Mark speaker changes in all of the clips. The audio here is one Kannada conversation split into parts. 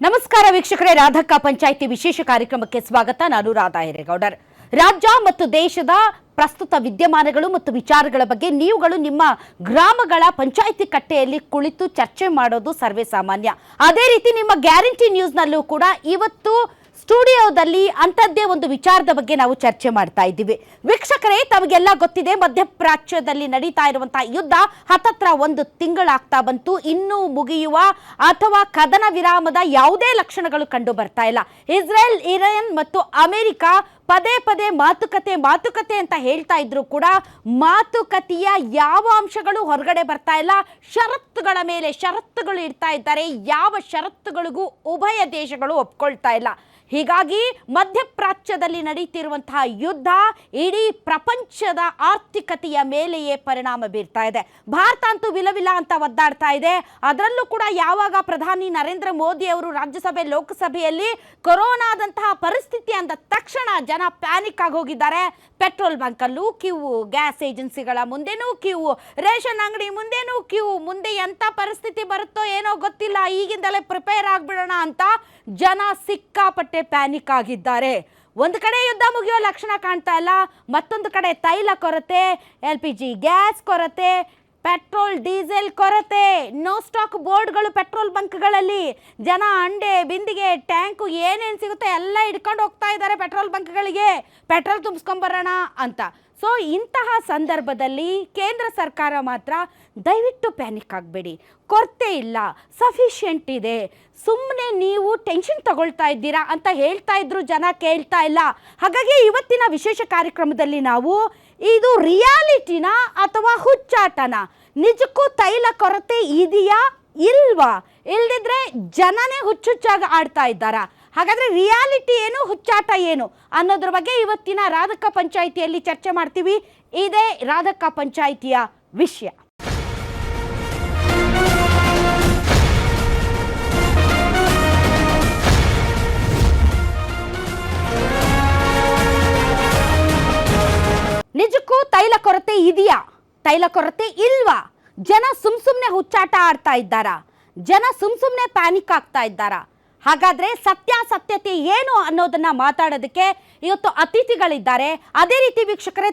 Speaker 1: ನಮಸ್ಕಾರ ವೀಕ್ಷಕರೇ, ರಾಧಕ್ಕ ಪಂಚಾಯಿತಿ ವಿಶೇಷ ಕಾರ್ಯಕ್ರಮಕ್ಕೆ ಸ್ವಾಗತ. ನಾನು ರಾಧಾ ಹಿರೇಗೌಡರ್. ರಾಜ್ಯ ಮತ್ತು ದೇಶದ ಪ್ರಸ್ತುತ ವಿದ್ಯಮಾನಗಳು ಮತ್ತು ವಿಚಾರಗಳ ಬಗ್ಗೆ ನೀವುಗಳು ನಿಮ್ಮ ಗ್ರಾಮಗಳ ಪಂಚಾಯಿತಿ ಕಟ್ಟೆಯಲ್ಲಿ ಕುಳಿತು ಚರ್ಚೆ ಮಾಡೋದು ಸರ್ವೇ ಸಾಮಾನ್ಯ. ಅದೇ ರೀತಿ ನಿಮ್ಮ ಗ್ಯಾರಂಟಿ ನ್ಯೂಸ್ನಲ್ಲೂ ಕೂಡ ಇವತ್ತು ಸ್ಟುಡಿಯೋದಲ್ಲಿ ಅಂಥದ್ದೇ ಒಂದು ವಿಚಾರದ ಬಗ್ಗೆ ನಾವು ಚರ್ಚೆ ಮಾಡ್ತಾ ಇದ್ದೀವಿ. ವೀಕ್ಷಕರೇ, ತಮಗೆಲ್ಲ ಗೊತ್ತಿದೆ, ಮಧ್ಯಪ್ರಾಚ್ಯದಲ್ಲಿ ನಡೀತಾ ಇರುವಂತಹ ಯುದ್ಧ ಹತ್ತತ್ರ ಒಂದು ತಿಂಗಳಾಗ್ತಾ ಬಂತು. ಇನ್ನೂ ಮುಗಿಯುವ ಅಥವಾ ಕದನ ವಿರಾಮದ ಯಾವುದೇ ಲಕ್ಷಣಗಳು ಕಂಡು ಬರ್ತಾ ಇಲ್ಲ. ಇಸ್ರೇಲ್, ಇರಾನ್ ಮತ್ತು ಅಮೆರಿಕ ಪದೇ ಪದೇ ಮಾತುಕತೆ ಅಂತ ಹೇಳ್ತಾ ಇದ್ರು ಕೂಡ ಮಾತುಕತೆಯ ಯಾವ ಅಂಶಗಳು ಹೊರಗಡೆ ಬರ್ತಾ ಇಲ್ಲ. ಷರತ್ತುಗಳ ಮೇಲೆ ಷರತ್ತುಗಳು ಇಡ್ತಾ ಇದ್ದಾರೆ. ಯಾವ ಷರತ್ತುಗಳಿಗೂ ಉಭಯ ದೇಶಗಳು ಒಪ್ಕೊಳ್ತಾ ಇಲ್ಲ. ಹೀಗಾಗಿ ಮಧ್ಯಪ್ರಾಚ್ಯದಲ್ಲಿ ನಡೀತಿರುವಂತಹ ಯುದ್ಧ ಇಡೀ ಪ್ರಪಂಚದ ಆರ್ಥಿಕತೆಯ ಮೇಲೆಯೇ ಪರಿಣಾಮ ಬೀರ್ತಾ ಇದೆ. ಭಾರತ ಅಂತೂ ವಿಲವಿಲ ಅಂತ ಒದ್ದಾಡ್ತಾ ಇದೆ. ಅದರಲ್ಲೂ ಕೂಡ ಯಾವಾಗ ಪ್ರಧಾನಿ ನರೇಂದ್ರ ಮೋದಿ ಅವರು ರಾಜ್ಯಸಭೆ ಲೋಕಸಭೆಯಲ್ಲಿ ಕೊರೋನಾದಂತಹ ಪರಿಸ್ಥಿತಿ ಅಂದ ತಕ್ಷಣ ಜನ ಪ್ಯಾನಿಕ್ ಆಗಿ ಹೋಗಿದ್ದಾರೆ. ಪೆಟ್ರೋಲ್ ಬಂಕಲ್ಲೂ ಕ್ಯೂ, ಗ್ಯಾಸ್ ಏಜೆನ್ಸಿಗಳ ಮುಂದೆನೂ ಕ್ಯೂ, ರೇಷನ್ ಅಂಗಡಿ ಮುಂದೆನೂ ಕ್ಯೂ. ಮುಂದೆ ಎಂಥ ಪರಿಸ್ಥಿತಿ ಬರುತ್ತೋ ಏನೋ ಗೊತ್ತಿಲ್ಲ, ಈಗಿಂದಲೇ ಪ್ರಿಪೇರ್ ಆಗ್ಬಿಡೋಣ ಅಂತ ಜನ ಸಿಕ್ಕಾಪಟ್ಟೆ ಪ್ಯಾನಿಕ್ ಆಗಿದ್ದಾರೆ. ಒಂದು ಕಡೆ ಯುದ್ಧ ಮುಗಿಯೋ ಲಕ್ಷಣ ಕಾಣ್ತಾ ಇಲ್ಲ, ಮತ್ತೊಂದು ಕಡೆ ತೈಲ ಕೊರತೆ, LPG ಗ್ಯಾಸ್ ಕೊರತೆ, ಪೆಟ್ರೋಲ್ ಡೀಸೆಲ್ ಕೊರತೆ, ನೋ ಸ್ಟಾಕ್ ಬೋರ್ಡ್ಗಳು ಪೆಟ್ರೋಲ್ ಬಂಕ್ಗಳಲ್ಲಿ. ಜನ ಅಂಡೆ, ಬಿಂದಿಗೆ, ಟ್ಯಾಂಕು ಏನೇನು ಸಿಗುತ್ತೆ ಎಲ್ಲ ಹಿಡ್ಕೊಂಡು ಹೋಗ್ತಾ ಇದ್ದಾರೆ ಪೆಟ್ರೋಲ್ ಬಂಕ್ಗಳಿಗೆ, ಪೆಟ್ರೋಲ್ ತುಂಬಿಸ್ಕೊಂಬರೋಣ ಅಂತ. ಸೊ ಇಂತಹ ಸಂದರ್ಭದಲ್ಲಿ ಕೇಂದ್ರ ಸರ್ಕಾರ ಮಾತ್ರ ದಯವಿಟ್ಟು ಪ್ಯಾನಿಕ್ ಆಗಬೇಡಿ, ಕೊರತೆ ಇಲ್ಲ, ಸಫಿಷಿಯೆಂಟ್ ಇದೆ, ಸುಮ್ಮನೆ ನೀವು ಟೆನ್ಷನ್ ತಗೊಳ್ತಾ ಇದ್ದೀರಾ ಅಂತ ಹೇಳ್ತಾ ಇದ್ರು. ಜನ ಕೇಳ್ತಾ ಇಲ್ಲ. ಹಾಗಾಗಿ ಇವತ್ತಿನ ವಿಶೇಷ ಕಾರ್ಯಕ್ರಮದಲ್ಲಿ ನಾವು ಇದು ರಿಯಾಲಿಟಿನ ಅಥವಾ ಹುಚ್ಚಾಟನ, ನಿಜಕ್ಕೂ ತೈಲ ಕೊರತೆ ಇದೆಯಾ ಇಲ್ವಾ, ಇಲ್ದಿದ್ರೆ ಜನನೇ ಹುಚ್ಚುಚ್ಚಾಗಿ ಆಡ್ತಾ ಇದ್ದಾರಾ, ಹಾಗಾದ್ರೆ ರಿಯಾಲಿಟಿ ಏನು, ಹುಚ್ಚಾಟ ಏನು ಅನ್ನೋದ್ರ ಬಗ್ಗೆ ಇವತ್ತಿನ ರಾಧಕ್ಕ ಪಂಚಾಯಿತಿಯಲ್ಲಿ ಚರ್ಚೆ ಮಾಡ್ತೀವಿ. ಇದೇ ರಾಧಕ್ಕ ಪಂಚಾಯಿತಿಯ ವಿಷಯ. ನಿಜಕ್ಕೂ ತೈಲ ಕೊರತೆ ಇದೆಯಾ, ತೈಲ ಕೊರತೆ ಇಲ್ವಾ, ಜನ ಸುಮ್ನೆ ಹುಚ್ಚಾಟ ಆಡ್ತಾ ಇದ್ದಾರಾ, ಜನ ಸುಮ್ನೆ ಪ್ಯಾನಿಕ್ ಆಗ್ತಾ ಇದ್ದಾರಾ? ಹಾಗಾದ್ರೆ ಸತ್ಯಾಸತ್ಯತೆ ಏನು ಅನ್ನೋದನ್ನ ಮಾತಾಡೋದಕ್ಕೆ ಇವತ್ತು ಅತಿಥಿಗಳಿದ್ದಾರೆ. ಅದೇ ರೀತಿ ವೀಕ್ಷಕರೇ,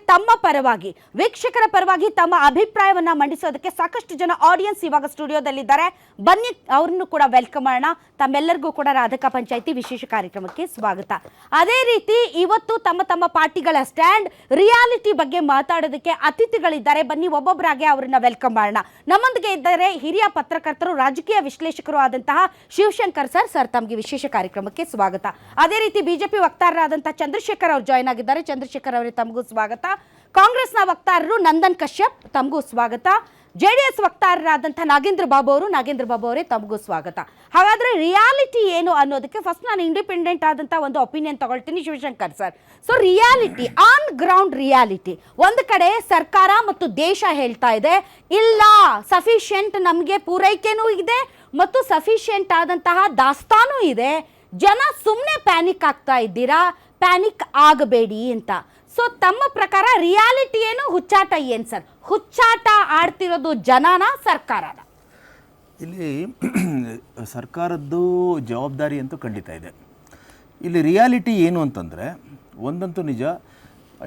Speaker 1: ವೀಕ್ಷಕರ ಪರವಾಗಿ ತಮ್ಮ ಅಭಿಪ್ರಾಯವನ್ನ ಮಂಡಿಸೋದಕ್ಕೆ ಸಾಕಷ್ಟು ಜನ ಆಡಿಯನ್ಸ್ ಇವಾಗ ಸ್ಟುಡಿಯೋದಲ್ಲಿದ್ದಾರೆ. ಬನ್ನಿ, ಅವ್ರನ್ನು ಕೂಡ ವೆಲ್ಕಮ್ ಮಾಡೋಣ. ತಮ್ಮೆಲ್ಲರಿಗೂ ಕೂಡ ರಾಧಕ್ಕ ಪಂಚಾಯಿತಿ ವಿಶೇಷ ಕಾರ್ಯಕ್ರಮಕ್ಕೆ ಸ್ವಾಗತ. ಅದೇ ರೀತಿ ಇವತ್ತು ತಮ್ಮ ತಮ್ಮ ಪಾರ್ಟಿಗಳ ಸ್ಟ್ಯಾಂಡ್, ರಿಯಾಲಿಟಿ ಬಗ್ಗೆ ಮಾತಾಡೋದಕ್ಕೆ ಅತಿಥಿಗಳಿದ್ದಾರೆ. ಬನ್ನಿ, ಒಬ್ಬೊಬ್ಬರಾಗೆ ಅವ್ರನ್ನ ವೆಲ್ಕಮ್ ಮಾಡೋಣ. ನಮ್ಮೊಂದಿಗೆ ಇದ್ದಾರೆ ಹಿರಿಯ ಪತ್ರಕರ್ತರು, ರಾಜಕೀಯ ವಿಶ್ಲೇಷಕರು ಆದಂತಹ ಶಿವಶಂಕರ್ ಸರ್, ತಮಗೆ ವಿಶೇಷ ಕಾರ್ಯಕ್ರಮಕ್ಕೆ ಸ್ವಾಗತ. ಅದೇ ರೀತಿ ಬಿಜೆಪಿ ವಕ್ತಾರರಾದಂತಹ ಚಂದ್ರಶೇಖರ್ ಅವರು ಜಾಯ್ನ್ ಆಗಿದ್ದಾರೆ. ಚಂದ್ರಶೇಖರ್ ಅವರೇ, ತಮಗೂ ಸ್ವಾಗತ. ಕಾಂಗ್ರೆಸ್ನ ವಕ್ತಾರರು ನಂದನ್ ಕಶ್ಯಪ್, ತಮಗೂ ಸ್ವಾಗತ. JDS ವಕ್ತಾರರಾದಂತಹ ನಾಗೇಂದ್ರ ಬಾಬು ಅವರೇ, ತಮಗೂ ಸ್ವಾಗತ. ಹಾಗಾದ್ರೆ ರಿಯಾಲಿಟಿ ಏನು ಅನ್ನೋದಕ್ಕೆ ಫಸ್ಟ್ ನಾನು ಇಂಡಿಪೆಂಡೆಂಟ್ ಆದಂತ ಒಂದು ಒಪಿನಿಯನ್ ತಗೊಳ್ತೀನಿ. Shivashankar sir, so reality, on ground reality, ಒಂದು ಕಡೆ ಸರ್ಕಾರ ಮತ್ತು ದೇಶ ಹೇಳ್ತಾ ಇದೆ ಇಲ್ಲ, ಸಫಿಷಿಯೆಂಟ್ ನಮಗೆ ಪೂರೈಕೆನೂ ಇದೆ ಮತ್ತು ಸಫಿಷಿಯೆಂಟ್ ಆದಂತಹ ದಾಸ್ತಾನು ಇದೆ, ಜನ ಸುಮ್ಮನೆ ಪ್ಯಾನಿಕ್ ಆಗ್ತಾ ಇದ್ದೀರಾ, ಪ್ಯಾನಿಕ್ ಆಗಬೇಡಿ ಅಂತ. ಸೊ ತಮ್ಮ ಪ್ರಕಾರ ರಿಯಾಲಿಟಿ ಏನು, ಹುಚ್ಚಾಟ ಏನು ಸರ್? ಹುಚ್ಚಾಟ ಆಡ್ತಿರೋದು ಜನನ, ಸರ್ಕಾರನ?
Speaker 2: ಇಲ್ಲಿ ಸರ್ಕಾರದ್ದು ಜವಾಬ್ದಾರಿ ಅಂತೂ ಖಂಡಿತ ಇದೆ. ಇಲ್ಲಿ ರಿಯಾಲಿಟಿ ಏನು ಅಂತಂದರೆ, ಒಂದಂತೂ ನಿಜ,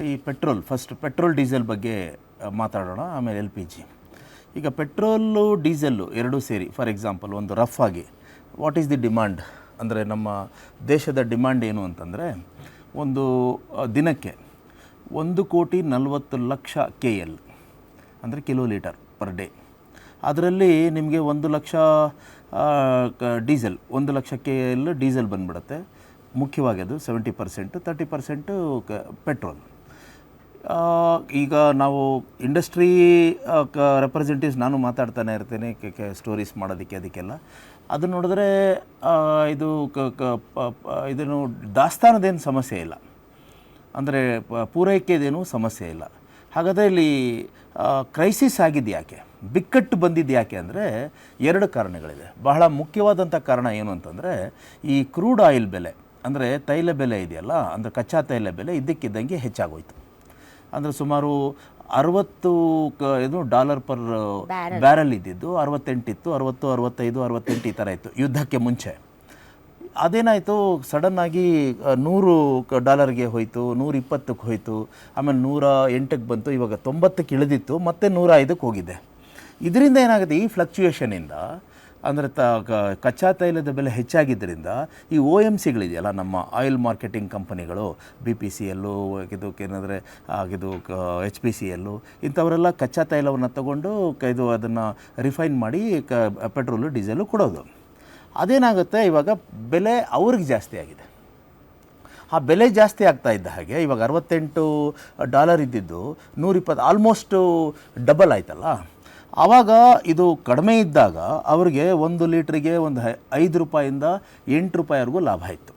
Speaker 2: ಈ ಪೆಟ್ರೋಲ್ ಡೀಸೆಲ್ ಬಗ್ಗೆ ಮಾತಾಡೋಣ, ಆಮೇಲೆ LPG. ಈಗ ಪೆಟ್ರೋಲು ಡೀಸೆಲ್ಲು ಎರಡೂ ಸೇರಿ, ಫಾರ್ ಎಕ್ಸಾಂಪಲ್ ಒಂದು ರಫ್ ಆಗಿ ವಾಟ್ ಈಸ್ ದಿ ಡಿಮಾಂಡ್ ಅಂದರೆ, ನಮ್ಮ ದೇಶದ ಡಿಮಾಂಡ್ ಏನು ಅಂತಂದರೆ, ಒಂದು ದಿನಕ್ಕೆ 1,40,00,000 KL ಅಂದರೆ ಕಿಲೋ ಲೀಟರ್ ಪರ್ ಡೇ. ಅದರಲ್ಲಿ ನಿಮಗೆ 1,00,000 ಡೀಸೆಲ್, 1,00,000 KL ಡೀಸೆಲ್ ಬಂದುಬಿಡುತ್ತೆ. ಮುಖ್ಯವಾಗಿ ಅದು 70%, 30% ಪೆಟ್ರೋಲ್. ಈಗ ನಾವು ಇಂಡಸ್ಟ್ರಿ ರೆಪ್ರೆಸೆಂಟೇಟಿವ್ಸ್, ನಾನು ಮಾತಾಡ್ತಾನೆ ಇರ್ತೇನೆ ಸ್ಟೋರೀಸ್ ಮಾಡೋದಕ್ಕೆ, ಅದಕ್ಕೆಲ್ಲ ಅದು ನೋಡಿದ್ರೆ ಇದನ್ನು ದಾಸ್ತಾನದೇನು ಸಮಸ್ಯೆ ಇಲ್ಲ, ಅಂದರೆ ಪೂರೈಕೆದೇನೂ ಸಮಸ್ಯೆ ಇಲ್ಲ. ಹಾಗಾದರೆ ಇಲ್ಲಿ ಕ್ರೈಸಿಸ್ ಆಗಿದ್ದು ಯಾಕೆ, ಬಿಕ್ಕಟ್ಟು ಬಂದಿದ್ದು ಯಾಕೆ ಅಂದರೆ, ಎರಡು ಕಾರಣಗಳಿದೆ. ಬಹಳ ಮುಖ್ಯವಾದಂಥ ಕಾರಣ ಏನು ಅಂತಂದರೆ, ಈ ಕ್ರೂಡ್ ಆಯಿಲ್ ಬೆಲೆ, ಅಂದರೆ ತೈಲ ಬೆಲೆ ಇದೆಯಲ್ಲ, ಅಂದರೆ ಕಚ್ಚಾ ತೈಲ ಬೆಲೆ ಇದ್ದಕ್ಕಿದ್ದಂಗೆ ಹೆಚ್ಚಾಗೋಯ್ತು. ಅಂದರೆ ಸುಮಾರು $60 ಪರ್ ಬ್ಯಾರಲ್ ಇದ್ದಿದ್ದು 68 ಇತ್ತು, 60, 65, 68 ಈ ಥರ ಇತ್ತು ಯುದ್ಧಕ್ಕೆ ಮುಂಚೆ. ಅದೇನಾಯಿತು ಸಡನ್ನಾಗಿ $100 ಹೋಯಿತು, 120ಕ್ಕೆ ಹೋಯಿತು, ಆಮೇಲೆ 108ಕ್ಕೆ ಬಂತು, ಇವಾಗ 90ಕ್ಕೆ ಇಳಿದಿತ್ತು, ಮತ್ತೆ 105ಕ್ಕೆ ಹೋಗಿದೆ. ಇದರಿಂದ ಏನಾಗುತ್ತೆ, ಈ ಫ್ಲಕ್ಚುಯೇಷನಿಂದ ಅಂದರೆ ಕಚ್ಚಾ ತೈಲದ ಬೆಲೆ ಹೆಚ್ಚಾಗಿದ್ದರಿಂದ ಈ OMCಗಳಿದೆಯಲ್ಲ, ನಮ್ಮ ಆಯಿಲ್ ಮಾರ್ಕೆಟಿಂಗ್ ಕಂಪನಿಗಳು, BPCL, ಇದಕ್ಕೇನಾದರೆ ಇದು HPCL, ಇಂಥವರೆಲ್ಲ ಕಚ್ಚಾ ತೈಲವನ್ನು ತಗೊಂಡು ಅದನ್ನು ರಿಫೈನ್ ಮಾಡಿ ಪೆಟ್ರೋಲು ಡೀಸೆಲು ಕೊಡೋದು. ಅದೇನಾಗುತ್ತೆ, ಇವಾಗ ಬೆಲೆ ಅವ್ರಿಗೆ ಜಾಸ್ತಿ ಆಗಿದೆ. ಆ ಬೆಲೆ ಜಾಸ್ತಿ ಆಗ್ತಾ ಇದ್ದ ಹಾಗೆ ಇವಾಗ $68 ಇದ್ದಿದ್ದು 120, ಆಲ್ಮೋಸ್ಟ್ ಡಬಲ್ ಆಯ್ತಲ್ಲ. ಆವಾಗ ಇದು ಕಡಿಮೆ ಇದ್ದಾಗ ಅವ್ರಿಗೆ 1 ಲೀಟ್ರಿಗೆ ಒಂದು $5 ಇಂದ $8ವರೆಗೂ ಲಾಭ ಆಯಿತು.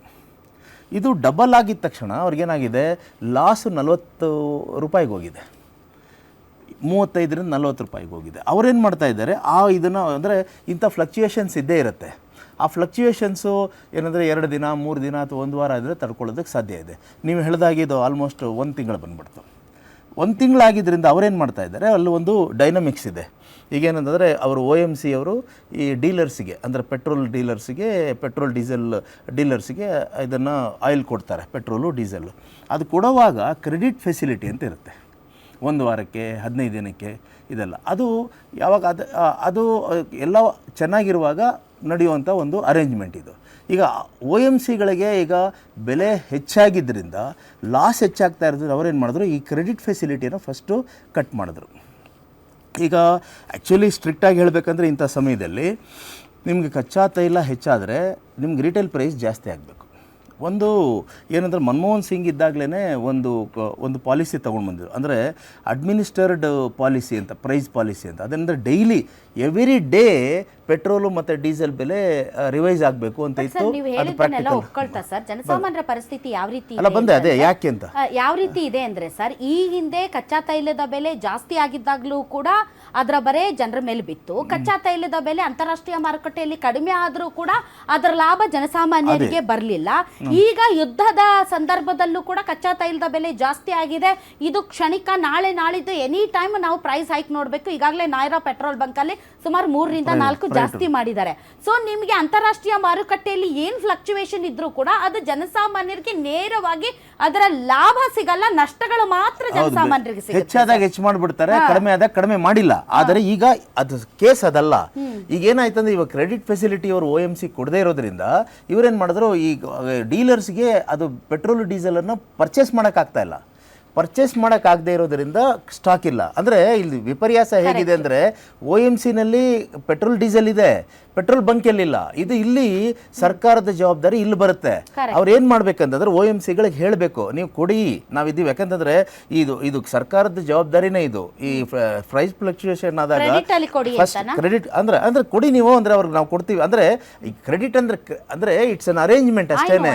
Speaker 2: ಇದು ಡಬಲ್ ಆಗಿದ ತಕ್ಷಣ ಅವ್ರಿಗೇನಾಗಿದೆ, ಲಾಸು $40 ಹೋಗಿದೆ, 35ರಿಂದ $40 ಹೋಗಿದೆ. ಅವ್ರೇನು ಮಾಡ್ತಾ ಇದ್ದಾರೆ, ಇದನ್ನು ಅಂದರೆ ಇಂಥ ಫ್ಲಕ್ಚುಯೇಷನ್ಸ್ ಇದ್ದೇ ಇರುತ್ತೆ. ಆ ಫ್ಲಕ್ಚುಯೇಷನ್ಸು ಏನಂದರೆ 2 ದಿನ 3 ದಿನ ಅಥವಾ 1 ವಾರ ಆದರೆ ತಡ್ಕೊಳ್ಳೋದಕ್ಕೆ ಸಾಧ್ಯ ಇದೆ. ನೀವು ಹೇಳಿದಾಗೆ ಇದು ಆಲ್ಮೋಸ್ಟ್ 1 ತಿಂಗಳು ಬಂದುಬಿಡ್ತು. 1 ತಿಂಗಳಾಗಿದ್ದರಿಂದ ಅವರೇನು ಮಾಡ್ತಾ ಇದ್ದಾರೆ, ಅಲ್ಲಿ ಒಂದು ಡೈನಮಿಕ್ಸ್ ಇದೆ. ಈಗೇನಂತಂದರೆ ಅವರು OMC ಅವರು ಈ ಡೀಲರ್ಸಿಗೆ, ಅಂದರೆ ಪೆಟ್ರೋಲ್ ಡೀಸೆಲ್ ಡೀಲರ್ಸಿಗೆ ಇದನ್ನು ಆಯಿಲ್ ಕೊಡ್ತಾರೆ, ಪೆಟ್ರೋಲು ಡೀಸೆಲ್ಲು. ಅದು ಕೊಡುವಾಗ ಕ್ರೆಡಿಟ್ ಫೆಸಿಲಿಟಿ ಅಂತ ಇರುತ್ತೆ, 1 ವಾರಕ್ಕೆ 15 ದಿನಕ್ಕೆ ಇದೆಲ್ಲ. ಅದು ಯಾವಾಗ ಅದು ಎಲ್ಲ ಚೆನ್ನಾಗಿರುವಾಗ ನಡೆಯುವಂಥ ಒಂದು ಅರೇಂಜ್ಮೆಂಟ್ ಇದು. ಈಗ OMCಗಳಿಗೆ ಈಗ ಬೆಲೆ ಹೆಚ್ಚಾಗಿದ್ದರಿಂದ ಲಾಸ್ ಹೆಚ್ಚಾಗ್ತಾ ಇರೋದ್ರಿಂದ ಅವರೇನು ಮಾಡಿದ್ರು, ಈ ಕ್ರೆಡಿಟ್ ಫೆಸಿಲಿಟಿಯನ್ನು ಫಸ್ಟು ಕಟ್ ಮಾಡಿದ್ರು. ಈಗ ಆ್ಯಕ್ಚುಲಿ ಸ್ಟ್ರಿಕ್ಟಾಗಿ ಹೇಳಬೇಕಂದ್ರೆ ಇಂಥ ಸಮಯದಲ್ಲಿ ನಿಮಗೆ ಕಚ್ಚಾ ತೈಲ ಹೆಚ್ಚಾದರೆ ನಿಮ್ಗೆ ರಿಟೇಲ್ ಪ್ರೈಸ್ ಜಾಸ್ತಿ ಆಗಬೇಕು. ಒಂದು ಏನಂದ್ರೆ ಮನಮೋಹನ್ ಸಿಂಗ್ ಇದ್ದಾಗಲೇ ಒಂದು ಪಾಲಿಸಿ ತೊಗೊಂಡು ಬಂದಿದ್ರು, ಅಂದರೆ ಅಡ್ಮಿನಿಸ್ಟರ್ಡ್ ಪಾಲಿಸಿ ಅಂತ, ಪ್ರೈಸ್ ಪಾಲಿಸಿ ಅಂತ. ಅದಂದರೆ ಡೈಲಿ ಎವ್ರಿ ಡೇ ಪೆಟ್ರೋಲು ಮತ್ತು ಡೀಸೆಲ್ ಬೆಲೆ ರಿವೈಸ್ ಆಗಬೇಕು ಅಂತ ಇತ್ತು. ಅದು
Speaker 1: ಪ್ರಾಕ್ಟಿಕಲ್ ಸರ್. ಜನಸಾಮಾನ್ಯರ ಪರಿಸ್ಥಿತಿ ಯಾವ ರೀತಿ
Speaker 2: ಅಲ್ಲ ಬಂದೆ, ಅದೇ ಯಾಕೆ ಅಂತ
Speaker 1: ಯಾವ ರೀತಿ ಇದೆ ಅಂದರೆ ಸರ್, ಈ ಹಿಂದೆ ಕಚ್ಚಾ ತೈಲದ ಬೆಲೆ ಜಾಸ್ತಿ ಆಗಿದ್ದಾಗಲೂ ಕೂಡ ಅದರ ಬರೆ ಜನರ ಮೇಲೆ ಬಿತ್ತು. ಕಚ್ಚಾ ತೈಲದ ಬೆಲೆ ಅಂತಾರಾಷ್ಟ್ರೀಯ ಮಾರುಕಟ್ಟೆಯಲ್ಲಿ ಕಡಿಮೆ ಆದರೂ ಕೂಡ ಅದರ ಲಾಭ ಜನಸಾಮಾನ್ಯರಿಗೆ ಬರಲಿಲ್ಲ. ಈಗ ಯುದ್ಧದ ಸಂದರ್ಭದಲ್ಲೂ ಕೂಡ ಕಚ್ಚಾ ತೈಲದ ಬೆಲೆ ಜಾಸ್ತಿ ಆಗಿದೆ. ಇದು ಕ್ಷಣಿಕ, ನಾಳಿದ್ದು ಎನಿ ಟೈಮ್ ನಾವು ಪ್ರೈಸ್ ಹೈಕ್ ನೋಡಬೇಕು. ಈಗಾಗಲೇ ನಾಯ್ರಾ ಪೆಟ್ರೋಲ್ ಬಂಕಲ್ಲಿ ಸುಮಾರು 3 ರಿಂದ 4 ಜಾಸ್ತಿ ಮಾಡಿದ್ದಾರೆ. ಸೊ ನಿಮಗೆ ಅಂತಾರಾಷ್ಟ್ರೀಯ ಮಾರುಕಟ್ಟೆಯಲ್ಲಿ ಏನು ಫ್ಲಕ್ಚುಯೇಷನ್ ಇದ್ರೂ ಕೂಡ ಅದು ಜನಸಾಮಾನ್ಯರಿಗೆ ನೇರವಾಗಿ ಅದರ ಲಾಭ ಸಿಗಲ್ಲ, ನಷ್ಟಗಳು ಮಾತ್ರ ಜನಸಾಮಾನ್ಯರಿಗೆ ಸಿಗುತ್ತೆ.
Speaker 2: ಹೆಚ್ಚಾದಾಗ ಹೆಚ್ಚು ಮಾಡಿಬಿಡ್ತಾರೆ, ಕಡಿಮೆ ಆದಾಗ ಕಡಿಮೆ ಮಾಡಿಲ್ಲ. ಆದರೆ ಈಗ ಅದು ಕೇಸ್ ಅದಲ್ಲ. ಈಗ ಏನಾಯ್ತಂದ್ರೆ ಇವಾಗ ಕ್ರೆಡಿಟ್ ಫೆಸಿಲಿಟಿ ಅವರು OMC ಕೊಡದೇ ಇರೋದ್ರಿಂದ ಇವರೇನು ಮಾಡಿದ್ರು, ಈಗ ಡೀಲರ್ಸ್ಗೆ ಅದು ಪೆಟ್ರೋಲ್ ಡೀಸೆಲನ್ನು ಪರ್ಚೇಸ್ ಮಾಡೋಕ್ಕಾಗ್ತಾ ಇಲ್ಲ. ಪರ್ಚೇಸ್ ಮಾಡೋಕ್ಕಾಗದೇ ಇರೋದರಿಂದ ಸ್ಟಾಕ್ ಇಲ್ಲ. ಅಂದರೆ ಇಲ್ಲಿ ವಿಪರ್ಯಾಸ ಹೇಗಿದೆ ಅಂದರೆ OMCನಲ್ಲಿ ಪೆಟ್ರೋಲ್ ಡೀಸೆಲ್ ಇದೆ, ಪೆಟ್ರೋಲ್ ಬಂಕಲ್ಲಿಲ್ಲ. ಇದು ಇಲ್ಲಿ ಸರ್ಕಾರದ ಜವಾಬ್ದಾರಿ ಇಲ್ಲಿ ಬರುತ್ತೆ. ಅವ್ರು ಏನು ಮಾಡ್ಬೇಕಂತಂದ್ರೆ OMCಗಳಿಗೆ ಹೇಳಬೇಕು, ನೀವು ಕೊಡಿ, ನಾವಿದ್ದೀವಿ. ಯಾಕಂತಂದ್ರೆ ಇದು ಸರ್ಕಾರದ ಜವಾಬ್ದಾರಿನೇ ಇದು. ಈ ಪ್ರೈಸ್ ಫ್ಲಕ್ಚುಯೇಷನ್ ಆದಾಗ ಫಸ್ಟ್ ಕ್ರೆಡಿಟ್ ಅಂದ್ರೆ ಕೊಡಿ ನೀವು, ಅಂದ್ರೆ ಅವ್ರಿಗೆ ನಾವು ಕೊಡ್ತೀವಿ. ಅಂದ್ರೆ ಈ ಕ್ರೆಡಿಟ್ ಅಂದ್ರೆ ಇಟ್ಸ್ ಅನ್ ಅರೇಂಜ್ಮೆಂಟ್ ಅಷ್ಟೇನೆ,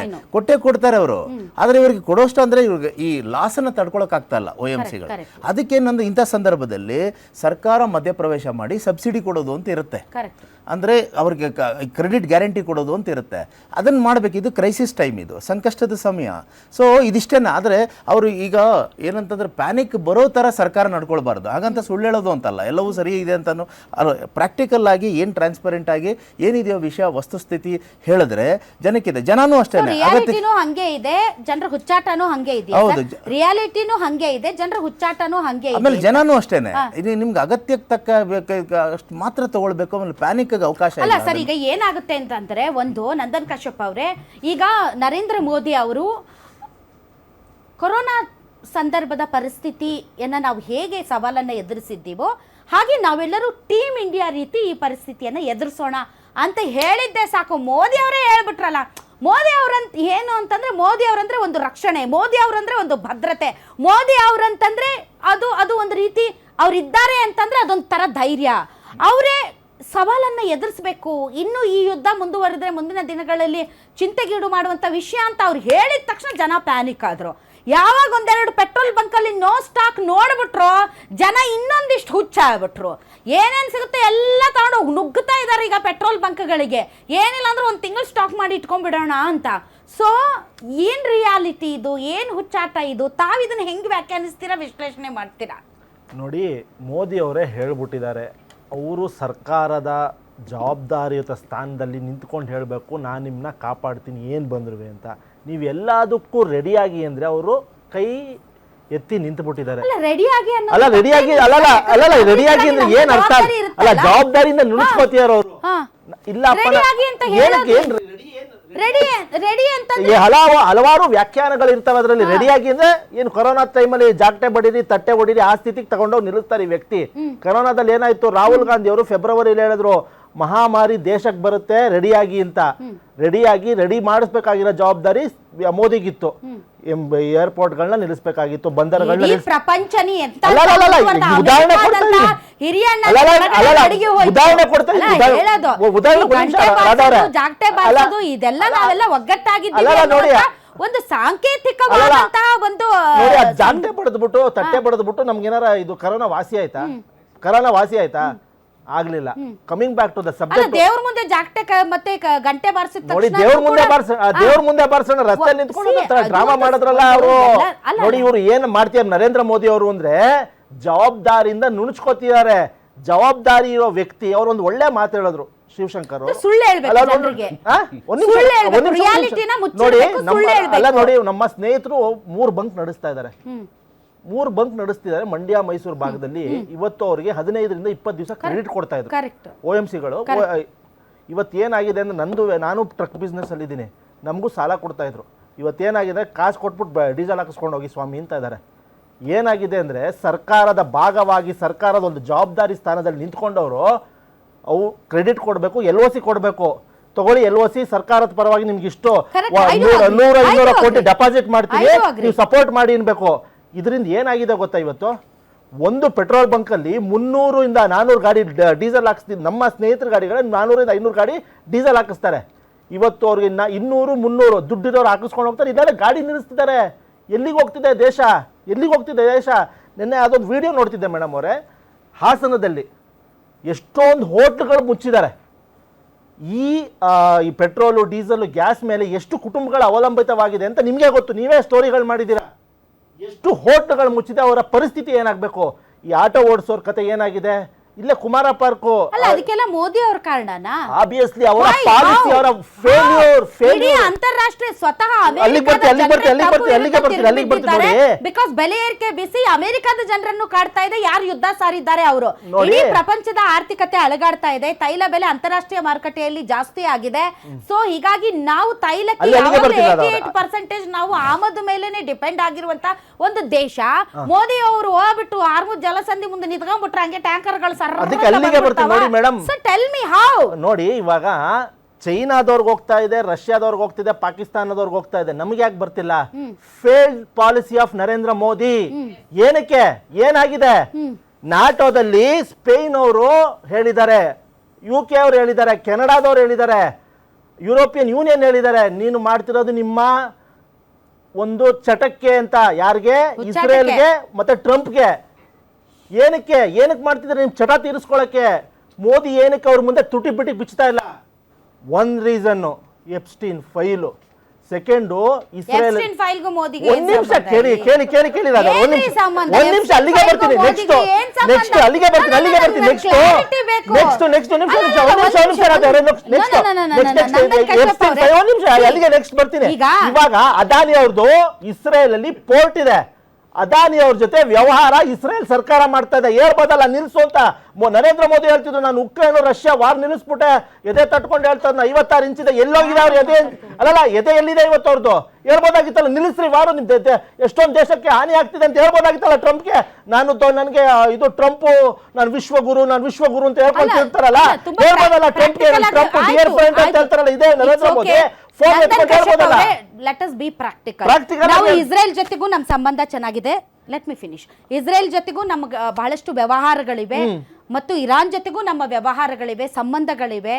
Speaker 2: ಕೊಡ್ತಾರೆ ಅವರು. ಆದ್ರೆ ಇವ್ರಿಗೆ ಕೊಡೋಷ್ಟು ಅಂದ್ರೆ ಇವ್ರಿಗೆ ಈ ಲಾಸನ್ನು ತಡ್ಕೊಳಕ್ ಆಗ್ತಾ ಇಲ್ಲ OMCಗಳು. ಅದಕ್ಕೇನಂದ್ರೆ ಇಂಥ ಸಂದರ್ಭದಲ್ಲಿ ಸರ್ಕಾರ ಮಧ್ಯಪ್ರವೇಶ ಮಾಡಿ ಸಬ್ಸಿಡಿ ಕೊಡೋದು ಅಂತ ಇರುತ್ತೆ. ಅಂದರೆ ಅವ್ರಿಗೆ ಕ್ರೆಡಿಟ್ ಗ್ಯಾರಂಟಿ ಕೊಡೋದು ಅಂತ ಇರುತ್ತೆ. ಅದನ್ನು ಮಾಡಬೇಕು. ಇದು ಕ್ರೈಸಿಸ್ ಟೈಮ್, ಇದು ಸಂಕಷ್ಟದ ಸಮಯ. ಸೊ ಇದಿಷ್ಟೇನ. ಆದರೆ ಅವರು ಈಗ ಏನಂತಂದ್ರೆ ಪ್ಯಾನಿಕ್ ಬರೋ ಥರ ಸರ್ಕಾರ ನಡ್ಕೊಳ್ಬಾರ್ದು. ಹಾಗಂತ ಸುಳ್ಳು ಹೇಳೋದು ಅಂತಲ್ಲ, ಎಲ್ಲವೂ ಸರಿ ಇದೆ ಅಂತಲೂ ಪ್ರಾಕ್ಟಿಕಲ್ ಆಗಿ ಏನು ಟ್ರಾನ್ಸ್ಪರೆಂಟ್ ಆಗಿ ಏನಿದೆಯೋ ವಿಷಯ ವಸ್ತುಸ್ಥಿತಿ ಹೇಳಿದ್ರೆ ಜನಕ್ಕಿದೆ. ಜನನೂ ಅಷ್ಟೇ,
Speaker 1: ಹಂಗೆ ಇದೆ, ಜನರ ಹುಚ್ಚಾಟನೂ ಹಂಗೆ ಇದೆ. ಹೌದು, ರಿಯಾಲಿಟಿನೂ ಹಂಗೆ ಇದೆ, ಜನರ ಹುಚ್ಚಾಟನೂ ಹಂಗೆ ಇದೆ.
Speaker 2: ಆಮೇಲೆ ಜನನೂ ಅಷ್ಟೇನೆ. ಇದು ನಿಮ್ಗೆ ಅಗತ್ಯಕ್ಕೆ ತಕ್ಕ ಅಷ್ಟು ಮಾತ್ರ ತಗೊಳ್ಬೇಕು. ಆಮೇಲೆ ಪ್ಯಾನಿಕ್ ಅವಕಾಶ
Speaker 1: ಅಲ್ಲ ಸರ್. ಈಗ ಏನಾಗುತ್ತೆ ಅಂತಂದ್ರೆ, ಒಂದು ನಂದನ್ ಕಶ್ಯಪ್ ಅವರೇ, ಈಗ ನರೇಂದ್ರ ಮೋದಿ ಅವರು ಕೊರೋನಾ ಸಂದರ್ಭದ ಪರಿಸ್ಥಿತಿಯನ್ನ ನಾವು ಹೇಗೆ ಸವಾಲನ್ನ ಎದುರಿಸಿದ್ದೀವೋ ಹಾಗೆ ನಾವೆಲ್ಲರೂ ಟೀಮ್ ಇಂಡಿಯಾ ರೀತಿ ಈ ಪರಿಸ್ಥಿತಿಯನ್ನ ಎದುರಿಸೋಣ ಅಂತ ಹೇಳಿದ್ದೆ ಸಾಕು. ಮೋದಿ ಅವರೇ ಹೇಳ್ಬಿಟ್ರಲ್ಲ. ಮೋದಿ ಅವರಂತ ಏನು ಅಂತಂದ್ರೆ, ಮೋದಿ ಅವರಂದ್ರೆ ಒಂದು ರಕ್ಷಣೆ, ಮೋದಿ ಅವರಂದ್ರೆ ಒಂದು ಭದ್ರತೆ, ಮೋದಿ ಅವರಂತಂದ್ರೆ ಅದು ಒಂದು ರೀತಿ ಅವರಿದ್ದಾರೆ ಅಂತಂದ್ರೆ ಅದೊಂದು ತರ ಧೈರ್ಯ. ಅವರೇ ಸವಾಲನ್ನು ಎದುರಿಸಬೇಕು. ಇನ್ನು ಈ ಯುದ್ಧ ಮುಂದುವರೆದ್ರೆ ಮುಂದಿನ ದಿನಗಳಲ್ಲಿ ಚಿಂತೆಗೀಡು ಮಾಡುವಂಥ ವಿಷಯ ಅಂತ ಅವ್ರು ಹೇಳಿದ ತಕ್ಷಣ ಜನ ಪ್ಯಾನಿಕ್ ಆದರು. ಯಾವಾಗ ಒಂದೆರಡು ಪೆಟ್ರೋಲ್ ಬಂಕಲ್ಲಿ ನೋ ಸ್ಟಾಕ್ ನೋಡ್ಬಿಟ್ರು ಜನ ಇನ್ನೊಂದಿಷ್ಟು ಹುಚ್ಚ ಆಗ್ಬಿಟ್ರು. ಏನೇನು ಸಿಗುತ್ತೆ ಎಲ್ಲ ತಗೊಂಡು ನುಗ್ಗುತ್ತಾ ಇದ್ದಾರೆ ಈಗ ಪೆಟ್ರೋಲ್ ಬಂಕ್ಗಳಿಗೆ. ಏನಿಲ್ಲ ಅಂದ್ರೆ 1 ತಿಂಗಳು ಸ್ಟಾಕ್ ಮಾಡಿ ಇಟ್ಕೊಂಡ್ಬಿಡೋಣ ಅಂತ. ಸೊ ಏನು ರಿಯಾಲಿಟಿ ಇದು, ಏನು ಹುಚ್ಚಾಟ ಇದು? ತಾವಿದನ್ನು ಹೆಂಗೆ ವ್ಯಾಖ್ಯಾನಿಸ್ತೀರಾ, ವಿಶ್ಲೇಷಣೆ ಮಾಡ್ತೀರಾ?
Speaker 3: ನೋಡಿ, ಮೋದಿ ಅವರೇ ಹೇಳ್ಬಿಟ್ಟಿದ್ದಾರೆ, ಅವರು ಸರ್ಕಾರದ ಜವಾಬ್ದಾರಿಯುತ ಸ್ಥಾನದಲ್ಲಿ ನಿಂತ್ಕೊಂಡು ಹೇಳಬೇಕು, ನಾನು ನಿಮ್ಮನ್ನ ಕಾಪಾಡ್ತೀನಿ ಏನು ಬಂದ್ರು ಅಂತ. ನೀವು ಎಲ್ಲದಕ್ಕೂ ರೆಡಿಯಾಗಿ ಅಂದರೆ ಅವರು ಕೈ ಎತ್ತಿ ನಿಂತುಬಿಟ್ಟಿದ್ದಾರೆ.
Speaker 1: ರೆಡಿಯಾಗಿ
Speaker 3: ಅಲ್ಲ ರೆಡಿಯಾಗಿ ಅಲ್ಲಲ್ಲ ರೆಡಿಯಾಗಿ ಅಂದ್ರೆ ಏನ್ ಅರ್ಥ? ಅಲ್ಲ ಜವಾಬ್ದಾರಿಯಿಂದ ನುಡಿಸ್ಕೋತಿದಾರ ಅವರು. ಇಲ್ಲಪ್ಪ ಹಲವಾರು ವ್ಯಾಖ್ಯಾನಗಳು ಇರ್ತವೆ ಅದರಲ್ಲಿ. ರೆಡಿಯಾಗಿ ಅಂದ್ರೆ ಏನು ಕೊರೋನಾ ಟೈಮಲ್ಲಿ ಜಾಗಟೆ ಬಡೀರಿ ತಟ್ಟೆ ಹೊಡೀರಿ ಆ ಸ್ಥಿತಿಗೆ ತಗೊಂಡೋಗಿ ನಿಲ್ಲಿಸ್ತಾರೆ ಈ ವ್ಯಕ್ತಿ. ಕೊರೋನಾದಲ್ಲಿ ಏನಾಯ್ತು, ರಾಹುಲ್ ಗಾಂಧಿ ಅವರು ಫೆಬ್ರವರಿಲಿ ಹೇಳಿದ್ರು ಮಹಾಮಾರಿ ದೇಶಕ್ಕೆ ಬರುತ್ತೆ ರೆಡಿಯಾಗಿ ಅಂತ. ರೆಡಿ ಮಾಡಿಸ್ಬೇಕಾಗಿರೋ ಜವಾಬ್ದಾರಿ ಮೋದಿಗಿತ್ತು. ಏರ್ಪೋರ್ಟ್ಗಳನ್ನ ನಿಲ್ಲಿಸಬೇಕಾಗಿತ್ತು, ಬಂದರುಗಳನ್ನ
Speaker 1: ಒಂದು ಸಾಂಕೇತಿಕವಾದಂತಹ ಒಂದು
Speaker 3: ಜಾಗಟೆ ಬಡದ್ಬಿಟ್ಟು ತಟ್ಟೆ ಬಡದ್ಬಿಟ್ಟು ನಮ್ಗೇನಾರ ಇದು ಕರೋನಾ ವಾಸಿ ಆಯ್ತಾ? ಆಗ್ಲಿಲ್ಲ. Coming back to the subject,
Speaker 1: ದೇವ್ರ ಮುಂದೆ ಜಾಗಟೆ ಮತ್ತೆ ಗಂಟೆ ಬಾರಿಸಿದ
Speaker 3: ನೋಡಿ, ದೇವ್ರ ಮುಂದೆ ಬಾರಿಸೋಣ ರಸ್ತೆಯಲ್ಲಿ ನಿಂತ್ಕೊಂಡು ಡ್ರಾಮಾ ಮಾಡಿದ್ರಲ್ಲ ಅವರು. ನೋಡಿ ಇವ್ರು ಏನ್ ಮಾಡ್ತಿದ್ದಾರೆ ನರೇಂದ್ರ ಮೋದಿ ಅವರು ಅಂದ್ರೆ ಜವಾಬ್ದಾರಿಯಿಂದ ನುಣುಚ್ಕೋತಿದ್ದಾರೆ. ಜವಾಬ್ದಾರಿ ಇರೋ ವ್ಯಕ್ತಿ ಅವ್ರು ಒಂದು ಒಳ್ಳೆ ಮಾತು ಹೇಳಿದ್ರು ಶಿವಶಂಕರ್ ನೋಡಿ, ನಮ್ಮ ಸ್ನೇಹಿತರು 3 ಬಂಕ್ ನಡೆಸ್ತಾ ಇದ್ದಾರೆ. 3 ಬಂಕ್ ನಡೆಸ್ತಿದ್ದಾರೆ ಮಂಡ್ಯ ಮೈಸೂರು ಭಾಗದಲ್ಲಿ. ಇವತ್ತು ಅವರಿಗೆ 15ರಿಂದ 20 ದಿವಸ ಕ್ರೆಡಿಟ್ ಕೊಡ್ತಾ ಇದ್ರು OMCಗಳು. ಇವತ್ತೇನಾಗಿದೆ ಅಂದ್ರೆ ನಾನು ಟ್ರಕ್ ಬಿಸ್ನೆಸ್ ಅಲ್ಲಿ ಇದ್ದೀನಿ, ನಮಗೂ ಸಾಲ ಕೊಡ್ತಾ ಇದ್ರು. ಇವತ್ತೇನಾಗಿದೆ, ಕಾಸು ಕೊಟ್ಬಿಟ್ಟು ಡೀಸೆಲ್ ಹಾಕಿಸ್ಕೊಂಡು ಹೋಗಿ ಸ್ವಾಮಿ ಅಂತ ಇದ್ದಾರೆ. ಏನಾಗಿದೆ ಅಂದ್ರೆ ಸರ್ಕಾರದ ಭಾಗವಾಗಿ ಸರ್ಕಾರದ ಒಂದು ಜವಾಬ್ದಾರಿ ಸ್ಥಾನದಲ್ಲಿ ನಿಂತ್ಕೊಂಡವರು ಅವು ಕ್ರೆಡಿಟ್ ಕೊಡಬೇಕು, LOC ಕೊಡಬೇಕು. ತಗೊಳ್ಳಿ LOC, ಸರ್ಕಾರದ ಪರವಾಗಿ ನಿಮ್ಗೆ ಇಷ್ಟು 100-200 ಕೋಟಿ ಡೆಪಾಸಿಟ್ ಮಾಡ್ತೀವಿ, ನೀವು ಸಪೋರ್ಟ್ ಮಾಡಿ ಅನ್ಬೇಕು. ಇದರಿಂದ ಏನಾಗಿದೆ ಗೊತ್ತಾ, ಇವತ್ತು ಒಂದು ಪೆಟ್ರೋಲ್ ಬಂಕಲ್ಲಿ 300ರಿಂದ 400 ಗಾಡಿ ಡೀಸೆಲ್ ಹಾಕಿಸ್ತೀವಿ. ನಮ್ಮ ಸ್ನೇಹಿತರ ಗಾಡಿಗಳ 400ರಿಂದ 500 ಗಾಡಿ ಡೀಸೆಲ್ ಹಾಕಿಸ್ತಾರೆ. ಇವತ್ತು ಅವ್ರಿಗೆ 200-300 ದುಡ್ಡಿರೋರು ಹಾಕಿಸ್ಕೊಂಡು ಹೋಗ್ತಾರೆ. ಇದೆಲ್ಲ ಗಾಡಿ ನಿಲ್ಲಿಸ್ತಿದ್ದಾರೆ. ಎಲ್ಲಿಗೆ ಹೋಗ್ತಿದೆ ದೇಶ? ನಿನ್ನೆ ಅದೊಂದು ವಿಡಿಯೋ ನೋಡ್ತಿದ್ದೆ ಮೇಡಮ್ ಅವರೇ, ಹಾಸನದಲ್ಲಿ ಎಷ್ಟೊಂದು ಹೋಟ್ಲುಗಳು ಮುಚ್ಚಿದ್ದಾರೆ. ಈ ಪೆಟ್ರೋಲು ಡೀಸೆಲ್ ಗ್ಯಾಸ್ ಮೇಲೆ ಎಷ್ಟು ಕುಟುಂಬಗಳು ಅವಲಂಬಿತವಾಗಿದೆ ಅಂತ ನಿಮಗೆ ಗೊತ್ತು, ನೀವೇ ಸ್ಟೋರಿಗಳು ಮಾಡಿದ್ದೀರಾ. ಎಷ್ಟು ಹೋಟ್ಲುಗಳು ಮುಚ್ಚಿದೆ, ಅವರ ಪರಿಸ್ಥಿತಿ ಏನಾಗಬೇಕು? ಈ ಆಟೋ ಓಡಿಸೋರ್ ಕತೆ ಏನಾಗಿದೆ? ಇಲ್ಲೇ ಕುಮಾರ ಪಾರ್ಕು
Speaker 1: ಅದಕ್ಕೆಲ್ಲ ಮೋದಿ ಅವ್ರ ಕಾರಣನಾ?
Speaker 3: ಆಬ್ವಿಯಸ್ಲಿ ಅವರ ಪಾಲಿಸಿ, ಅವರ ಫೇಲ್ಯೂರ್
Speaker 1: ಅಂತಾರಾಷ್ಟ್ರೀಯ ಸ್ವತಃ
Speaker 3: ಅಲ್ಲಿಗೆ ಬರ್ತೀನಿ ನೋಡಿ.
Speaker 1: ಬಿಕಾಸ್ ಬೆಲೆ ಏರಿಕೆ ಬಿಸಿ ಅಮೆರಿಕದ ಜನರನ್ನು ಕಾಡ್ತಾ ಇದೆ. ಯಾರು ಯುದ್ಧ ಸಾರಿದ್ದಾರೆ ಅವರು. ಇಡೀ ಪ್ರಪಂಚದ ಆರ್ಥಿಕತೆ ಅಲಗಾಡ್ತಾ ಇದೆ. ತೈಲ ಬೆಲೆ ಅಂತಾರಾಷ್ಟ್ರೀಯ ಮಾರುಕಟ್ಟೆಯಲ್ಲಿ ಜಾಸ್ತಿ ಆಗಿದೆ. ಸೊ ಹೀಗಾಗಿ ನಾವು ತೈಲಕ್ಕೆ 88% ನಾವು ಆಮದು ಮೇಲೆನೆ ಡಿಪೆಂಡ್ ಆಗಿರುವಂತ ಒಂದು ದೇಶ. ಮೋದಿ ಅವರು ಹೋಗ್ಬಿಟ್ಟು ಹಾರ್ಮುಜ್ ಜಲಸಂಧಿ ಮುಂದೆ ನಿಂತ್ಕೊಂಡ್ಬಿಟ್ರೆ ಹಂಗೆ ಟ್ಯಾಂಕರ್ಗಳು
Speaker 3: ಅದಕ್ಕೆ ಅಲ್ಲಿಗೆ ಬರ್ತೀನಿ ನೋಡಿ ಮೇಡಮ್. ನೋಡಿ ಇವಾಗ ಚೈನಾದವ್ರಿಗೆ ಹೋಗ್ತಾ ಇದೆ, ರಷ್ಯಾದವ್ರಿಗೆ ಹೋಗ್ತಿದೆ, ಪಾಕಿಸ್ತಾನದವ್ರಿಗೆ ಹೋಗ್ತಾ ಇದೆ, ನಮ್ಗೆ ಯಾಕೆ ಬರ್ತಿಲ್ಲ? Failed policy of Narendra Modi. ಏನಕ್ಕೆ? ಏನಾಗಿದೆ? ನಾಟೋದಲ್ಲಿ ಸ್ಪೇನ್ ಅವರು ಹೇಳಿದ್ದಾರೆ, UK ಅವರು ಹೇಳಿದ್ದಾರೆ, ಕೆನಡಾದವ್ರು ಹೇಳಿದ್ದಾರೆ, ಯುರೋಪಿಯನ್ ಯೂನಿಯನ್ ಹೇಳಿದ್ದಾರೆ, ನೀನು ಮಾಡ್ತಿರೋದು ನಿಮ್ಮ ಒಂದು ಚಟಕ್ಕೆ ಅಂತ. ಯಾರಿಗೆ? ಇಸ್ರೇಲ್ಗೆ ಮತ್ತೆ ಟ್ರಂಪ್ಗೆ. ಏನಕ್ಕೆ ಮಾಡ್ತಿದ್ದಾರೆ? ನಿಮ್ ಚಟ ತೀರಿಸ್ಕೊಳಕ್ಕೆ. ಮೋದಿ ಏನಕ್ಕೆ ಅವ್ರ ಮುಂದೆ ತುಟಿ ಬಿಟ್ಟಿ ಬಿಚ್ತಾ ಇಲ್ಲ? ಒಂದು reason Epstein file. Second Israel. ಒಂದ್ ನಿಮಿಷ ಕೇಳಿ ಒಂದ್ ನಿಮಿಷ ಅಲ್ಲಿಗೆ ಬರ್ತೀನಿ. ನೆಕ್ಸ್ಟ್ ಅಲ್ಲಿಗೆ ಬರ್ತೀನಿ. ಇವಾಗ ಅದಾನಿ ಅವ್ರದ್ದು ಇಸ್ರೇಲ್ ಅಲ್ಲಿ ಪೋರ್ಟ್ ಇದೆ. ಅದಾನಿ ಅವ್ರ ಜೊತೆ ವ್ಯವಹಾರ ಇಸ್ರೇಲ್ ಸರ್ಕಾರ ಮಾಡ್ತಾ ಇದೆ. ಹೇಳ್ಬೋದಲ್ಲ ನಿಲ್ಸು ಅಂತ. ನರೇಂದ್ರ ಮೋದಿ ಹೇಳ್ತಿದ್ರು, ನಾನು ಉಕ್ರೇನ್ ರಷ್ಯಾ ವಾರ್ ನಿಲ್ಲಿಸ್ಬಿಟ್ಟೆ, ಎದೆ ತಟ್ಕೊಂಡು ಹೇಳ್ತಾ 56 ಇಂಚಿದೆ. ಎಲ್ಲೋಗಿದೆ ಅವ್ರು ಎದೆ? ಎದೆ ಎಲ್ಲಿದೆ ಇವತ್ತು ಅವ್ರದ್ದು? ಹೇಳ್ಬೋದಾಗಿತ್ತಲ್ಲ, ನಿಲ್ಲಿಸ್ರಿ ವಾರು, ನಿಮ್ ಎಷ್ಟೊಂದು ದೇಶಕ್ಕೆ ಹಾನಿ ಆಗ್ತಿದೆ ಅಂತ ಹೇಳ್ಬೋದಾಗಿತ್ತಲ್ಲ ಟ್ರಂಪ್ಗೆ. ನನಗೆ ಇದು ಟ್ರಂಪ್ ನಾನು ವಿಶ್ವಗುರು ಅಂತ ಹೇಳ್ಕೊಂತಿರ್ತಾರಲ್ಲ, ಹೇಳ್ಬೋದಲ್ಲ ಟ್ರಂಪ್ಗೆ. ಟ್ರಂಪ್ ಡಿಯರ್ ಫ್ರೆಂಡ್ ಅಂತ ಹೇಳ್ತಾರಲ್ಲ, ಇದೇ Narendra Modi.
Speaker 1: Let us be practical. ನಾವು ಇಸ್ರೇಲ್ ಜೊತೆಗೂ ನಮ್ಮ ಸಂಬಂಧ ಚೆನ್ನಾಗಿದೆ. Let me finish. ಇಸ್ರೇಲ್ ಜೊತೆಗೂ ನಮ್ಗೆ ಬಹಳಷ್ಟು ವ್ಯವಹಾರಗಳಿವೆ ಮತ್ತು ಇರಾನ್ ಜೊತೆಗೂ ನಮ್ಮ ವ್ಯವಹಾರಗಳಿವೆ, ಸಂಬಂಧಗಳಿವೆ.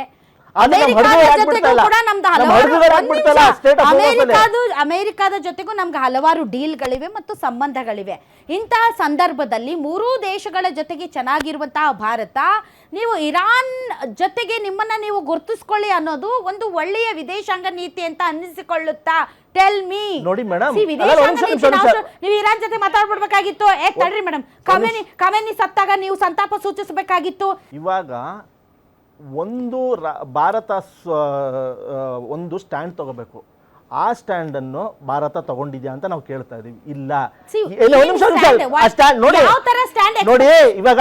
Speaker 1: ಅಮೆರಿಕಾದ ಜೊತೆಗೂ ನಮ್ಗೆ ಹಲವಾರು ಡೀಲ್ಗಳಿವೆ ಮತ್ತು ಸಂಬಂಧಗಳಿವೆ. ಇಂತಹ ಸಂದರ್ಭದಲ್ಲಿ 3 ದೇಶಗಳ ಜೊತೆಗೆ ಚೆನ್ನಾಗಿರುವಂತಹ ಭಾರತ, ನೀವು ಇರಾನ್ ಜೊತೆಗೆ ನಿಮ್ಮನ್ನ ನೀವು ಗುರುತಿಸ್ಕೊಳ್ಳಿ ಅನ್ನೋದು ಒಂದು ಒಳ್ಳೆಯ ವಿದೇಶಾಂಗ ನೀತಿ ಅಂತ ಅನ್ನಿಸಿಕೊಳ್ಳುತ್ತಾ? Tell me.
Speaker 3: ನೋಡಿ ಮೇಡಮ್,
Speaker 1: ನೀವು ಇರಾನ್ ಜೊತೆ ಮಾತಾಡ್ಬಿಡ್ಬೇಕಾಗಿತ್ತು. ತಡ್ರಿ ಮೇಡಮ್, ಖಮೇನಿ ಸತ್ತಾಗ ನೀವು ಸಂತಾಪ ಸೂಚಿಸಬೇಕಾಗಿತ್ತು.
Speaker 3: ಇವಾಗ ಭಾರತ ಒಂದು ಸ್ಟ್ಯಾಂಡ್ ತಗೋಬೇಕು. ಆ ಸ್ಟ್ಯಾಂಡ್ ಅನ್ನು ಭಾರತ ತಗೊಂಡಿದ್ಯಾ ಅಂತ ನಾವು ಕೇಳ್ತಾ ಇದೀವಿ. ಇಲ್ಲ. ನೋಡಿ ಇವಾಗ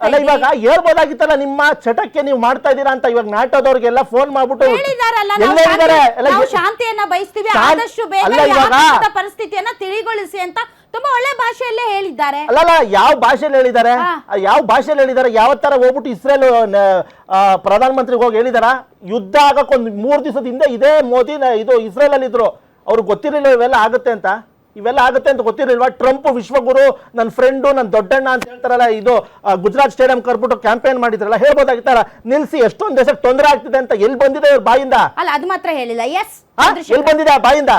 Speaker 3: ಅಲ್ಲ, ಇವಾಗ ಹೇಳ್ಬೋದಾಗಿತ್ತಲ್ಲ, ನಿಮ್ಮ ಚಟಕ್ಕೆ ನೀವು ಮಾಡ್ತಾ ಇದ್ದೀರಾ ಅಂತ ಇವಾಗ ನಾಟೋದವ್ರಿಗೆಲ್ಲ ಫೋನ್ ಮಾಡ್ಬಿಟ್ಟು
Speaker 1: ಶಾಂತಿಯನ್ನ ಬಯಸ್ತೀವಿ, ಆದಷ್ಟು ಬೇಗ ಪರಿಸ್ಥಿತಿಯನ್ನ ತಿಳಿಗೊಳಿಸಿ ಅಂತ ತುಂಬಾ ಒಳ್ಳೆ ಭಾಷೆಯಲ್ಲೇ ಹೇಳಿದ್ದಾರೆ.
Speaker 3: ಅಲ್ಲಲ್ಲ, ಯಾವ ಭಾಷೆಯಲ್ಲಿ ಹೇಳಿದ್ದಾರೆ? ಯಾವ ತರ ಹೋಗ್ಬಿಟ್ಟು ಇಸ್ರೇಲ್ ಪ್ರಧಾನಮಂತ್ರಿಗೆ ಹೋಗಿ ಹೇಳಿದಾರ? ಯುದ್ಧ ಆಗಕ್ಕೊಂದು 3 ದಿವಸದ ಹಿಂದೆ ಇದೇ ಮೋದಿ ಇದು ಇಸ್ರೇಲ್ ಅಲ್ಲಿ ಇದ್ರು. ಅವ್ರಿಗೆ ಗೊತ್ತಿರಲಿಲ್ಲ ಇವೆಲ್ಲ ಆಗುತ್ತೆ ಅಂತ ಗೊತ್ತಿರಲಿಲ್ವಾ? ಟ್ರಂಪ್ ವಿಶ್ವಗುರು, ನನ್ನ ಫ್ರೆಂಡು, ನನ್ನ ದೊಡ್ಡಣ್ಣ ಅಂತ ಹೇಳ್ತಾರಲ್ಲ, ಇದು ಗುಜರಾತ್ ಸ್ಟೇಡಿಯಂ ಕರ್ಬಿಟ್ಟು ಕ್ಯಾಂಪೇನ್ ಮಾಡಿದ್ರಲ್ಲ, ಹೇಳ್ಬೋದಾಗಿತ್ತಲ್ಲ, ನಿಲ್ಸಿ ಎಷ್ಟೊಂದು ದೇಶಕ್ಕೆ ತೊಂದರೆ ಆಗ್ತಿದೆ ಅಂತ. ಎಲ್ಲಿ ಬಂದಿದೆ ಇವ್ರ ಬಾಯಿಂದ?
Speaker 1: ಅಲ್ಲ, ಅದು ಮಾತ್ರ ಹೇಳಿಲ್ಲ.
Speaker 3: ಎಲ್ಲಿ ಬಂದಿದೆ ಬಾಯಿಂದ?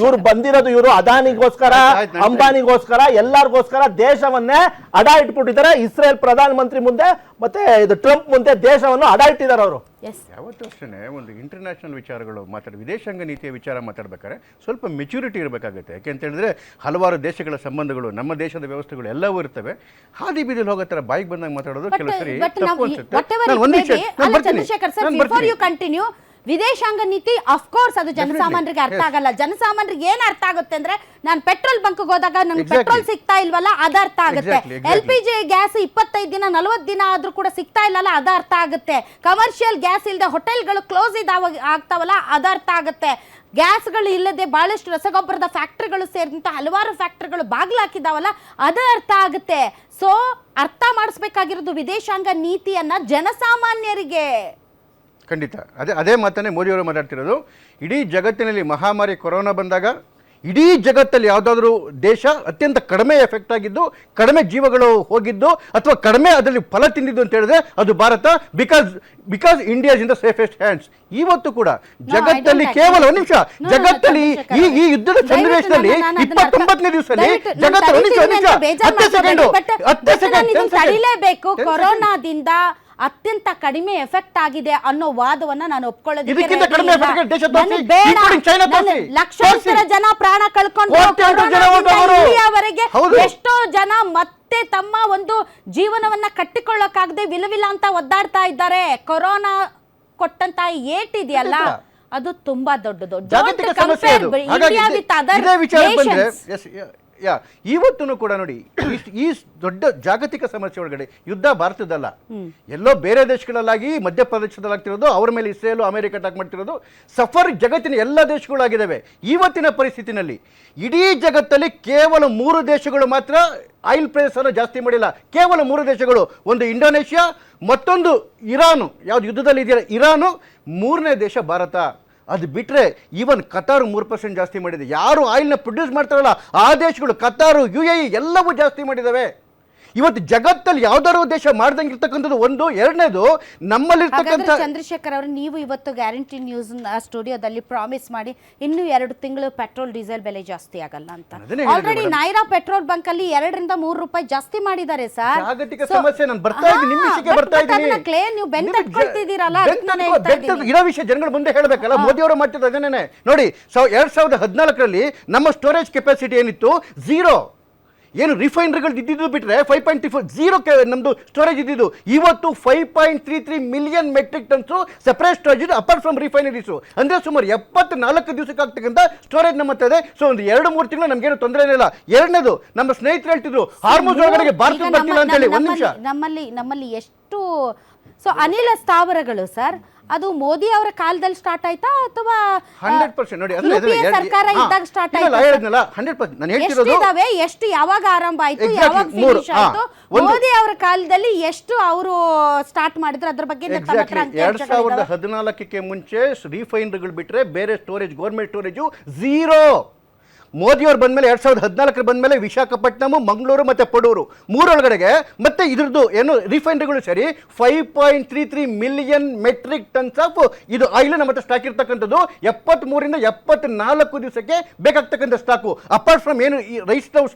Speaker 3: ಇವ್ರು ಬಂದಿರೋದು ಇವರು ಅದಾನಿಗೋಸ್ಕರ, ಅಂಬಾನಿಗೋಸ್ಕರ, ಎಲ್ಲರಿಗೋಸ್ಕರ ದೇಶವನ್ನೇ ಅಡ ಇಟ್ಬಿಟ್ಟಿದ್ದಾರೆ. ಇಸ್ರೇಲ್ ಪ್ರಧಾನ ಮಂತ್ರಿ ಮುಂದೆ ಮತ್ತೆ ಇದು ಟ್ರಂಪ್ ಮುಂದೆ ದೇಶವನ್ನು ಅಡ ಇಟ್ಟಿದ್ದಾರೆ ಅವರು.
Speaker 4: ಯಾವತ್ತೂ ಅಷ್ಟೇ ಒಂದು ಇಂಟರ್ನ್ಯಾಷನಲ್ ವಿಚಾರಗಳು ವಿದೇಶಾಂಗ ನೀತಿಯ ವಿಚಾರ ಮಾತಾಡ್ಬೇಕಾದ್ರೆ ಸ್ವಲ್ಪ ಮೆಚುರಿಟಿ ಇರಬೇಕಾಗುತ್ತೆ. ಯಾಕೆಂತ ಹೇಳಿದ್ರೆ ಹಲವಾರು ದೇಶಗಳ ಸಂಬಂಧಗಳು, ನಮ್ಮ ದೇಶದ ವ್ಯವಸ್ಥೆಗಳು ಎಲ್ಲವೂ ಇರ್ತವೆ. ಹಾದಿ ಬೀದಿಲಿ ಹೋಗೋ ಥರ ಬಾಯಿಗೆ ಬಂದಾಗ ಮಾತಾಡೋದು ಕೆಲವು ಸರಿ ತಪ್ಪು
Speaker 1: ಅನ್ಸುತ್ತೆ. ವಿದೇಶಾಂಗ ನೀತಿ ಅಫ್ಕೋರ್ಸ್ ಅದು ಜನಸಾಮಾನ್ಯರಿಗೆ ಅರ್ಥ ಆಗಲ್ಲ. ಜನಸಾಮಾನ್ಯರಿಗೆ ಏನ್ ಅರ್ಥ ಆಗುತ್ತೆ ಅಂದ್ರೆ, ನಾನು ಪೆಟ್ರೋಲ್ ಬಂಕ್ ಹೋದಾಗ ನನ್ಗೆ ಪೆಟ್ರೋಲ್ ಸಿಗ್ತಾ ಇಲ್ವಲ್ಲ, ಅದ ಅರ್ಥ ಆಗುತ್ತೆ. LPG ಗ್ಯಾಸ್ 25 ದಿನ 40 ದಿನ ಆದ್ರೂ ಕೂಡ ಸಿಗ್ತಾ ಇಲ್ಲಲ್ಲ, ಅದ ಅರ್ಥ ಆಗುತ್ತೆ. ಕಮರ್ಷಿಯಲ್ ಗ್ಯಾಸ್ ಇಲ್ಲದೆ ಹೋಟೆಲ್ಗಳು ಕ್ಲೋಸ್ ಆಗ್ತಾವಲ್ಲ, ಅದ ಅರ್ಥ ಆಗುತ್ತೆ. ಗ್ಯಾಸ್ಗಳು ಇಲ್ಲದೆ ಬಹಳಷ್ಟು ರಸಗೊಬ್ಬರದ ಫ್ಯಾಕ್ಟರಿಗಳು ಸೇರಿದಂತೆ ಹಲವಾರು ಫ್ಯಾಕ್ಟರಿಗಳು ಬಾಗಿಲಾಕಿದಾವಲ್ಲ, ಅದ ಅರ್ಥ ಆಗುತ್ತೆ. ಸೊ ಅರ್ಥ ಮಾಡಿಸ್ಬೇಕಾಗಿರೋದು ವಿದೇಶಾಂಗ ನೀತಿಯನ್ನ ಜನಸಾಮಾನ್ಯರಿಗೆ.
Speaker 4: ಖಂಡಿತ ಅದೇ ಮಾತನ್ನೇ ಮೋದಿಯವರು ಮಾತಾಡ್ತಿರೋದು. ಇಡೀ ಜಗತ್ತಿನಲ್ಲಿ ಮಹಾಮಾರಿ ಕೊರೋನಾ ಬಂದಾಗ ಇಡೀ ಜಗತ್ತಲ್ಲಿ ಯಾವುದಾದ್ರೂ ದೇಶ ಅತ್ಯಂತ ಕಡಿಮೆ ಎಫೆಕ್ಟ್ ಆಗಿದ್ದು, ಕಡಿಮೆ ಜೀವಗಳು ಹೋಗಿದ್ದು, ಅಥವಾ ಕಡಿಮೆ ಅದರಲ್ಲಿ ಫಲ ತಿಂದಿದ್ದು ಅಂತ ಹೇಳಿದ್ರೆ ಅದು Bharat. Because India is in the safest hands. ಇವತ್ತು ಕೂಡ ಜಗತ್ತಲ್ಲಿ ಕೇವಲ ಒಂದು ನಿಮಿಷ, ಜಗತ್ತಲ್ಲಿ ಈ ಯುದ್ಧದ ಸನ್ನಿವೇಶದಲ್ಲಿ 29ನೇ ದಿವಸದಲ್ಲಿ ಜಗತ್ತು 10 ಸೆಕೆಂಡ್
Speaker 1: ತಡಿಲೇಬೇಕು. ಕೊರೋನಾದಿಂದ ಅತ್ಯಂತ ಕಡಿಮೆ ಎಫೆಕ್ಟ್ ಆಗಿದೆ ಅನ್ನೋ ವಾದವನ್ನ ನಾನು ಒಪ್ಕೊಳ್ಳೋದಕ್ಕೆ ಲಕ್ಷಾಂತರ ಜನ ಪ್ರಾಣ ಕಳ್ಕೊಂಡು ಎಷ್ಟೋ ಜನ ಮತ್ತೆ ತಮ್ಮ ಒಂದು ಜೀವನವನ್ನ ಕಟ್ಟಿಕೊಳ್ಳೋಕಾಗದೆ ವಿಲವಿಲ ಅಂತ ಒದ್ದಾಡ್ತಾ ಇದ್ದಾರೆ. ಕೊರೋನಾ ಕೊಟ್ಟಂತ ಏಟ್ ಇದೆಯಲ್ಲ, ಅದು ತುಂಬಾ ದೊಡ್ಡದು.
Speaker 4: ಇವತ್ತು ಕೂಡ ನೋಡಿ, ಈ ದೊಡ್ಡ ಜಾಗತಿಕ ಸಮಸ್ಯೆ ಒಳಗಡೆ ಯುದ್ಧ ಭಾರತದಲ್ಲ, ಎಲ್ಲೋ ಬೇರೆ ದೇಶಗಳಲ್ಲಾಗಿ ಮಧ್ಯಪ್ರದೇಶದಲ್ಲಾಗ್ತಿರೋದು, ಅವ್ರ ಮೇಲೆ ಇಸ್ರೇಲು ಅಮೆರಿಕ ಅಟ್ಯಾಕ್ ಮಾಡ್ತಿರೋದು, ಸಫರ್ ಜಗತ್ತಿನ ಎಲ್ಲ ದೇಶಗಳಾಗಿದ್ದಾವೆ. ಇವತ್ತಿನ ಪರಿಸ್ಥಿತಿನಲ್ಲಿ ಇಡೀ ಜಗತ್ತಲ್ಲಿ ಕೇವಲ 3 ದೇಶಗಳು ಮಾತ್ರ ಆಯಿಲ್ ಪ್ರೈಸ್ ಅನ್ನು ಜಾಸ್ತಿ ಮಾಡಿಲ್ಲ. ಕೇವಲ 3 ದೇಶಗಳು, ಒಂದು ಇಂಡೋನೇಷ್ಯಾ, ಮತ್ತೊಂದು ಇರಾನು, ಯಾವ್ದು ಯುದ್ಧದಲ್ಲಿ ಇದೆಯಲ್ಲ ಇರಾನು, 3ನೇ ದೇಶ ಭಾರತ. ಅದು ಬಿಟ್ಟರೆ ಈವನ್ ಕತಾರು 3% ಜಾಸ್ತಿ ಮಾಡಿದೆ. ಯಾರು ಆಯಿಲ್ನ ಪ್ರೊಡ್ಯೂಸ್ ಮಾಡ್ತಾರಲ್ಲ ಆ ದೇಶಗಳು, ಕತಾರು, UAE ಎಲ್ಲವೂ ಜಾಸ್ತಿ ಮಾಡಿದ್ದಾವೆ. ಇವತ್ತು ಜಗತ್ತಲ್ಲಿ ಯಾವ್ದಾದ್ರು ದೇಶ ಮಾಡ್ದಂಗೆ ಇರ್ತಕ್ಕಂಥದ್ದು ಒಂದು. ಎರಡನೇದು, ನಮ್ಮಲ್ಲಿರ್ತಕ್ಕಂಥ
Speaker 1: ಚಂದ್ರಶೇಖರ್ ಅವರು, ನೀವು ಇವತ್ತು ಗ್ಯಾರಂಟಿ ನ್ಯೂಸ್ ಸ್ಟುಡಿಯೋದಲ್ಲಿ ಪ್ರಾಮಿಸ್ ಮಾಡಿ ಇನ್ನು 2 ತಿಂಗಳು ಪೆಟ್ರೋಲ್ ಡೀಸೆಲ್ ಬೆಲೆ ಜಾಸ್ತಿ ಆಗಲ್ಲ ಅಂತ. ಆಲ್ರೆಡಿ ನೈರಾ ಪೆಟ್ರೋಲ್ ಬಂಕ್ ಅಲ್ಲಿ 2 ರಿಂದ 3 ರೂಪಾಯಿ ಜಾಸ್ತಿ ಮಾಡಿದ್ದಾರೆ ಸರ್.
Speaker 4: ಜಾಗತಿಕ ಸಮಸ್ಯೆ. ನಾನು ಬರ್ತಾ ಇದ್ದೀನಿ, ನಿಮ್ಮ ವಿಷಯಕ್ಕೆ ಬರ್ತಾ ಇದ್ದೀನಿ.
Speaker 1: ನೀವು ಬೆಂತಟ್ಕೊಳ್ತಿದ್ದೀರಲ್ಲ,
Speaker 4: ಇರೋ ವಿಷಯ ಜನಗಳ ಮುಂದೆ ಹೇಳಬೇಕಲ್ಲ. ಮೋದಿ ಅವರು ಮಾಡ್ತಿದ್ದು ಅದನ್ನೇ ನೋಡಿ. 2014ರಲ್ಲಿ ನಮ್ಮ ಸ್ಟೋರೇಜ್ ಕೆಪಾಸಿಟಿ ಏನಿತ್ತು 0. ಏನು ರಿಫೈನರಿಗಳು ಇದ್ದಿದ್ದು ಬಿಟ್ಟರೆ 5.0 ನಮ್ಮದು ಸ್ಟೋರೇಜ್ ಇದ್ದಿದ್ದು. ಇವತ್ತು 5.33 million metric tons separate storage ಇದೆ ಅಪಾರ್ಟ್ ಫ್ರಮ್ ರಿಫೈನರೀಸು. ಅಂದರೆ ಸುಮಾರು 74 ದಿವಸಕ್ಕೆ ಆಗ್ತಕ್ಕಂಥ ಸ್ಟೋರೇಜ್ ನಮ್ಮ ಹತ್ರ ಇದೆ. ಸೊ ಒಂದು 2-3 ತಿಂಗಳು ನಮಗೇನು ತೊಂದರೆ ಇಲ್ಲ. ಎರಡನೇದು, ನಮ್ಮ ಸ್ನೇಹಿತರು ಹೇಳ್ತಿದ್ರು ಹಾರ್ಮುಜ್ ಒಳಗಡೆ ಭಾರತ ಬರ್ತಿಲ್ಲ ಅಂತ ಹೇಳಿ. ಒಂದು ನಿಮಿಷ,
Speaker 1: ನಮ್ಮಲ್ಲಿ ಎಷ್ಟು ಅನಿಲ ಸ್ಥಾವರಗಳು ಸರ್, ಅದು ಮೋದಿ ಅವರ ಕಾಲದಲ್ಲಿ ಸ್ಟಾರ್ಟ್ ಆಯ್ತಾ ಅಥವಾ
Speaker 4: 100% ನೋಡಿ
Speaker 1: ಸರ್ಕಾರ ಇದ್ದಾಗ ಸ್ಟಾರ್ಟ್ ಆಯ್ತಾ?
Speaker 4: 100% ನಾನು ಹೇಳ್ತಿರೋದು
Speaker 1: ಎಷ್ಟು ಯಾವಾಗ ಆರಂಭ ಆಯ್ತು, ಯಾವಾಗ ಫಿನಿಶ್ ಆಯ್ತು, ಮೋದಿ ಅವರ ಕಾಲದಲ್ಲಿ ಎಷ್ಟು ಅವರು ಸ್ಟಾರ್ಟ್ ಮಾಡಿದ್ರು, ಅದ್ರ ಬಗ್ಗೆ
Speaker 4: 2014ಕ್ಕೆ ಮುಂಚೆ ರಿಫೈನರಿಗಳು ಬಿಟ್ರೆ ಬೇರೆ ಸ್ಟೋರೇಜ್, ಗೌರ್ಮೆಂಟ್ ಸ್ಟೋರೇಜು 0. ಮೋದಿಯವರು ಬಂದಮೇಲೆ 2014 ಬಂದಮೇಲೆ ವಿಶಾಖಪಟ್ಟಣಂ, ಮಂಗಳೂರು ಮತ್ತು ಪಡೂರು 3 ಒಳಗಡೆಗೆ ಮತ್ತೆ ಇದ್ರದ್ದು ಏನು ರಿಫೈನರಿಗಳು ಸೇರಿ 5.33 ಮಿಲಿಯನ್ ಮೆಟ್ರಿಕ್ ಟನ್ಸ್ ಆಫ್ ಇದು ಆಯಿಲ್ ನಮ್ಮ ಹತ್ರ ಸ್ಟಾಕ್ ಇರ್ತಕ್ಕಂಥದ್ದು. 73ರಿಂದ 74 ದಿವಸಕ್ಕೆ ಬೇಕಾಗ್ತಕ್ಕಂಥ ಸ್ಟಾಕು. ಅಪಾರ್ಟ್ ಫ್ರಮ್ ಏನು ಈ ರೈಸ್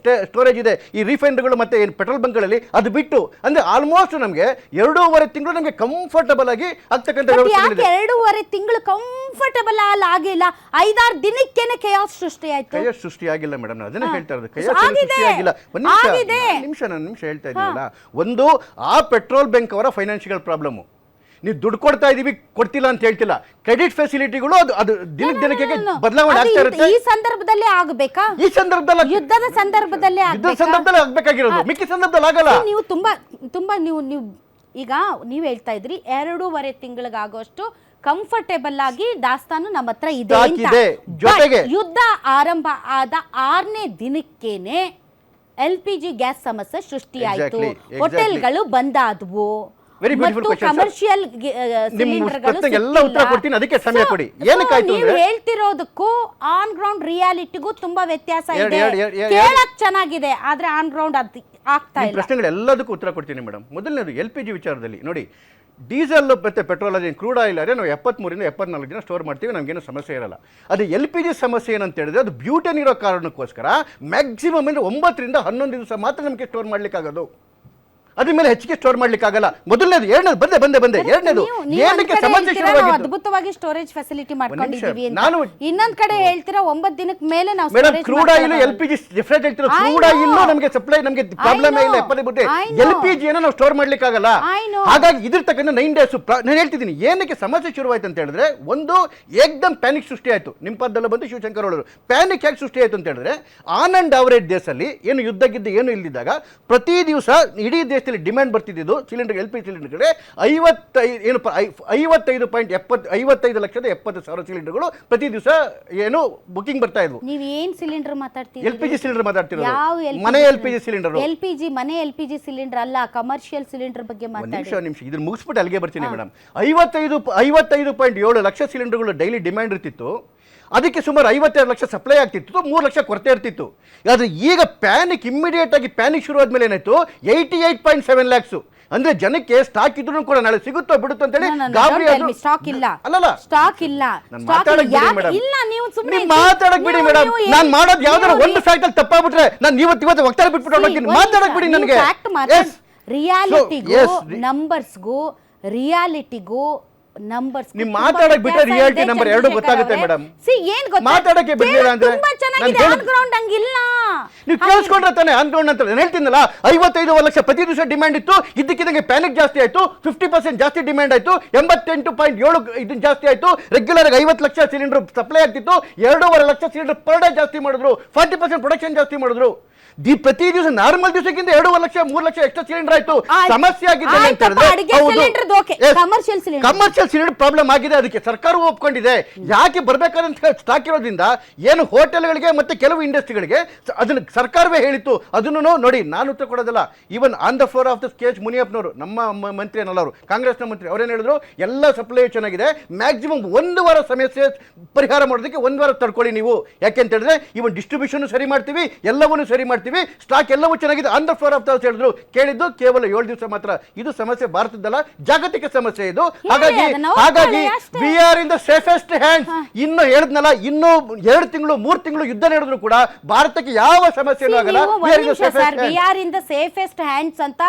Speaker 4: ಸ್ಟೋರೇಜ್ ಇದೆ ಈ ರಿಫೈನರಿಗಳು ಮತ್ತೆ ಏನು ಪೆಟ್ರೋಲ್ ಬಂಕ್ಗಳಲ್ಲಿ, ಅದು ಬಿಟ್ಟು ಅಂದ್ರೆ ಆಲ್ಮೋಸ್ಟ್ ನಮಗೆ 2.5 ತಿಂಗಳು ನಮಗೆ ಕಂಫರ್ಟಬಲ್ ಆಗಿ ಆಗ್ತಕ್ಕಂಥ ವ್ಯವಸ್ಥೆ.
Speaker 1: 2.5 ತಿಂಗಳು ಕಂಫರ್ಟಬಲ್ ಆಗಿಲ್ಲ, 5-6 ದಿನಕ್ಕೇನೆ ಕೇಯಾಸ್ ಸೃಷ್ಟಿ ಆಯ್ತು.
Speaker 4: ಸೃಷ್ಟಿ ಆಗಿಲ್ಲ ಮೇಡಮ್, ಅದನ್ನೇ ಹೇಳ್ತಾ ಇರೋದು. ಕೈಯಾಸ ಸೃಷ್ಟಿ ಆಗಿಲ್ಲ. ನನ್ನ ನಿಮಿಷ ಹೇಳ್ತಾ ಇದ್ದೀನಲ್ಲ, ಒಂದು ಆ ಪೆಟ್ರೋಲ್ ಬ್ಯಾಂಕ್ ಅವರ ಫೈನಾನ್ಷಿಯಲ್ ಪ್ರಾಬ್ಲಮ್. ನೀವು ದುಡ್ಡು ಕೊಡ್ತಾ ಇದೀವಿ, ಕೊಡ್ತಿಲ್ಲ ಅಂತ ಹೇಳ್ತಿಲ್ಲ. ಕ್ರೆಡಿಟ್ ಫೆಸಿಲಿಟಿಗಳು ಅದು ದಿನಕ್ಕೆ ಬದಲಾವಣೆ ಆಗ್ತಾ ಇರುತ್ತೆ.
Speaker 1: ಈ ಸಂದರ್ಭದಲ್ಲೇ ಆಗಬೇಕಾ?
Speaker 4: ಈ ಸಂದರ್ಭದಲ್ಲಿ
Speaker 1: ಯುದ್ಧದ ಸಂದರ್ಭದಲ್ಲೇ
Speaker 4: ಆಗ್ಬೇಕಾಗಿರೋದು, ಮಿಕ್ಕಿ ಸಂದರ್ಭದಲ್ಲಿ ಆಗಲ್ಲ.
Speaker 1: ನೀವು ತುಂಬಾ ನೀವು ಈಗ ನೀವು ಹೇಳ್ತಾ ಇದ್ರಿ 2.5 ತಿಂಗಳಿಗಾಗುವಷ್ಟು ಕಂಫರ್ಟೇಬಲ್ ಆಗಿ ದಾಸ್ತಾನು ನಮ್ಮ ಹತ್ರ ಇದೆ ಅಂತ.
Speaker 4: ಜೊತೆಗೆ
Speaker 1: ಯುದ್ಧ ಆರಂಭ ಆದ 6ನೇ ದಿನಕ್ಕೇನೆ LPG ಗ್ಯಾಸ್ ಸಮಸ್ಯೆ ಸೃಷ್ಟಿಯಾಯಿತು, ಹೋಟೆಲ್ಗಳು ಬಂದಾದವು, ಮತ್ತು ಕಮರ್ಷಿಯಲ್ ಸಿಲಿಂಡರ್ಗಳು ನೀವು ಹೇಳ್ತಿರೋದಕ್ಕೂ ಆನ್ ಗ್ರೌಂಡ್ ರಿಯಾಲಿಟಿಗೂ ತುಂಬಾ ವ್ಯತ್ಯಾಸ ಇದೆ. ಕೇಳಕ್ ಚೆನ್ನಾಗಿದೆ, ಆದ್ರೆ ಆನ್ ಗ್ರೌಂಡ್ ಅದು ಆಗ್ತಾ ಇಲ್ಲ.
Speaker 4: ಪ್ರಶ್ನೆಗಳು ಎಲ್ಲದಕ್ಕೂ ಉತ್ತರ ಕೊಡ್ತೀನಿ ಮೇಡಮ್. ಮೊದಲನೇದು LPG ವಿಚಾರದಲ್ಲಿ ನೋಡಿ, ಡೀಸೆಲ್ ಮತ್ತು ಪೆಟ್ರೋಲ್ ಅದೇ ಕ್ರೂಡ್ ಆಯಿಲ್ ಆದರೆ ನಾವು 73 ರಿಂದ 74 ದಿನ ಸ್ಟೋರ್ ಮಾಡ್ತೀವಿ, ನಮಗೇನು ಸಮಸ್ಯೆ ಇರಲ್ಲ. ಅದು LPG ಸಮಸ್ಯೆ ಏನಂತ ಹೇಳಿದ್ರೆ, ಅದು ಬ್ಯೂಟೇನ್ ಇರೋ ಕಾರಣಕ್ಕೋಸ್ಕರ ಮ್ಯಾಕ್ಸಿಮಮ್ ಅಂದರೆ 9 ರಿಂದ 11 ದಿವಸ ಮಾತ್ರ ನಮಗೆ ಸ್ಟೋರ್ ಮಾಡ್ಲಿಕ್ಕಾಗೋದು. ಅದ್ರ ಮೇಲೆ ಹೆಚ್ಚಿಗೆ ಸ್ಟೋರ್ ಮಾಡ್ಲಿಕ್ಕಾಗಲ್ಲ. ಮೊದಲನೇದು. ಎರಡನೇದು ಬಂದೆ ಎರಡನೇದು ಏನಕ್ಕೆ ಸಮಸ್ಯೆ ಶುರುವಾಗಿತ್ತು?
Speaker 1: ಅದ್ಭುತವಾಗಿ ಸ್ಟೋರೇಜ್ ಫೆಸಿಲಿಟಿ ಮಾಡ್ಕೊಂಡಿದ್ದೀವಿ ಅಂತ. ಇನ್ನೊಂದ್ ಕಡೆ ಹೇಳ್ತೀರಾ 9 ದಿನಕ್ಕೆ ಮೇಲೆ ನಾವು
Speaker 4: madam crude oil LPG different ಹೇಳ್ತೀರಾ. ಕ್ರೂಡ್ ಆಯಿಲ್ ನಮಗೆ ಸಪ್ಲೈ ನಮಗೆ ಪ್ರಾಬ್ಲಮ್ ಇಲ್ಲ. LPG ಏನೋ ನಾವು ಸ್ಟೋರ್ ಮಾಡ್ಲಿಕ್ಕಾಗಲ್ಲ. ಹಾಗಾಗಿ ಇದ್ರ ತಕ್ಕಂತ 9 ಡೇಸ್ ನಾನು ಹೇಳ್ತಿದ್ದೀನಿ. ಏನಕ್ಕೆ ಸಮಸ್ಯೆ ಶುರುವಾಯ್ತು ಅಂತ ಹೇಳಿದ್ರೆ, ಒಂದು ಏಕ್ದಮ್ ಪ್ಯಾನಿಕ್ ಸೃಷ್ಟಿ ಆಯ್ತು. ನಿಮ್ಮ ಪದದಲ್ಲಿ ಬಂದು ಶಿವಶಂಕರ್ ಅವರು ಪ್ಯಾನಿಕ್ ಯಾಕೆ ಸೃಷ್ಟಿ ಆಯ್ತು ಅಂತ ಹೇಳಿದ್ರೆ, ಆನ್ ಅಂಡ್ ಅವರೇಜ್ ಡೇಸಲ್ಲಿ ಏನು ಯುದ್ಧ ಗಿದ್ದ ಏನು ಇಲ್ದಿದ್ದಾಗ ಪ್ರತಿ ದಿವಸ ಇಡೀ ದೇಶದಲ್ಲಿ ಡಿಮ್ಯಾಂಡ್ ಬರ್ತಿದ್ದು ಸಿಲಿಂಡರ್ LPG ಸಿಲಿಂಡರ್ಗೆ 55 ಲಕ್ಷದ 70 ಸಾವಿರ ಸಿಲಿಂಡರ್ಗಳು ಪ್ರತಿ ದಿವಸ ಏನು ಬುಕಿಂಗ್ ಬರ್ತಾ ಇದ್ವು.
Speaker 1: ನೀವು ಏನ್ ಸಿಲಿಂಡರ್ ಮಾತಾಡ್ತೀರಿ?
Speaker 4: LPG ಸಿಲಿಂಡರ್ ಮಾತಾಡ್ತಿರೋದು. ಮನೆ LPG ಸಿಲಿಂಡರ್.
Speaker 1: ಮನೆ LPG ಸಿಲಿಂಡರ್ ಅಲ್ಲ, ಕಮರ್ಷಿಯಲ್ ಸಿಲಿಂಡರ್ ಬಗ್ಗೆ ಮಾತಾಡಿ.
Speaker 4: ನಿಮಿಷ ಇದನ್ನ ಮುಗಿಸ್ಬಿಟ್ಟು ಅಲ್ಲಿಗೆ ಬರ್ತೀನಿ ಮೇಡಮ್. 55.7 ಲಕ್ಷ ಸಿಲಿಂಡರ್ಗಳು ಡೈಲಿ ಡಿಮ್ಯಾಂಡ್ ಇರ್ತಿತ್ತು. ಅದಕ್ಕೆ ಸುಮಾರು 52 ಲಕ್ಷ ಸಪ್ಲೈ ಆಗ್ತಿತ್ತು, 3 ಲಕ್ಷ ಕೊರತೆ ಇರ್ತಿತ್ತು. ಆದರೆ ಈಗ ಇಮ್ಮಿಡಿಯೇಟ್ ಆಗಿ ಪ್ಯಾನಿಕ್ ಶುರು ಆದ್ಮೇಲೆ ಏನಾಯ್ತು, 88.7 ಲ್ಯಾಕ್ಸ್. ಅಂದ್ರೆ ಜನಕ್ಕೆ ಸ್ಟಾಕ್ ಇದ್ರೂ ಕೂಡ ನಾಳೆ ಸಿಗುತ್ತೋ ಬಿಡುತ್ತೋ ಅಂತ ಹೇಳಿ ಗಾಬರಿ.
Speaker 1: ಸ್ಟಾಕ್ ಇಲ್ಲ,
Speaker 4: ಅಲ್ಲಲ್ಲ
Speaker 1: ಸ್ಟಾಕ್ ಇಲ್ಲ. ನೀವು ಸುಮ್ಮನೆ
Speaker 4: ಮಾತಾಡಕ್ ಬಿಡಿ ಮೇಡಮ್. ನಾನು ಮಾಡೋದು ಯಾವ್ದಾರ ಒಂದು ಫ್ಯಾಕ್ಟ್ ಅಲ್ಲಿ ತಪ್ಪಾಗ್ಬಿಟ್ರೆ ನಾನು ಇವತ್ತು ವಕ್ತಾರ ಬಿಟ್ಬಿಟ್ಟು ಹೋಗ್ತೀನಿ. ಮಾತಾಡಕ್ ಬಿಡಿ ನನಗೆ.
Speaker 1: ರಿಯಾಲಿಟಿಗೂ ನಂಬರ್ಸ್ಗೂ
Speaker 4: ನೀವು ಮಾತಾಡಕ್ ಬಿಟ್ಟರೆ ರಿಯಾಲಿಟಿ ನಂಬರ್ 2 ಗೊತ್ತಾಗುತ್ತೆ ಮೇಡಮ್. ಮಾತಾಡಕ್ಕೆ ಬಿಡ್ಲಿಲ್ಲ ಅಂದ್ರೆ ನೀವು ಕೇಳಿಸ್ಕೊಂಡ್ರೆ ತಾನೆ ಆನ್ ಗ್ರೌಂಡ್ ಅಂತ ನಾನು ಹೇಳ್ತೀನಲ್ಲ. 55 ಲಕ್ಷ ಪ್ರತಿ ದಿವಸ ಡಿಮ್ಯಾಂಡ್ ಇತ್ತು, ಇದ್ದಕ್ಕಿದ್ದಂಗೆ ಪ್ಯಾನಿಕ್ ಜಾಸ್ತಿ ಆಯ್ತು, 50% ಜಾಸ್ತಿ ಡಿಮ್ಯಾಂಡ್ ಆಯ್ತು, 88.7 ಇದನ್ನ ಜಾಸ್ತಿ ಆಯ್ತು. ರೆಗ್ಯುಲರ್ ಆಗಿ 50 ಲಕ್ಷ ಸಿಲಿಂಡರ್ ಸಪ್ಲೈ ಆಗ್ತಿತ್ತು, 2.5 ಲಕ್ಷ ಸಿಲಿಂಡರ್ ಪರ್ ಡೇ ಜಾಸ್ತಿ ಮಾಡಿದ್ರು, 40% ಪ್ರೊಡಕ್ಷನ್ ಜಾಸ್ತಿ ಮಾಡಿದ್ರು. ಪ್ರತಿ ದಿವಸ ನಾರ್ಮಲ್ ದಿವಸಕ್ಕಿಂತ 2.5 ಲಕ್ಷ 3 ಲಕ್ಷ ಎಕ್ಸ್ಟ್ರಾ ಸಿಲಿಂಡರ್ ಆಯ್ತು. ಸಮಸ್ಯೆ ಆಗಿದೆ ಅಂತ ಕಮರ್ಷಿಯಲ್ ಸಿಲಿಂಡರ್ ಪ್ರಾಬ್ಲಮ್ ಆಗಿದೆ. ಅದಕ್ಕೆ ಸರ್ಕಾರವೂ ಒಪ್ಕೊಂಡಿದೆ. ಯಾಕೆ ಬರ್ಬೇಕಾದಂತ ಸ್ಟಾಕ್ ಇರೋದ್ರಿಂದ ಏನು ಹೋಟೆಲ್ಗಳಿಗೆ ಮತ್ತೆ ಕೆಲವು ಇಂಡಸ್ಟ್ರಿಗಳಿಗೆ ಅದನ್ನ ಸರ್ಕಾರವೇ ಹೇಳಿತ್ತು. ಅದನ್ನು ನೋಡಿ, ನಾನು ಉತ್ತರ ಕೊಡೋದಲ್ಲ. Even on the floor of the stage ಮುನಿಯಪ್ಪನವರು, ನಮ್ಮ ಮಂತ್ರಿ ಏನಲ್ಲ ಅವರು, ಕಾಂಗ್ರೆಸ್ನ ಮಂತ್ರಿ, ಅವರೇನು ಹೇಳಿದ್ರು, ಎಲ್ಲ ಸಪ್ಲೈ ಚೆನ್ನಾಗಿದೆ, ಮ್ಯಾಕ್ಸಿಮಮ್ 1 ವಾರ ಸಮಸ್ಯೆ ಪರಿಹಾರ ಮಾಡೋದಕ್ಕೆ 1 ವಾರ ತಡ್ಕೊಳ್ಳಿ ನೀವು. ಯಾಕೆಂತ ಹೇಳಿದ್ರೆ ಇವನ್ ಡಿಸ್ಟ್ರಿಬ್ಯೂಷನ್ ಸರಿ ಮಾಡ್ತೀವಿ, ಎಲ್ಲವನ್ನೂ ಸರಿ ಮಾಡ್ತೀವಿ, ಸ್ಟಾಕ್ ಎಲ್ಲವೂ ಚೆನ್ನಾಗಿದೆ on the floor of the house ಹೇಳಿದ್ರು. ಕೇಳಿದ್ದು ಕೇವಲ 7 ದಿವಸ ಮಾತ್ರ. ಇದು ಸಮಸ್ಯೆ ಭಾರತದಲ್ಲ, ಜಾಗತಿಕ ಸಮಸ್ಯೆ ಇದು. ಹಾಗಾಗಿ we are in the safest hands. ಇನ್ನು ಹೇಳಿದ್ನಲ್ಲ, ಇನ್ನು 2 ತಿಂಗಳು 3 ತಿಂಗಳು ಯುದ್ಧ ನಡೆದ್ರು ಕೂಡ ಭಾರತಕ್ಕೆ ಯಾವ ಸಮಸ್ಯೆನೂ ಆಗಲ್ಲ.
Speaker 1: We are in the safest hands ಅಂತ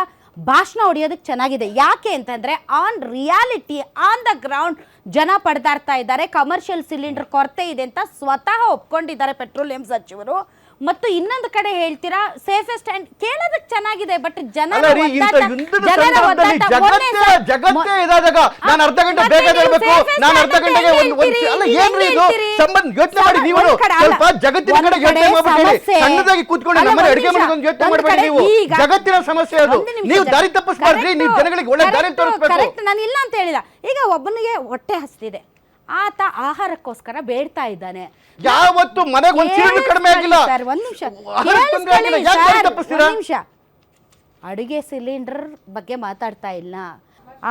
Speaker 1: ಭಾಷಣ ಹೊಡೆಯೋದಕ್ಕೆ ಚೆನ್ನಾಗಿದೆ. ಯಾಕೆ ಅಂತಂದ್ರೆ on reality on the ground ಜನ ಪಡೆದಾಡ್ತಾ ಇದ್ದಾರೆ. ಕಮರ್ಷಿಯಲ್ ಸಿಲಿಂಡರ್ ಕೊರತೆ ಇದೆ ಅಂತ ಸ್ವತಃ ಒಪ್ಕೊಂಡಿದ್ದಾರೆ ಪೆಟ್ರೋಲಿಯಂ ಸಚಿವರು. ಮತ್ತು ಇನ್ನೊಂದು ಕಡೆ ಹೇಳ್ತೀರಾ ಸೇಫೆಸ್ಟ್ ಹ್ಯಾಂಡ್, ಕೇಳೋದಕ್ಕೆ ಚೆನ್ನಾಗಿದೆ, ಬಟ್ ಜನರ
Speaker 4: ಜಗತ್ತೇ ಇದಾದಾಗ ನಾನು ಅರ್ಧ ಗಂಟೆ ಬೇಗ ಹೇಳಬೇಕು, ನಾನು ಅರ್ಧ ಗಂಟೆಗೆ ಅಲ್ಲ ಏನ್ರಿ ಇದು ಸಂಬಂಧ ಯೋಚನೆ ಮಾಡಿ. ನೀವು ಸ್ವಲ್ಪ ಜಗತ್ತಿನ ಕಡೆ ಯೋಚನೆ ಮಾಡ್ಬೇಡಿ, ಸಣ್ಣದಾಗಿ ಕೂತ್ಕೊಂಡು ನಮ್ಮನೆ ಅಡಿಗೆ ಮಾಡೋದು ಯೋಚನೆ ಮಾಡಬೇಡಿ. ನೀವು ಜಗತ್ತಿನ ಸಮಸ್ಯೆ ಅದು, ನೀವು ದಾರಿ ತಪ್ಪಿಸ್ಬಾರ್ದ್ರಿ. ನೀವು ಜನಗಳಿಗೆ ಒಳ್ಳೆ ದಾರಿ ತೋರಿಸ್ಬೇಕು.
Speaker 1: ನಾನು ಇಲ್ಲ ಅಂತ ಹೇಳಿಲ್ಲ. ಈಗ ಒಬ್ಬನಿಗೆ ಹೊಟ್ಟೆ ಹಸ್ತಿದೆ, ಆತ ಆಹಾರಕ್ಕೋಸ್ಕರ ಬೇಡ್ತಾ ಇದ್ದಾನೆ.
Speaker 4: ಯಾವತ್ತು ಮನೆಗೆ ಒಂದು ಸಿಲಿಂಡರ್ ಕಡಿಮೆ ಆಗಿಲ್ಲ.
Speaker 1: ಒಂದ್ ನಿಮಿಷ, ಅಡುಗೆ ಸಿಲಿಂಡರ್ ಬಗ್ಗೆ ಮಾತಾಡ್ತಾ ಇಲ್ಲ,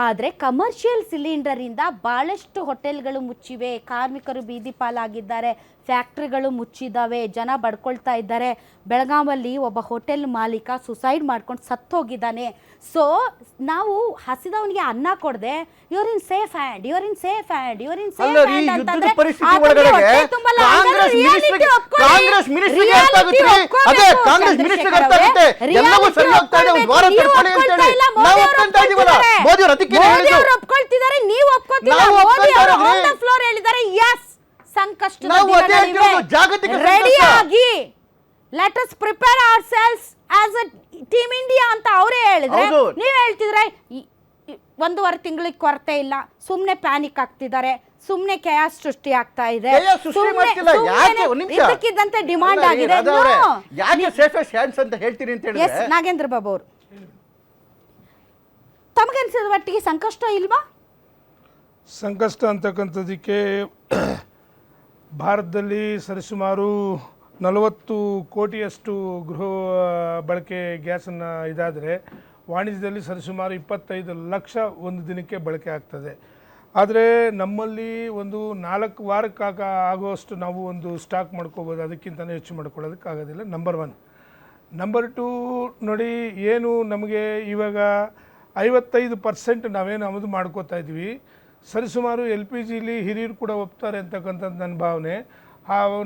Speaker 1: ಆದರೆ ಕಮರ್ಷಿಯಲ್ ಸಿಲಿಂಡರ್ ಇಂದ ಬಹಳಷ್ಟು ಹೋಟೆಲ್ಗಳು ಮುಚ್ಚಿವೆ, ಕಾರ್ಮಿಕರು ಬೀದಿ ಪಾಲಾಗಿದ್ದಾರೆ, ಫ್ಯಾಕ್ಟ್ರಿಗಳು ಮುಚ್ಚಿದ್ದಾವೆ, ಜನ ಬಡ್ಕೊಳ್ತಾ ಇದ್ದಾರೆ. ಬೆಳಗಾವಲ್ಲಿ ಒಬ್ಬ ಹೋಟೆಲ್ ಮಾಲೀಕ ಸುಸೈಡ್ ಮಾಡ್ಕೊಂಡು ಸತ್ತೋಗಿದ್ದಾನೆ. ಸೊ ನಾವು ಹಸಿದವನಿಗೆ ಅನ್ನ ಕೊಡದೆ your in safe hand, your in safe hand, your in safe hand ಅಂತಂದ್ರೆ ಮೋದಿ ಅವರು ಒಪ್ಕೊಳ್ತಿದ್ದಾರೆ, ನೀವು ಒಪ್ಕೊಳ್ತಿಲ್ಲ. ಮೋದಿ ಅವರು ಆನ್ ದ ಫ್ಲೋರ್ ಹೇಳಿದ್ದಾರೆ, ಯಸ್ ಸಂಕಷ್ಟದ
Speaker 4: ನಾವು ಅದೇ
Speaker 1: ದಿನಗಳಿವೆ.
Speaker 4: ಹೇಳ್ತಿರೋದು, ಜಾಗತಿಕ ಸಂಕಷ್ಟ.
Speaker 1: ರೆಡಿಯಾಗಿ let us prepare ourselves as a team India ಅಂತ ಅವರೇ ಹೇಳಿದ್ರೆ
Speaker 4: ಹೌದು.
Speaker 1: ನೀವ್ ಹೇಳ್ತಿದ್ರೆ 1.5 ತಿಂಗಳಿಗೆ ಕೊರತೆ ಇಲ್ಲ, ಸುಮ್ನೆ ಪ್ಯಾನಿಕ್ ಆಗ್ತಿದ್ದಾರೆ, ಸುಮ್ನೆ chaos ಸೃಷ್ಟಿ ಆಗ್ತಾ ಇದೆ,
Speaker 4: chaos ಸೃಷ್ಟಿ ಮಾಡ್ತಿಲ್ಲ. ಯಾಕೆ? ಒಂದ್ ನಿಮಿಷ.
Speaker 1: ಇದಕ್ಕಿದ್ದಂತೆ ಡಿಮಾಂಡ್
Speaker 4: ಅಲ್ಲ,
Speaker 1: ಆಗಿದೆ.
Speaker 4: ರಾಧಾ ಅವರೇ, ಯಾಕೆ ಸೇಫೆಸ್ಟ್ ಹ್ಯಾಂಡ್ಸ್ ಅಂತ ಹೇಳ್ತೀರಿ ಅಂತ
Speaker 1: ಎಸ್
Speaker 4: ಹೇಳಿದ್ರೆ
Speaker 1: ನಾಗೇಂದ್ರ ಬಾಬು ಅವರು, ತಮಗನ್ಸಿದ ಮಟ್ಟಿಗೆ ಸಂಕಷ್ಟ ಇಲ್ವಾ?
Speaker 5: ಸಂಕಷ್ಟ ಅಂತಕ್ಕಂಥದ್ದಕ್ಕೆ ಭಾರತದಲ್ಲಿ ಸರಿಸುಮಾರು 40 ಕೋಟಿಯಷ್ಟು ಗೃಹ ಬಳಕೆ ಗ್ಯಾಸನ್ನು ಇದಾದರೆ ವಾಣಿಜ್ಯದಲ್ಲಿ ಸರಿಸುಮಾರು 25 ಲಕ್ಷ ಒಂದು ದಿನಕ್ಕೆ ಬಳಕೆ ಆಗ್ತದೆ. ಆದರೆ ನಮ್ಮಲ್ಲಿ ಒಂದು 4 ವಾರಕ್ಕೆ ಆಗುವಷ್ಟು ನಾವು ಒಂದು ಸ್ಟಾಕ್ ಮಾಡ್ಕೋಬೋದು, ಅದಕ್ಕಿಂತಲೇ ಹೆಚ್ಚು ಮಾಡ್ಕೊಳ್ಳೋದಕ್ಕಾಗೋದಿಲ್ಲ. ನಂಬರ್ 1. ನಂಬರ್ 2 ನೋಡಿ, ಏನು ನಮಗೆ ಇವಾಗ 55% ನಾವೇನು ಆಮದು ಮಾಡ್ಕೋತಾ ಇದ್ವಿ, ಸರಿಸುಮಾರು LPGಲಿ ಹಿರಿಯರು ಕೂಡ ಒಪ್ತಾರೆ ಅಂತಕ್ಕಂಥದ್ದು ನನ್ನ ಭಾವನೆ.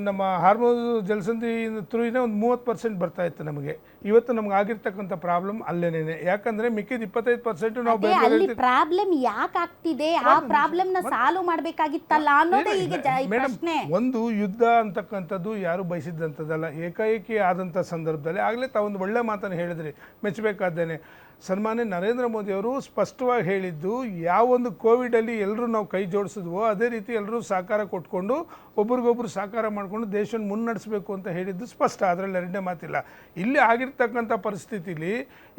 Speaker 5: ನಮ್ಮ ಹಾರ್ಮೋನ್ ಜಲಸಂಧಿ ಥ್ರೂಯಿನ ಒಂದು 30% ಬರ್ತಾ ಇತ್ತು ನಮಗೆ. ಇವತ್ತು ನಮ್ಗೆ ಆಗಿರ್ತಕ್ಕಂಥ ಪ್ರಾಬ್ಲಮ್ ಅಲ್ಲೇನೇನೆ. ಯಾಕಂದ್ರೆ ಮಿಕ್ಕಿದ 25% ನಾವು
Speaker 1: ಅಲ್ಲಿ ಪ್ರಾಬ್ಲಮ್ ಯಾಕೆ ಆಗ್ತಿದೆ, ಆ ಪ್ರಾಬ್ಲಮ್ ನ ಸಾಲ್ವ್ ಮಾಡ್ಬೇಕಾಗಿತ್ತಲ್ಲ ಅನ್ನೋದೇ ಈಗ ಪ್ರಶ್ನೆ.
Speaker 5: ಒಂದು ಯುದ್ಧ ಅಂತಕ್ಕಂಥದ್ದು ಯಾರು ಬಯಸಿದ್ದಂಥದ್ದಲ್ಲ. ಏಕಾಏಕಿ ಆದಂಥ ಸಂದರ್ಭದಲ್ಲಿ ಆಗಲೇ ತಾವೊಂದು ಒಳ್ಳೆ ಮಾತನ್ನು ಹೇಳಿದ್ರಿ, ಮೆಚ್ಚಬೇಕಾದ್ದೇನೆ. ಸನ್ಮಾನ್ಯ ನರೇಂದ್ರ ಮೋದಿ ಅವರು ಸ್ಪಷ್ಟವಾಗಿ ಹೇಳಿದ್ದು, ಯಾವೊಂದು ಕೋವಿಡಲ್ಲಿ ಎಲ್ಲರೂ ನಾವು ಕೈ ಜೋಡಿಸಿದ್ವೋ ಅದೇ ರೀತಿ ಎಲ್ಲರೂ ಸಹಕಾರ ಕೊಟ್ಕೊಂಡು ಒಬ್ರಿಗೊಬ್ರು ಸಹಕಾರ ಮಾಡಿಕೊಂಡು ದೇಶವನ್ನು ಮುನ್ನಡೆಸಬೇಕು ಅಂತ ಹೇಳಿದ್ದು ಸ್ಪಷ್ಟ, ಅದರಲ್ಲಿ ಎರಡನೇ ಮಾತಿಲ್ಲ. ಇಲ್ಲಿ ಆಗಿರ್ತಕ್ಕಂಥ ಪರಿಸ್ಥಿತಿಲಿ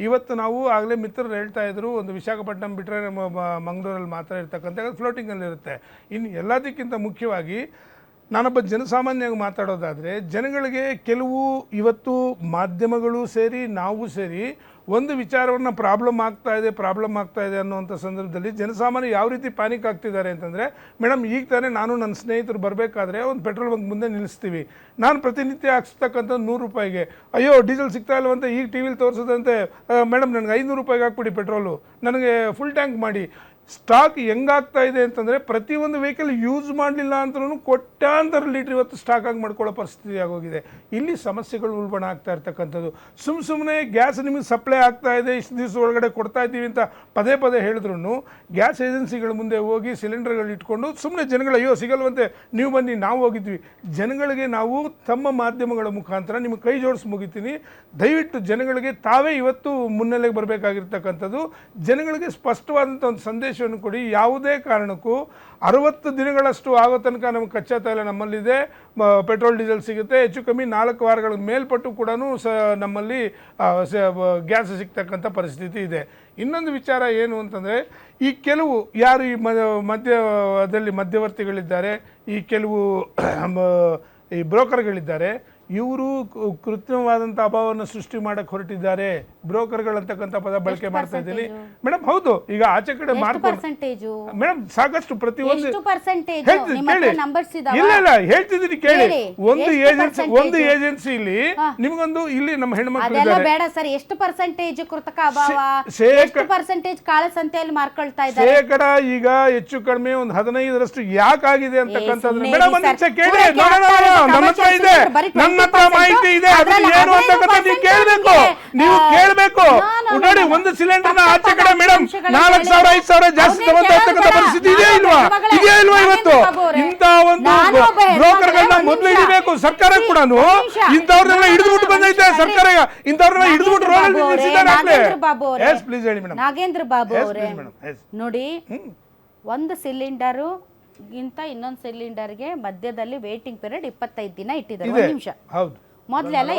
Speaker 5: ಇವತ್ತು ನಾವು ಆಗಲೇ ಮಿತ್ರರು ಹೇಳ್ತಾ ಇದ್ರು, ಒಂದು ವಿಶಾಖಪಟ್ಟಣಂ ಬಿಟ್ಟರೆ ನಮ್ಮ ಮಂಗಳೂರಲ್ಲಿ ಮಾತ್ರ ಇರ್ತಕ್ಕಂಥ ಫ್ಲೋಟಿಂಗಲ್ಲಿರುತ್ತೆ. ಇನ್ನು ಎಲ್ಲದಕ್ಕಿಂತ ಮುಖ್ಯವಾಗಿ ನಾನೊಬ್ಬ ಜನಸಾಮಾನ್ಯವಾಗಿ ಮಾತಾಡೋದಾದರೆ, ಜನಗಳಿಗೆ ಕೆಲವು ಇವತ್ತು ಮಾಧ್ಯಮಗಳು ಸೇರಿ ನಾವು ಸೇರಿ ಒಂದು ವಿಚಾರವನ್ನು ಪ್ರಾಬ್ಲಮ್ ಆಗ್ತಾ ಇದೆ ಅನ್ನೋಂಥ ಸಂದರ್ಭದಲ್ಲಿ ಜನಸಾಮಾನ್ಯ ಯಾವ ರೀತಿ ಪ್ಯಾನಿಕ್ ಆಗ್ತಿದ್ದಾರೆ ಅಂತಂದರೆ, ಮೇಡಮ್ ಈಗ ತಾನೇ ನಾನು ನನ್ನ ಸ್ನೇಹಿತರು ಬರಬೇಕಾದ್ರೆ ಒಂದು ಪೆಟ್ರೋಲ್ ಬಂಕ್ ಮುಂದೆ ನಿಲ್ಲಿಸ್ತೀವಿ, ನಾನು ಪ್ರತಿನಿತ್ಯ ಹಾಕ್ಸ್ತಕ್ಕಂಥ 100 ರೂಪಾಯಿಗೆ, ಅಯ್ಯೋ ಡೀಸೆಲ್ ಸಿಗ್ತಾ ಇಲ್ವಂತೆ ಈಗ ಟಿ ವಿಲಿ ತೋರಿಸೋದಂತೆ, ಮೇಡಮ್ ನನಗೆ 500 ರೂಪಾಯಿಗೆ ಹಾಕ್ಬಿಡಿ ಪೆಟ್ರೋಲು, ನನಗೆ ಫುಲ್ ಟ್ಯಾಂಕ್ ಮಾಡಿ. ಸ್ಟಾಕ್ ಹೆಂಗಾಗ್ತಾ ಇದೆ ಅಂತಂದರೆ, ಪ್ರತಿಯೊಂದು ವೆಹಿಕಲ್ ಯೂಸ್ ಮಾಡಲಿಲ್ಲ ಅಂತಲೂ ಕೋಟ್ಯಾಂತರ ಲೀಟ್ರ್ ಇವತ್ತು ಸ್ಟಾಕ್ ಆಗಿ ಮಾಡ್ಕೊಳ್ಳೋ ಪರಿಸ್ಥಿತಿ ಆಗೋಗಿದೆ. ಇಲ್ಲಿ ಸಮಸ್ಯೆಗಳು ಉಲ್ಬಣ ಆಗ್ತಾ ಇರ್ತಕ್ಕಂಥದ್ದು. ಸುಮ್ಮನೆ ಗ್ಯಾಸ್ ನಿಮಗೆ ಸಪ್ಲೈ ಆಗ್ತಾ ಇದೆ, ಇಷ್ಟು ದಿವಸ ಒಳಗಡೆ ಕೊಡ್ತಾ ಇದ್ದೀವಿ ಅಂತ ಪದೇ ಹೇಳಿದ್ರು ಗ್ಯಾಸ್ ಏಜೆನ್ಸಿಗಳ ಮುಂದೆ ಹೋಗಿ ಸಿಲಿಂಡರ್ಗಳು ಇಟ್ಕೊಂಡು ಸುಮ್ಮನೆ ಜನಗಳು ಅಯ್ಯೋ ಸಿಗಲ್ವಂತೆ ನೀವು ಬನ್ನಿ ನಾವು ಹೋಗಿದ್ವಿ. ಜನಗಳಿಗೆ ನಾವು ತಮ್ಮ ಮಾಧ್ಯಮಗಳ ಮುಖಾಂತರ ನಿಮಗೆ ಕೈ ಜೋಡಿಸಿ ಮುಗಿತೀನಿ, ದಯವಿಟ್ಟು ಜನಗಳಿಗೆ ತಾವೇ ಇವತ್ತು ಮುನ್ನೆಲೆಗೆ ಬರಬೇಕಾಗಿರ್ತಕ್ಕಂಥದ್ದು. ಜನಗಳಿಗೆ ಸ್ಪಷ್ಟವಾದಂಥ ಒಂದು ಸಂದೇಶವನ್ನು ಕೊಡಿ. ಯಾವುದೇ ಕಾರಣಕ್ಕೂ 60 ದಿನಗಳಷ್ಟು ಆಗೋ ತನಕ ನಮಗೆ ಕಚ್ಚಾ ತೈಲ ನಮ್ಮಲ್ಲಿದೆ, ಪೆಟ್ರೋಲ್ ಡೀಸೆಲ್ ಸಿಗುತ್ತೆ, ಹೆಚ್ಚು ಕಮ್ಮಿ 4 ವಾರಗಳ ಮೇಲ್ಪಟ್ಟು ಕೂಡ ನಮ್ಮಲ್ಲಿ ಗ್ಯಾಸ್ ಸಿಗ್ತಕ್ಕಂಥ ಪರಿಸ್ಥಿತಿ ಇದೆ. ಇನ್ನೊಂದು ವಿಚಾರ ಏನು ಅಂತಂದರೆ, ಈ ಕೆಲವು ಯಾರು ಈ ಮಧ್ಯವರ್ತಿಗಳಿದ್ದಾರೆ, ಈ ಕೆಲವು ಈ ಬ್ರೋಕರ್ಗಳಿದ್ದಾರೆ, ಇವರು ಕೃತ್ರಿಮವಾದಂಥ ಅಭಾವವನ್ನು ಸೃಷ್ಟಿ ಮಾಡಕ್ಕೆ ಹೊರಟಿದ್ದಾರೆ. ಬ್ರೋಕರ್ಗಳಂತಕ್ಕಂಥ ಪದ ಬಳಕೆ ಮಾಡ್ತಾ ಇದ್ದೀನಿ ಮೇಡಮ್. ಹೌದು, ಈಗ ಆಚೆ ಕಡೆ ಮೇಡಮ್ ಸಾಕಷ್ಟು ಪ್ರತಿಯೊಂದು ಇಲ್ಲ ಹೇಳ್ತಿದ್ದೀನಿ ಕೇಳಿ. ಒಂದು ಏಜೆನ್ಸಿಲಿ ನಿಮ್ಗೊಂದು ಇಲ್ಲಿ ನಮ್ಮ ಹೆಣ್ಮಕ್ಳು
Speaker 1: ಬೇಡ ಸರ್, ಎಷ್ಟು ಪರ್ಸೆಂಟೇಜ್ ಕೃತಕ ಅಭಾವ, ಎಷ್ಟು ಪರ್ಸೆಂಟೇಜ್ ಕಾಳಸಂತೆಯಲ್ಲಿ ಮಾರ್ಕೊಳ್ತಾ ಇದ್ದಾರೆ
Speaker 5: ಶೇಕಡ ಈಗ ಹೆಚ್ಚು ಕಡಿಮೆ ಒಂದು 15% ಯಾಕಾಗಿದೆ ಅಂತಕ್ಕಂಥದ್ದು ಮೇಡಮ್ ಒಂದು ನಿಮಿಷ ಕೇಳಿ. ನಮ್ಮ ಹತ್ರ ಇದೆ, ನನ್ನ ಹತ್ರ ಮಾಹಿತಿ ಇದೆ, ಅದ್ರಲ್ಲಿ ಏನು ಅಂತಕ್ಕಂಥ ನೀವು ಕೇಳಬೇಕು. ನೋಡಿ, ಒಂದು ಸಿಲಿಂಡರ್ ನ ಆಚೆ ಕಡೆ ಮೇಡಮ್ 4,000 5,000 ಜಾಸ್ತಿ ತಗೊಂತಾ ಇರ್ತಕ್ಕಂಥ ಪರಿಸ್ಥಿತಿ ಇದೆಯಾ ಇಲ್ವಾ ಇವತ್ತು? ಇಂಥ ಒಂದು ಬ್ರೋಕರ್ಗಳನ್ನ ಮೊದಲು ಹಿಡಿಬೇಕು ಸರ್ಕಾರ ಕೂಡ. ಇಂಥವ್ರನ್ನೆಲ್ಲ ಹಿಡಿದ್ಬಿಟ್ಟು ಬಂದೈತೆ ಸರ್ಕಾರ, ಇಂಥವ್ರನ್ನೆಲ್ಲ ಹಿಡಿದ್ಬಿಟ್ಟು ರೋಡಲ್ಲಿ ನಿಲ್ಲಿಸಿದ್ದಾರೆ. ಪ್ಲೀಸ್ ಹೇಳಿ ಮೇಡಮ್.
Speaker 1: ನಾಗೇಂದ್ರ ಬಾಬು ಅವರೇ, ನೋಡಿ, ಒಂದು ಸಿಲಿಂಡರು ಗಿಂತ ಇನ್ನೊಂದು ಸಿಲಿಂಡರ್ಗೆ ಮಧ್ಯದಲ್ಲಿ ವೇಟಿಂಗ್ ಪೀರಿಯಡ್ 25 ದಿನ ಇಟ್ಟಿದ್ದಾರೆ. ಒಂದು ನಿಮಿಷ,
Speaker 5: ಹೌದು,
Speaker 1: ಮೊದಲೆಲ್ಲ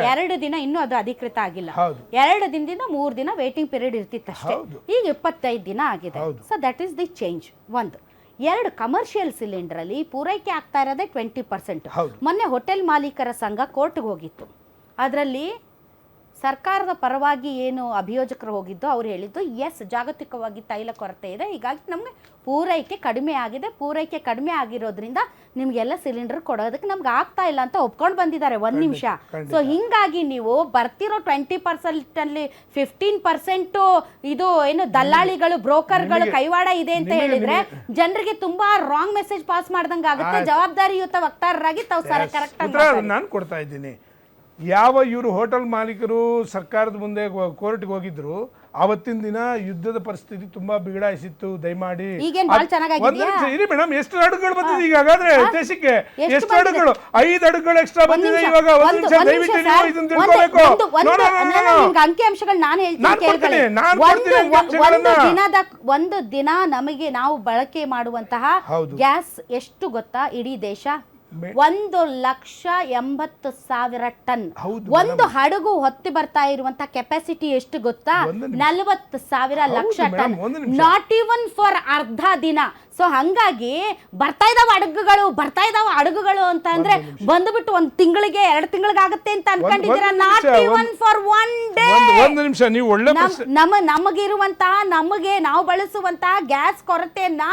Speaker 1: 2 ದಿನ, ಇನ್ನೂ ಅದು ಅಧಿಕೃತ ಆಗಿಲ್ಲ. 2 ದಿನದಿಂದ 3 ದಿನ ವೇಟಿಂಗ್ ಪೀರಿಯಡ್ ಇರ್ತಿತ್ತು ಅಷ್ಟೇ. ಈಗ 25 ದಿನ ಆಗಿದೆ. So that is the change. 2 commercial cylinder ಅಲ್ಲಿ ಪೂರೈಕೆ ಆಗ್ತಾ ಇರೋದೇ 20%. ಮೊನ್ನೆ ಹೋಟೆಲ್ ಮಾಲೀಕರ ಸಂಘ ಕೋರ್ಟ್ಗೆ ಹೋಗಿತ್ತು. ಅದರಲ್ಲಿ ಸರ್ಕಾರದ ಪರವಾಗಿ ಏನು ಅಭಿಯೋಜಕರು ಹೋಗಿದ್ದು ಅವ್ರು ಹೇಳಿದ್ದು, ಎಸ್ ಜಾಗತಿಕವಾಗಿ ತೈಲ ಕೊರತೆ ಇದೆ, ಹೀಗಾಗಿ ನಮಗೆ ಪೂರೈಕೆ ಕಡಿಮೆ ಆಗಿದೆ, ಪೂರೈಕೆ ಕಡಿಮೆ ಆಗಿರೋದ್ರಿಂದ ನಿಮಗೆಲ್ಲ ಸಿಲಿಂಡರ್ ಕೊಡೋದಕ್ಕೆ ನಮ್ಗೆ ಆಗ್ತಾ ಇಲ್ಲ ಅಂತ ಒಪ್ಕೊಂಡು ಬಂದಿದ್ದಾರೆ. 1 ನಿಮಿಷ. ಸೊ ಹಿಂಗಾಗಿ ನೀವು ಬರ್ತಿರೋ 20% ಅಲ್ಲಿ 15% ಇದು ಏನು ದಲ್ಲಾಳಿಗಳು ಬ್ರೋಕರ್ಗಳು ಕೈವಾಡ ಇದೆ ಅಂತ ಹೇಳಿದ್ರೆ ಜನರಿಗೆ ತುಂಬಾ ರಾಂಗ್ ಮೆಸೇಜ್ ಪಾಸ್ ಮಾಡ್ದಂಗೆ ಆಗುತ್ತೆ. ಜವಾಬ್ದಾರಿಯುತ ವಕ್ತಾರರಾಗಿ ತಾವು ಕರೆಕ್ಟ್
Speaker 5: ನಾನು ಕೊಡ್ತಾ ಇದ್ದೀನಿ. ಯಾವ ಇವರು ಹೋಟೆಲ್ ಮಾಲೀಕರು ಸರ್ಕಾರದ ಮುಂದೆ ಕೋರ್ಟ್ಗೆ ಹೋಗಿದ್ರು ಆವತ್ತಿನ ದಿನ ಯುದ್ಧದ ಪರಿಸ್ಥಿತಿ ತುಂಬಾ ಬಿಗಡಾಯಿಸಿತ್ತು. ದಯಮಾಡಿ
Speaker 1: ಈಗೇನ್ ಭಾಳ ಚೆನ್ನಾಗಾಗಿದ್ಯಾ?
Speaker 5: ಒಂದ್ ನಿಮಿಷ ಇರಿ ಮೇಡಮ್, ಎಷ್ಟು ಅಡುಗೆಗಳು ಬಂದಿದೆ ಈಗ ಹಾಗಾದ್ರೆ ದೇಶಕ್ಕೆ? ಎಷ್ಟು ಅಡುಗೆಗಳು? 5 ಅಡುಗೆಗಳು ಎಕ್ಸ್ಟ್ರಾ ಬಂದಿದೆ ಇವಾಗ. ಒಂದ್ ನಿಮಿಷ ದಯವಿಟ್ಟು ನೀವು ಇದನ್ನ ತಿಳ್ಕೋಬೇಕು.
Speaker 1: ಅಂಕಿಅಂಶಗಳು ನಾನು ಹೇಳ್ತೀನಿ. ಒಂದು ದಿನ ನಮಗೆ ನಾವು ಬಳಕೆ ಮಾಡುವಂತಹ ಗ್ಯಾಸ್ ಎಷ್ಟು ಗೊತ್ತಾ? ಇಡೀ ದೇಶ 1,80,000 ಟನ್. ಒಂದು ಹಡಗು ಹೊತ್ತಿ ಬರ್ತಾ ಇರುವಂತ ಕೆಪಾಸಿಟಿ ಎಷ್ಟು ಗೊತ್ತಾ? 40,000 lakh ton. Not even for ಅರ್ಧ ದಿನ. ಸೊ ಹಂಗಾಗಿ ಬರ್ತಾ ಇದಾವ ಅಡುಗೆಗಳು ಅಂತ ಅಂದ್ರೆ ಬಂದ್ಬಿಟ್ಟು 1 ತಿಂಗಳಿಗೆ 2 ತಿಂಗಳಿಗಾಗುತ್ತೆ ಅಂತ ಅನ್ಕೊಂಡಿದ್ದೀರಾ? Not even for 1 day.
Speaker 5: ಒಂದು ನಿಮಿಷ, ನೀವು ಒಳ್ಳೆ
Speaker 1: ನಮಗಿರುವಂತಹ ನಾವು ಬಳಸುವಂತಹ ಗ್ಯಾಸ್ ಕೊರತೆಯನ್ನ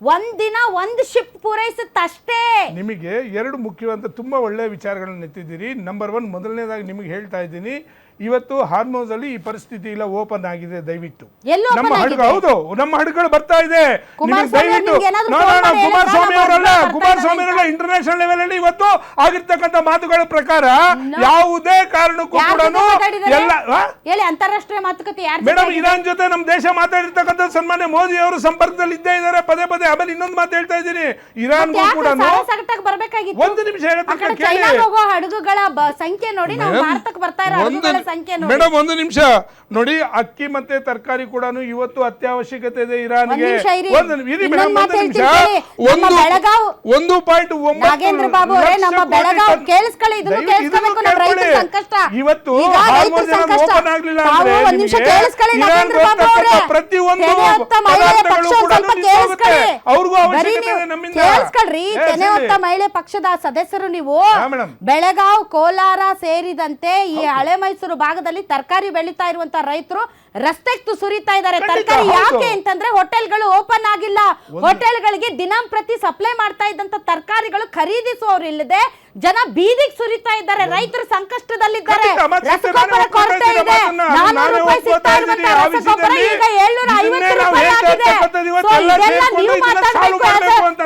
Speaker 1: ಒಂದಿನ ಒಂದು ಶಿಪ್ ಪೂರೈಸುತ್ತಷ್ಟೇ.
Speaker 5: ನಿಮಗೆ 2 ಮುಖ್ಯವಾದ ತುಂಬಾ ಒಳ್ಳೆಯ ವಿಚಾರಗಳನ್ನ ಎತ್ತಿದ್ದೀರಿ. ನಂಬರ್ 1, ಮೊದಲನೇದಾಗಿ ನಿಮಗೆ ಹೇಳ್ತಾ ಇದ್ದೀನಿ, ಇವತ್ತು ಹಾರ್ಮೋಸ್ ಅಲ್ಲಿ ಈ ಪರಿಸ್ಥಿತಿ ಇಲ್ಲ, ಓಪನ್ ಆಗಿದೆ. ದಯವಿಟ್ಟು ನಮ್ಮ ಹಡಗು, ಹೌದು ನಮ್ಮ ಹಡಗುಗಳು ಬರ್ತಾ ಇದೆ. ದಯವಿಟ್ಟು ಕುಮಾರಸ್ವಾಮಿ ಅವರಲ್ಲ ಇಂಟರ್ನ್ಯಾಷನಲ್ ಲೆವೆಲ್ ಅಲ್ಲಿ ಇವತ್ತು ಆಗಿರ್ತಕ್ಕಂಥ ಮಾತುಗಳ ಪ್ರಕಾರ ಯಾವುದೇ ಕಾರಣಕ್ಕೂ ಕೂಡ
Speaker 1: ಹೇಳಿ ಅಂತಾರಾಷ್ಟ್ರೀಯ ಮಾತುಕತೆ
Speaker 5: ಮೇಡಮ್, ಇರಾನ್ ಜೊತೆ ನಮ್ಮ ದೇಶ ಮಾತಾಡಿರ್ತಕ್ಕಂಥ ಸನ್ಮಾನ್ಯ ಮೋದಿ ಅವರು ಸಂಪರ್ಕದಲ್ಲಿ ಇದ್ದೇ ಇದ್ದಾರೆ ಪದೇ. ಆಮೇಲೆ ಇನ್ನೊಂದು ಮಾತು ಹೇಳ್ತಾ ಇದ್ದೀನಿ, ಇರಾನ್ ಕೂಡ
Speaker 1: ಬರ್ಬೇಕಾಗಿತ್ತು.
Speaker 5: ಒಂದು ನಿಮಿಷ
Speaker 1: ಹಡಗುಗಳ ಸಂಖ್ಯೆ ನೋಡಿ, ನಾವು ಭಾರತಕ್ಕೆ ಬರ್ತಾ ಇರೋ ಹಡಗುಗಳ ಸಂಖ್ಯೆ ನೋಡಿ
Speaker 5: ಮೇಡಮ್. ಒಂದು ನಿಮಿಷ ನೋಡಿ, ಅಕ್ಕಿ ಮತ್ತೆ ತರಕಾರಿ ಕೂಡ ಇವತ್ತು ಅತ್ಯವಶ್ಯಕತೆ ಇದೆ ಇರಾನ್ಗೆ.
Speaker 1: ನಾಗೇಂದ್ರ ಬಾಬು ಅವರೇ, ನಮ್ಮ ಬೆಳಗಾವಿ ಕೇಳಿಸ್ಕೊಳ್ಳಿ, ಇದನ್ನು ಕೇಳಿಸ್ಕೋಬೇಕು. ನಮ್ಮ ರೈತರ ಸಂಕಷ್ಟ
Speaker 5: ಇವತ್ತು ಓಪನ್ ಆಗ್ಲಿಲ್ಲ ಅಂದ್ರೆ ಪ್ರತಿಯೊಂದು ಅವ್ರಿಗೂ ಅವಶ್ಯಕತೆ ಇದೆ ನಮ್ಮಿಂದ.
Speaker 1: ಕೇಳಿಸ್ಕೊಳ್ರಿ, ತೆನೆ ಹೊತ್ತ ಮಹಿಳೆ ಪಕ್ಷದ ಸದಸ್ಯರು ನೀವು. ಬೆಳಗಾವಿ, ಕೋಲಾರ ಸೇರಿದಂತೆ ಈ ಹಳೆ ಮೈಸೂರು ಭಾಗದಲ್ಲಿ ತರಕಾರಿ ಬೆಳೀತಾ ಇರುವಂತ ರೈತರು ರಸ್ತೆಗೆ ಸುರಿತಾ ಇದ್ದಾರೆ. ತರಕಾರಿ ಯಾಕೆ ಅಂತಂದ್ರೆ ಹೋಟೆಲ್ಗಳು ಓಪನ್ ಆಗಿಲ್ಲ. ಹೋಟೆಲ್ಗಳಿಗೆ ದಿನಂಪ್ರತಿ ಸಪ್ಲೈ ಮಾಡ್ತಾ ಇದ್ದಂತ ತರಕಾರಿಗಳು ಖರೀದಿಸುವವರು ಇಲ್ಲದೆ ಜನ ಬೀದಿಗೆ ಸುರಿತಾ ಇದ್ದಾರೆ. ರೈತರು ಸಂಕಷ್ಟದಲ್ಲಿದ್ದಾರೆ. ರಸಗೊಬ್ಬರ ಕೊರತೆ ಇದೆ. 400 ರೂಪಾಯಿ ಸಿಗ್ತಾ ಇರುವಂತ ರಸಗೊಬ್ಬರ ಈಗ 750 ರೂಪಾಯಿ ಆಗಿದೆ. ಇದೆಲ್ಲ ನೀವು ಮಾತಾಡ್ಬೇಕು.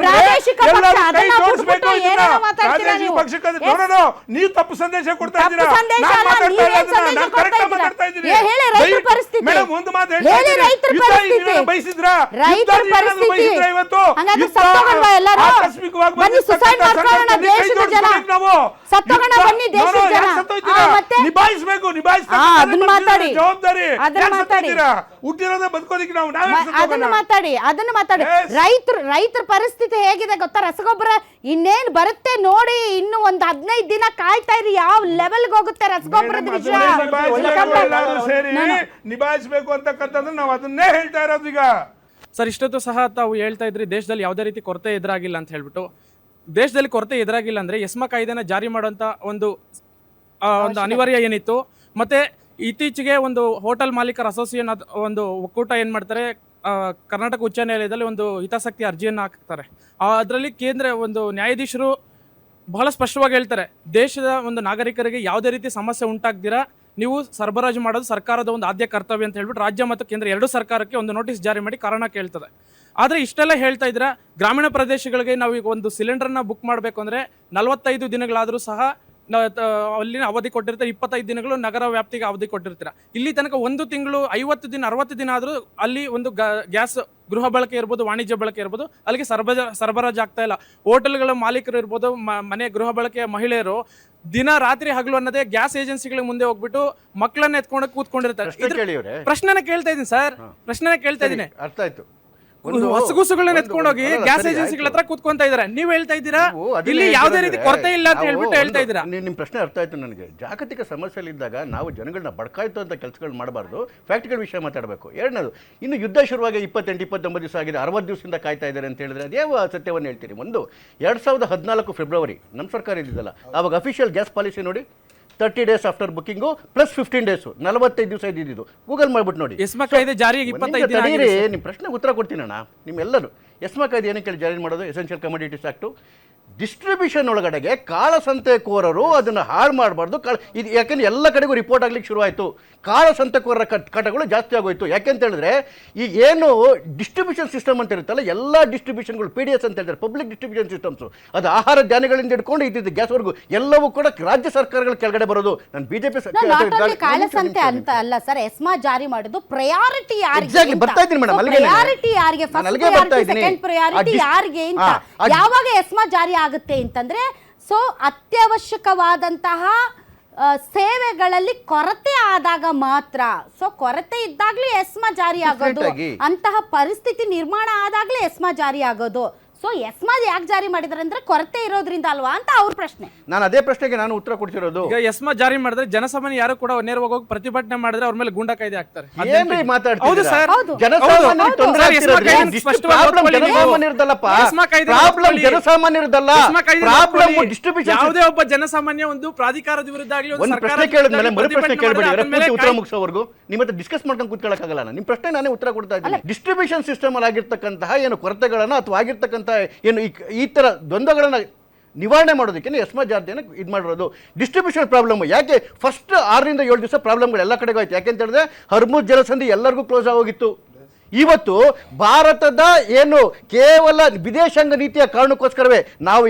Speaker 1: ಪ್ರಾದೇಶಿಕ ಪಕ್ಷ ಅದನ್ನ ಬಿಟ್ಬಿಟ್ಟು ಏನೇನೋ ಮಾತಾಡ್ತೀರಾ ನೀವು.
Speaker 5: ನೀವು ತಪ್ಪು ಸಂದೇಶ ಕೊಡ್ತಾ ಇದ್ದೀರಾ.
Speaker 1: ಹೇಳಿ ರೈತರ ಪರಿಸ್ಥಿತಿ.
Speaker 5: ಒಂದು ಮಾತು
Speaker 1: ಹೇಳಿ ರೈತರ ಪರಿಸ್ಥಿತಿ. ರೈತರ ಪರಿಸ್ಥಿತಿ ಹಂಗಾದ್ರೆ ಸತ್ತೋಗಲ್ವಾ ಎಲ್ಲರೂ? ಬನ್ನಿ ಸುಸೈಡ್ ಮಾಡ್ಕೊಳ್ಳೋಣ ದೇಶದ ಜನ. ಸತ್ತೋಗೋಣ ಬನ್ನಿ ದೇಶದ ಜನ. ಮತ್ತೆ
Speaker 5: ನಿಭಾಯಿಸಬೇಕು,
Speaker 1: ಅದನ್ನ ಮಾತಾಡಿ,
Speaker 5: ಜವಾಬ್ದಾರಿ
Speaker 1: ಅದನ್ನ ಮಾತಾಡಿ,
Speaker 5: ಹುಟ್ಟಿರೋದೇ ಬದುಕೋದಿಕ್ಕೆ ನಾವು
Speaker 1: ಅದನ್ನ ಮಾತಾಡಿ. ರೈತರ ಪರಿಸ್ಥಿತಿ ಹೇಗಿದೆ ಗೊತ್ತಾ? ರಸಗೊಬ್ಬರ ಇನ್ನೇನ್ ಬರುತ್ತೆ ನೋಡಿ, ಇನ್ನು ಒಂದು 15 ದಿನ ಕಾಯ್ತಾ ಇರಿ, ಯಾವ ಲೆವೆಲ್ಗೆ ಹೋಗುತ್ತೆ ರಸಗೊಬ್ಬರದ ವಿಷಯ.
Speaker 5: ಸೇರಿ ನಿಭಾಯಿಸಬೇಕು ಅಂತಕ್ಕಂಥದ್ದು ನಾವು ಅದನ್ನೇ ಹೇಳ್ತಾ ಇರೋದು ಈಗ.
Speaker 6: ಸರ್, ಇಷ್ಟೊತ್ತು ಸಹ ತಾವು ಹೇಳ್ತಾ ಇದ್ರಿ ದೇಶದಲ್ಲಿ ಯಾವುದೇ ರೀತಿ ಕೊರತೆ ಎದುರಾಗಿಲ್ಲ ಅಂತ ಹೇಳ್ಬಿಟ್ಟು. ದೇಶದಲ್ಲಿ ಕೊರತೆ ಎದುರಾಗಿಲ್ಲ ಅಂದರೆ ಎಸ್ಮಾ ಕಾಯ್ದೆನ ಜಾರಿ ಮಾಡುವಂಥ ಒಂದು ಅನಿವಾರ್ಯ ಏನಿತ್ತು. ಮತ್ತು ಇತ್ತೀಚೆಗೆ ಒಂದು ಹೋಟೆಲ್ ಮಾಲೀಕರ ಅಸೋಸಿಯೇಷನ್ ಒಂದು ಒಕ್ಕೂಟ ಏನು ಮಾಡ್ತಾರೆ, ಕರ್ನಾಟಕ ಉಚ್ಚ ನ್ಯಾಯಾಲಯದಲ್ಲಿ ಒಂದು ಹಿತಾಸಕ್ತಿ ಅರ್ಜಿಯನ್ನು ಹಾಕ್ತಾರೆ. ಅದರಲ್ಲಿ ಕೇಂದ್ರ ಒಂದು ನ್ಯಾಯಾಧೀಶರು ಬಹಳ ಸ್ಪಷ್ಟವಾಗಿ ಹೇಳ್ತಾರೆ, ದೇಶದ ಒಂದು ನಾಗರಿಕರಿಗೆ ಯಾವುದೇ ರೀತಿ ಸಮಸ್ಯೆ ಉಂಟಾಗ್ದಿರಾ ನೀವು ಸರಬರಾಜು ಮಾಡೋದು ಸರ್ಕಾರದ ಒಂದು ಆದ್ಯ ಕರ್ತವ್ಯ ಅಂತ ಹೇಳ್ಬಿಟ್ಟು ರಾಜ್ಯ ಮತ್ತು ಕೇಂದ್ರ 2 ಸರ್ಕಾರಕ್ಕೆ ಒಂದು ನೋಟಿಸ್ ಜಾರಿ ಮಾಡಿ ಕಾರಣ ಕೇಳ್ತದೆ. ಆದರೆ ಇಷ್ಟೆಲ್ಲ ಹೇಳ್ತಾ ಇದ್ದೀರಾ, ಗ್ರಾಮೀಣ ಪ್ರದೇಶಗಳಿಗೆ ನಾವು ಈಗ ಒಂದು ಸಿಲಿಂಡರ್ನ ಬುಕ್ ಮಾಡಬೇಕು ಅಂದರೆ 45 ದಿನಗಳಾದರೂ ಸಹ ಅಲ್ಲಿನ ಅವಧಿ ಕೊಟ್ಟಿರ್ತಾರೆ. 25 ದಿನಗಳು ನಗರ ವ್ಯಾಪ್ತಿಗೆ ಅವಧಿ ಕೊಟ್ಟಿರ್ತೀರ. ಇಲ್ಲಿ ತನಕ 1 ತಿಂಗಳು 50 ದಿನ 60 ದಿನ ಆದರೂ ಅಲ್ಲಿ ಒಂದು ಗ್ಯಾಸ್ ಗೃಹ ಬಳಕೆ ಇರ್ಬೋದು, ವಾಣಿಜ್ಯ ಬಳಕೆ ಇರ್ಬೋದು, ಅಲ್ಲಿಗೆ ಸರಬರಾಜು ಆಗ್ತಾ ಇಲ್ಲ. ಹೋಟೆಲ್ಗಳ ಮಾಲೀಕರು ಇರ್ಬೋದು, ಮನೆ ಗೃಹ ಬಳಕೆಯ ಮಹಿಳೆಯರು ದಿನ ರಾತ್ರಿ ಹಗಲು ಅನ್ನೋದೇ ಗ್ಯಾಸ್ ಏಜೆನ್ಸಿಗಳಿಗೆ ಮುಂದೆ ಹೋಗ್ಬಿಟ್ಟು ಮಕ್ಕಳನ್ನ ಎತ್ಕೊಂಡು ಕೂತ್ಕೊಂಡಿರ್ತಾರೆ. ಪ್ರಶ್ನೆನ ಕೇಳ್ತಾ ಇದ್ದೀನಿ ಸರ್, ಪ್ರಶ್ನೆನ ಕೇಳ್ತಾ ಇದ್ದೀನಿ.
Speaker 4: ಅರ್ಥ ಆಯ್ತು.
Speaker 6: ಹೊಸಗುಸುಗಳನ್ನ ಎತ್ಕೊಂಡೋಗಿ ಗ್ಯಾಸ್ ಏಜೆನ್ಸಿಗಳ ಹತ್ರ ಕೂತ್ಕೊಂತ ಇದ್ದಾರೆ. ನೀವು ಹೇಳ್ತಾ ಇದ್ದೀರಾ ಇಲ್ಲಿ ಯಾವುದೇ ರೀತಿ ಕೊರತೆ ಇಲ್ಲ ಅಂತ ಹೇಳ್ಬಿಟ್ಟು ಹೇಳ್ತಾ ಇದ್ದೀರಾ.
Speaker 4: ನಿಮ್ಮ ಪ್ರಶ್ನೆ ಅರ್ಥ ಆಯ್ತು ನನಗೆ. ಜಾಗತಿಕ ಸಮಸ್ಯೆಗಳಿದ್ದಾಗ ನಾವು ಜನಗಳನ್ನ ಬಡ್ಕಾಯ್ತು ಅಂತ ಕೆಲಸಗಳು ಮಾಡಬಾರ್ದು, ಫ್ಯಾಕ್ಟ್ರಿಗಳ ವಿಷಯ ಮಾತಾಡಬೇಕು. ಎರಡನೇದು, ಇನ್ನು ಯುದ್ಧ ಶುರುವಾಗಿ 28-29 ದಿವಸ ಆಗಿದೆ, 60 ದಿವಸದಿಂದ ಕಾಯ್ತಾ ಇದ್ದಾರೆ ಅಂತ ಹೇಳಿದ್ರೆ ಅದೇವ ಸತ್ಯವನ್ನು ಹೇಳ್ತೀರಿ? ಒಂದು 2014 ಫೆಬ್ರವರಿ ನಮ್ಮ ಸರ್ಕಾರ ಇದ್ದಿದ್ದಲ್ಲ, ಆವಾಗ ಅಫಿಷಿಯಲ್ ಗ್ಯಾಸ್ ಪಾಲಿಸಿ ನೋಡಿ, 30 days after booking plus 15 days, 45 ದಿವಸ ಇದ್ದಿದ್ದು. ಗೂಗಲ್ ಮಾಡ್ಬಿಟ್ಟು ನೋಡಿ.
Speaker 6: ಎಸ್ಮಾ ಕಾಯ್ದೆ ಜಾರಿಗೆ 25 ದಿನ
Speaker 4: ನಿಮ್ಮ ಪ್ರಶ್ನೆಗೆ ಉತ್ತರ ಕೊಡ್ತೀನಣ್ಣ. ನಿಮ್ಮೆಲ್ಲರೂ ಎಸ್ಮಾ ಕಾಯ್ದೆ ಏನಕ್ಕೆ ಜಾರಿ ಮಾಡೋದು? ಎಸೆನ್ಷಿಯಲ್ ಕಮೋಡಿಟೀಸ್ ಆಕ್ಟು ಡಿಸ್ಟ್ರಿಬ್ಯೂಷನ್ ಒಳಗಡೆಗೆ ಕಾಳಸಂತೆಕೋರರು ಅದನ್ನು ಹಾಳು ಮಾಡಬಾರ್ದು. ಇದು ಯಾಕೆಂದ್ರೆ ಎಲ್ಲ ಕಡೆಗೂ ರಿಪೋರ್ಟ್ ಆಗ್ಲಿಕ್ಕೆ ಶುರುವಾಯಿತು. ಕಾಳಸಂತೆಕೋರರ ಕಟಗಳು ಜಾಸ್ತಿ ಆಗೋಯ್ತು. ಯಾಕೆಂತ ಹೇಳಿದ್ರೆ ಈ ಏನು ಡಿಸ್ಟ್ರಿಬ್ಯೂಷನ್ ಸಿಸ್ಟಮ್ ಅಂತ ಇರುತ್ತಲ್ಲ, ಎಲ್ಲ ಡಿಸ್ಟ್ರಿಬ್ಯೂಷನ್ಗಳು PDS ಅಂತ ಹೇಳ್ತಾರೆ, ಪಬ್ಲಿಕ್ ಡಿಸ್ಟ್ರಿಬ್ಯೂಷನ್ ಸಿಸ್ಟಮ್ಸು, ಅದು ಆಹಾರ ಧಾನ್ಯಗಳಿಂದ ಹಿಡ್ಕೊಂಡು ಇದ್ದಿದ್ದು ಗ್ಯಾಸ್ವರೆಗೂ ಎಲ್ಲವೂ ಕೂಡ ರಾಜ್ಯ ಸರ್ಕಾರಗಳ ಕೆಳಗಡೆ ಬರೋದು. ನಾನು ಬಿಜೆಪಿ
Speaker 1: ಕಾಳಸಂತೆ ಅಂತ ಅಲ್ಲ ಸರ್, ಎಸ್ಮಾ ಜಾರಿ ಮಾಡೋದು ಪ್ರಯಾರಿಟಿ
Speaker 4: Exactly, ಬರ್ತಾ ಇದ್ದೀನಿ ಮೇಡಮ್, ಅಲ್ಲಿಗೆ
Speaker 1: ಪ್ರಯಾರಿಟಿ ಯಾರಿಗೆ, ಫಸ್ಟ್ ಪ್ರಯಾರಿಟಿ ಸೆಕೆಂಡ್ ಪ್ರಯಾರಿಟಿ ಯಾರಿಗೆ ಅಂತ ಯಾವಾಗ ಎಸ್ಮಾ ಜಾರಿ ಆಗುತ್ತೆ ಅಂತಂದ್ರೆ, ಸೊ ಅತ್ಯವಶ್ಯಕವಾದಂತಹ ಸೇವೆಗಳಲ್ಲಿ ಕೊರತೆ ಆದಾಗ ಮಾತ್ರ, ಸೊ ಕೊರತೆ ಇದ್ದಾಗ್ಲೇ ಎಸ್ಮಾ ಜಾರಿ ಆಗೋದು, ಅಂತಹ ಪರಿಸ್ಥಿತಿ ನಿರ್ಮಾಣ ಆದಾಗ್ಲೇ ಎಸ್ಮಾ ಜಾರಿ ಆಗೋದು. ಸೊ ಎಸ್ಮಾ ಯಾಕೆ ಜಾರಿ ಮಾಡಿದಾರೆ ಅಂದ್ರೆ ಕೊರತೆ ಇರೋದ್ರಿಂದ ಅಲ್ವಾ ಅಂತ ಅವ್ರ ಪ್ರಶ್ನೆ.
Speaker 4: ನಾನು ಅದೇ ಪ್ರಶ್ನೆಗೆ ನಾನು ಉತ್ತರ ಕೊಡ್ತಿರೋದು.
Speaker 6: ಈಗ ಎಸ್ಮಾ ಜಾರಿ ಮಾಡಿದ್ರೆ ಜನಸಾಮಾನ್ಯ ಯಾರು ಕೂಡ ನೇರವಾಗಿ ಹೋಗಿ ಪ್ರತಿಭಟನೆ ಮಾಡಿದ್ರೆ ಅವ್ರ ಮೇಲೆ ಗೂಂಡಾ ಕಾಯ್ದೆ ಹಾಕ್ತಾರೆ.
Speaker 4: ಏನ್ರಿ ಮಾತಾಡ್ತೀರಾ?
Speaker 6: ಹೌದು ಸರ್,
Speaker 4: ಜನಸಾಮಾನ್ಯರಿಗೆ ತೊಂದರೆ ಆಗ್ತಿರೋದ್ರಿ. ಪ್ರಾಬ್ಲಮ್ ಜನಸಾಮಾನ್ಯರದಲ್ಲಪ್ಪ, ಪ್ರಾಬ್ಲಮ್ ಜನಸಾಮಾನ್ಯರದಲ್ಲ, ಪ್ರಾಬ್ಲಮ್ ಡಿಸ್ಟ್ರಿಬ್ಯೂಷನ್.
Speaker 6: ಯಾವುದೇ ಒಬ್ಬ ಜನಸಾಮಾನ್ಯ ಒಂದು ಪ್ರಾಧಿಕಾರದ ವಿರುದ್ಧ ಆಗಲಿ
Speaker 4: ಒಂದು ಪ್ರಶ್ನೆ ಕೇಳಿದ್ಮೇಲೆ ಮರು ಪ್ರಶ್ನೆ ಕೇಳಬೇಡಿ, ಉತ್ತರ ಮುಗಿಸೋವರೆಗೂ ನಿಮ್ಮ ಹತ್ರ ಡಿಸ್ಕಸ್ ಮಾಡ್ಕೊಂಡು ಕೂತ್ಕೊಳ್ಳೋಕ್ಕಾಗಲ್ಲ. ನಿಮ್ಮ ಪ್ರಶ್ನೆ ನಾನೇ ಉತ್ತರ ಕೊಡ್ತಾ ಇದ್ದೀನಿ. ಡಿಸ್ಟ್ರಿಬ್ಯೂಷನ್ ಸಿಸ್ಟಮ್ ಅಲ್ಲಿ ಆಗಿರ್ತಕ್ಕಂತಹ ಏನು ಕೊರತೆಗಳನ್ನ ಅಥವಾ ಆಗಿರ್ತಕ್ಕಂಥ ಏನು ಈ ತರ ದ್ವಂದ್ವಗಳನ್ನ ನಿವಾರಣೆ ಮಾಡೋದಕ್ಕೆ ಎಸ್ಮಾ ಜಾರಿಯನ್ನು ಇದು ಮಾಡಿರೋದು. ಡಿಸ್ಟ್ರಿಬ್ಯೂಷನ್ ಪ್ರಾಬ್ಲಮ್ ಯಾಕೆ ಫಸ್ಟ್ 6 ರಿಂದ 7 ದಿವಸ ಪ್ರಾಬ್ಲಮ್ಗಳು ಎಲ್ಲ ಕಡೆಗೂ ಆಯ್ತು. ಯಾಕೆಂತ ಹೇಳಿದ್ರೆ ಹರ್ಮುಜ್ ಜಲಸಂಧಿ ಎಲ್ಲರಿಗೂ ಕ್ಲೋಸ್ ಆಗೋಗಿತ್ತು. ಇವತ್ತು ಭಾರತದ ಏನು ಕೇವಲ ವಿದೇಶಾಂಗ ನೀತಿಯ ಕಾರಣಕ್ಕೋಸ್ಕರವೇ ನಾವು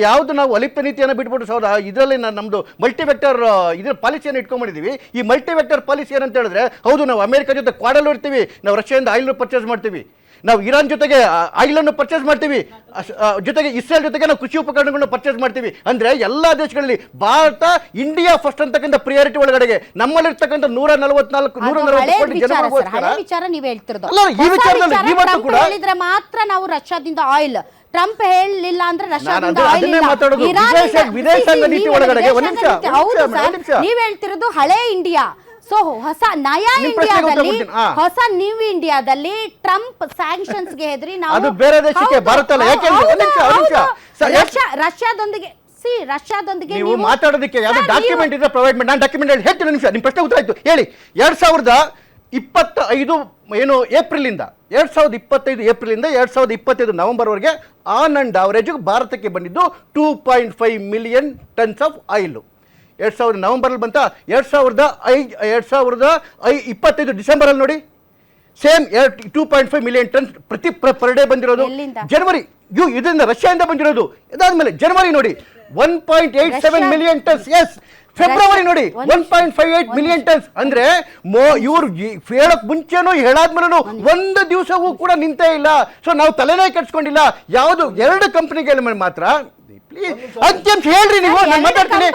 Speaker 4: ಅಲಿಪ್ತ ನೀತಿಯನ್ನು ಬಿಟ್ಬಿಟ್ಟು ಇದರಲ್ಲಿ ನಮ್ಮದು ಮಲ್ಟಿವೆಕ್ಟರ್ ಇದರ ಪಾಲಿಸಿಯನ್ನು ಇಟ್ಕೊಂಡ್ಬಿಟ್ಟಿದ್ದೀವಿ. ಈ ಮಲ್ಟಿವೆಕ್ಟರ್ ಪಾಲಿಸಿ ಏನಂತ ಹೇಳಿದ್ರೆ, ಹೌದು ನಾವು ಅಮೆರಿಕ ಜೊತೆ ಕ್ವಾಡಲ್ಲೂ ಇರ್ತೀವಿ, ನಾವು ರಷ್ಯಾದಿಂದ ಆಯಿಲ್ ಪರ್ಚೇಸ್ ಮಾಡ್ತೀವಿ, ನಾವು ಇರಾನ್ ಜೊತೆಗೆ ಆಯಿಲನ್ನು ಪರ್ಚೇಸ್ ಮಾಡ್ತೀವಿ, ಜೊತೆಗೆ ಇಸ್ರೇಲ್ ಜೊತೆಗೆ ನಾವು ಕೃಷಿ ಉಪಕರಣಗಳನ್ನು ಪರ್ಚೇಸ್ ಮಾಡ್ತೀವಿ. ಅಂದ್ರೆ ಎಲ್ಲಾ ದೇಶಗಳಲ್ಲಿ ಭಾರತ ಇಂಡಿಯಾ ಫಸ್ಟ್ ಅಂತಕ್ಕಂಥ ಪ್ರಿಯಾರಿಟಿ ಒಳಗಡೆ ನಮ್ಮಲ್ಲಿರ್ತಕ್ಕಂಥ 140 ಕೋಟಿ ಜನರಿಗೋಸ್ಕರ
Speaker 1: ವಿಚಾರ ನೀವು ಹೇಳ್ತಿರೋದು.
Speaker 4: ಅಲ್ಲ, ಈ ವಿಚಾರದಲ್ಲಿ ಇವತ್ತು ಕೂಡ
Speaker 1: ಹೇಳಿದ್ರೆ ಮಾತ್ರ ನಾವು ರಷ್ಯಾದಿಂದ ಆಯಿಲ್, ಟ್ರಂಪ್ ಹೇಳಲಿಲ್ಲ ಅಂದ್ರೆ ರಷ್ಯಾದಿಂದ ಆಯಿಲ್ ಇಲ್ಲ,
Speaker 4: ಮಾತಾಡೋದು ವಿದೇಶಾಂಗ ನೀತಿ ಒಳಗಡೆ. ಒಂದು ನಿಮಿಷ,
Speaker 1: ನೀವ್ ಹೇಳ್ತಿರೋದು ಹಳೆ ಇಂಡಿಯಾ. ಸೊ ಹೊಸ ನಯಾ ಇಂಡಿಯಾದಲ್ಲಿ, ಹೊಸ ನ್ಯೂ ಇಂಡಿಯಾದಲ್ಲಿ ಟ್ರಂಪ್ ಸ್ಯಾಂಕ್ಷನ್ಸ್ ಗೆ ಹೆದರಿ ನಾವು
Speaker 4: ಅದು ಬೇರೆ ದೇಶಕ್ಕೆ ಭಾರತ ಅಲ್ಲ.
Speaker 1: ರಷ್ಯಾದೊಂದಿಗೆ
Speaker 4: ನೀವು ಮಾತಾಡೋದಕ್ಕೆ ಯಾವ್ದು ಡಾಕ್ಯುಮೆಂಟ್ ಇದ್ರೆ ಪ್ರೊವೈಡ್ ಮಾಡಿ. ನಾನು ಡಾಕ್ಯುಮೆಂಟ್ ಹೇಳಿ ಹೇಳ್ತೀನಿ. ನಿಮಿಷ, ನಿಮ್ಮ ಪ್ರಶ್ನೆ ಉತ್ತರ ಆಯ್ತು ಹೇಳಿ. 2025 ಏನು ಏಪ್ರಿಲಿಂದ 2025 ಏಪ್ರಿಲಿಂದ 2025 ನವೆಂಬರ್ವರೆಗೆ ಆನ್ ಅಂಡ್ ಅವರೇಜ್ ಭಾರತಕ್ಕೆ ಬಂದಿದ್ದು 2.5 ಮಿಲಿಯನ್ ಟನ್ಸ್ ಆಫ್ ಆಯಿಲ್. 2000 ನವೆಂಬರಲ್ಲಿ ಬಂತ. 2025 ಡಿಸೆಂಬರಲ್ಲಿ ನೋಡಿ ಸೇಮ್ 2.5 ಮಿಲಿಯನ್ ಟನ್ ಪ್ರತಿ ಪರ್ ಡೇ ಬಂದಿರೋದು. ಜನವರಿ ಇದರಿಂದ ರಷ್ಯಾದಿಂದ ಬಂದಿರೋದು. ಇದಾದ್ಮೇಲೆ ಜನವರಿ ನೋಡಿ 1.87 ಮಿಲಿಯನ್ ಟನ್ಸ್. ಎಸ್, ಫೆಬ್ರವರಿ ನೋಡಿ 1.58 ಮಿಲಿಯನ್ ಟನ್ಸ್. ಅಂದ್ರೆ ಇವರು ಹೇಳಕ್ ಮುಂಚೆನೂ ಹೇಳಾದ್ಮೇಲೂ ಒಂದು ದಿವಸವೂ ಕೂಡ ನಿಂತೇ ಇಲ್ಲ. ಸೊ ನಾವು ತಲೆನೇ ಕೆಡ್ಸ್ಕೊಂಡಿಲ್ಲ. ಯಾವುದು 2 ಕಂಪನಿಗಳ ಮೇಲೆ ಮಾತ್ರ ಅಂತ್ಯಂಶ ಹೇಳ್ರಿ ನೀವು. ನಾನು ಮಾತಾಡ್ತೀನಿ,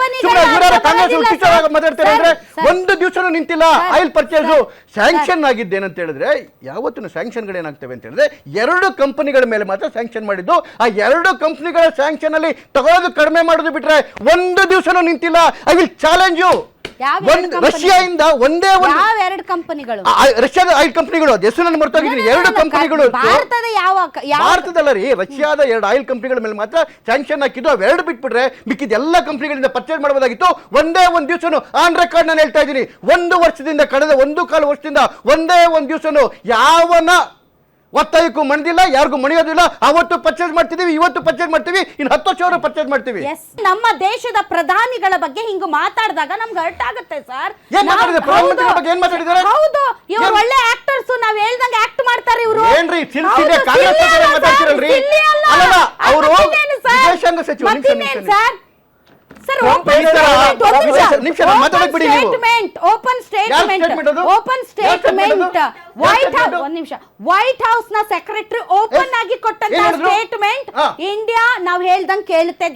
Speaker 4: ಕಾಂಗ್ರೆಸ್ ಮಾತಾಡ್ತಾರೆ ಅಂದ್ರೆ ಒಂದು ದಿವಸನೂ ನಿಂತಿಲ್ಲ ಆಯಿಲ್ ಪರ್ಚೇಸು. ಸ್ಯಾಂಕ್ಷನ್ ಆಗಿದ್ದೇನಂತ ಹೇಳಿದ್ರೆ, ಯಾವತ್ತೂ ಸ್ಯಾಂಕ್ಷನ್ಗಳು ಏನಾಗ್ತವೆ ಅಂತ ಹೇಳಿದ್ರೆ 2 ಕಂಪನಿಗಳ ಮೇಲೆ ಮಾತ್ರ ಸ್ಯಾಂಕ್ಷನ್ ಮಾಡಿದ್ದು. ಆ 2 ಕಂಪನಿಗಳ ಸ್ಯಾಂಕ್ಷನ್ ಅಲ್ಲಿ ತಗೊಳ್ಳೋದು ಕಡಿಮೆ ಮಾಡೋದು ಬಿಟ್ರೆ ಒಂದು ದಿವಸನೂ ನಿಂತಿಲ್ಲ. I will challenge you. ರಷ್ಯಾದಿಂದ ಒಂದೇ ಒಂದು
Speaker 1: ಕಂಪನಿಗಳು,
Speaker 4: ರಷ್ಯಾದ 5 ಕಂಪನಿಗಳು, ಹೆಸರು ನಾನು ಮರ್ತೋಗಿದ್ದೀನಿ. 2 ಕಂಪನಿಗಳು ಭಾರತದಲ್ಲ ರೀ, ರಷ್ಯಾದ 2 ಆಯಿಲ್ ಕಂಪನಿಗಳ ಮೇಲೆ ಮಾತ್ರ ಸ್ಯಾಂಕ್ಷನ್ ಹಾಕಿದ್ದು. ಅವೆರಡು ಬಿಟ್ಬಿಟ್ರೆ ಮಿಕ್ಕಿದ ಎಲ್ಲ ಕಂಪನಿಗಳಿಂದ ಪರ್ಚೇಸ್ ಮಾಡಬಹುದಾಗಿತ್ತು. ಒಂದೇ ಒಂದು ದಿವಸನು ಆನ್ ರೆಕಾರ್ಡ್ ನಾನು ಹೇಳ್ತಾ ಇದ್ದೀನಿ, 1 ವರ್ಷದಿಂದ ಕಳೆದ 1.25 ವರ್ಷದಿಂದ ಒಂದೇ ಒಂದು ದಿವಸನು ಯಾವನ ಒತ್ತಾಯಕ್ಕೂ ಮಣಿದಿಲ್ಲ, ಯಾರಿಗೂ ಮಣಿಯೋದಿಲ್ಲ. ಅವತ್ತು ಪರ್ಚೇಸ್ ಮಾಡ್ತಿದೀವಿ, ಇವತ್ತು ಪರ್ಚೇಸ್ ಮಾಡ್ತೀವಿ, ಇನ್ನು 10 ವರ್ಷ ಪರ್ಚೇಸ್ ಮಾಡ್ತೀವಿ.
Speaker 1: ನಮ್ಮ ದೇಶದ ಪ್ರಧಾನಿಗಳ ಬಗ್ಗೆ ಹಿಂಗ ಮಾತಾಡಿದಾಗ ನಮ್ಗೆ ಹರ್ಟ್ ಆಗುತ್ತೆ ಸರ್.
Speaker 4: ಪ್ರಧಾನಮಂತ್ರಿ ಬಗ್ಗೆ ಏನ್ ಮಾತಾಡಿದ್ದಾರೆ?
Speaker 1: ಹೌದು, ಇವರು ಒಳ್ಳೆ ಆಕ್ಟರ್ಸ್, ನಾವ್ ಹೇಳ್ದಂಗೆ ಆಕ್ಟ್ ಮಾಡ್ತಾರೆ ಇವರು.
Speaker 4: ಏನ್ರಿ ಮಾತಾಡ್ತಿರಲ್ರಿ? ಅಲ್ಲ, ಅವರು ವಿದೇಶಾಂಗ ಸಚಿವ
Speaker 1: ವೈಟ್ ಹೌಸ್ ನ ಸೆಕ್ರೆಟರಿ ಓಪನ್ ಆಗಿ ಕೊಟ್ಟಂತ ಸ್ಟೇಟ್ಮೆಂಟ್ ಇಂಡಿಯಾ ನಾವ್ ಹೇಳ್ದಂಗ್ ಕೇಳುತ್ತೆ.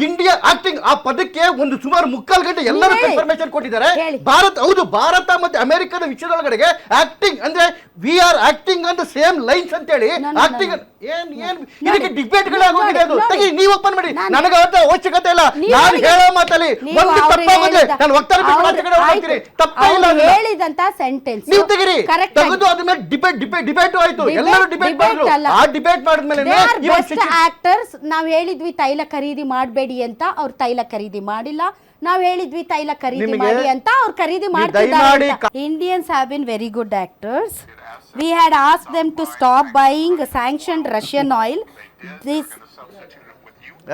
Speaker 4: ಇಂಡಿಯಾ ಆಕ್ಟಿಂಗ್ ಆ ಪದಕ್ಕೆ ಒಂದು ಸುಮಾರು 3/4 ಗಂಟೆ ಎಲ್ಲರೂ ಕನ್ಫರ್ಮೇಶನ್ ಕೊಟ್ಟಿದ್ದಾರೆ. ಭಾರತ, ಹೌದು, ಭಾರತ ಮತ್ತೆ ಅಮೆರಿಕದ ವಿಷಯದೊಳಗಡೆ ಆಕ್ಟಿಂಗ್ ಅಂದ್ರೆ ವಿ ಆರ್ ಆಕ್ಟಿಂಗ್ ಅಂತ ಸೇಮ್ ಲೈನ್ಸ್ ಅಂತ ಹೇಳಿ ಆಕ್ಟಿಂಗ್ ಇದಕ್ಕೆ ಡಿಬೇಟ್ ಗಳಾಗೋಗಿದೆ. ಅದು ತೆಗಿ, ನೀವು ಓಪನ್ ಮಾಡಿ, ನನಗೆ ಅವಶ್ಯಕತೆ ಇಲ್ಲ. ನಾನು ಹೇಳೋ ಮಾತಲ್ಲಿ ಒಂದು ತಪ್ಪಾಗುತ್ತೆ, ನಾನು ವಕ್ತಾರ ಹೋಗ್ತೀನಿ, ತಪ್ಪೇ ಇಲ್ಲ.
Speaker 1: ಹೇಳಿದಂತ ಸೆಂಟೆನ್ಸ್
Speaker 4: ನೀವು ತೆಗಿರಿ, ತೆಗೆದು ಅದ್ರ ಮೇಲೆ ಡಿಬೇಟ್ ಆಯ್ತು, ಎಲ್ಲರೂ ಡಿಬೇಟ್ ಮಾಡಿದ್ರು. ಆ ಡಿಬೇಟ್ ಮಾಡಿದ್ಮೇಲೆ
Speaker 1: ಆಕ್ಟರ್ಸ್ ನಾವ್ ಹೇಳಿದ್ವಿ ತೈಲ ಖರೀದಿ ಮಾಡಬೇಡಿ ಅಂತ, ಅವ್ರು ತೈಲ ಖರೀದಿ ಮಾಡಿಲ್ಲ. ನಾವ್ ಹೇಳಿದ್ವಿ ತೈಲ ಖರೀದಿ
Speaker 4: ನಿಮಗೆ
Speaker 1: ಮಾಡಿ ಅಂತ ಅವ್ರು ಖರೀದಿ
Speaker 4: ದಯಮಾಡಿ
Speaker 1: ಮಾಡ್ತಿದ್ದಾರೆ. Indians have been very good actors. We had ask them to stop buying sanctioned Russian oil.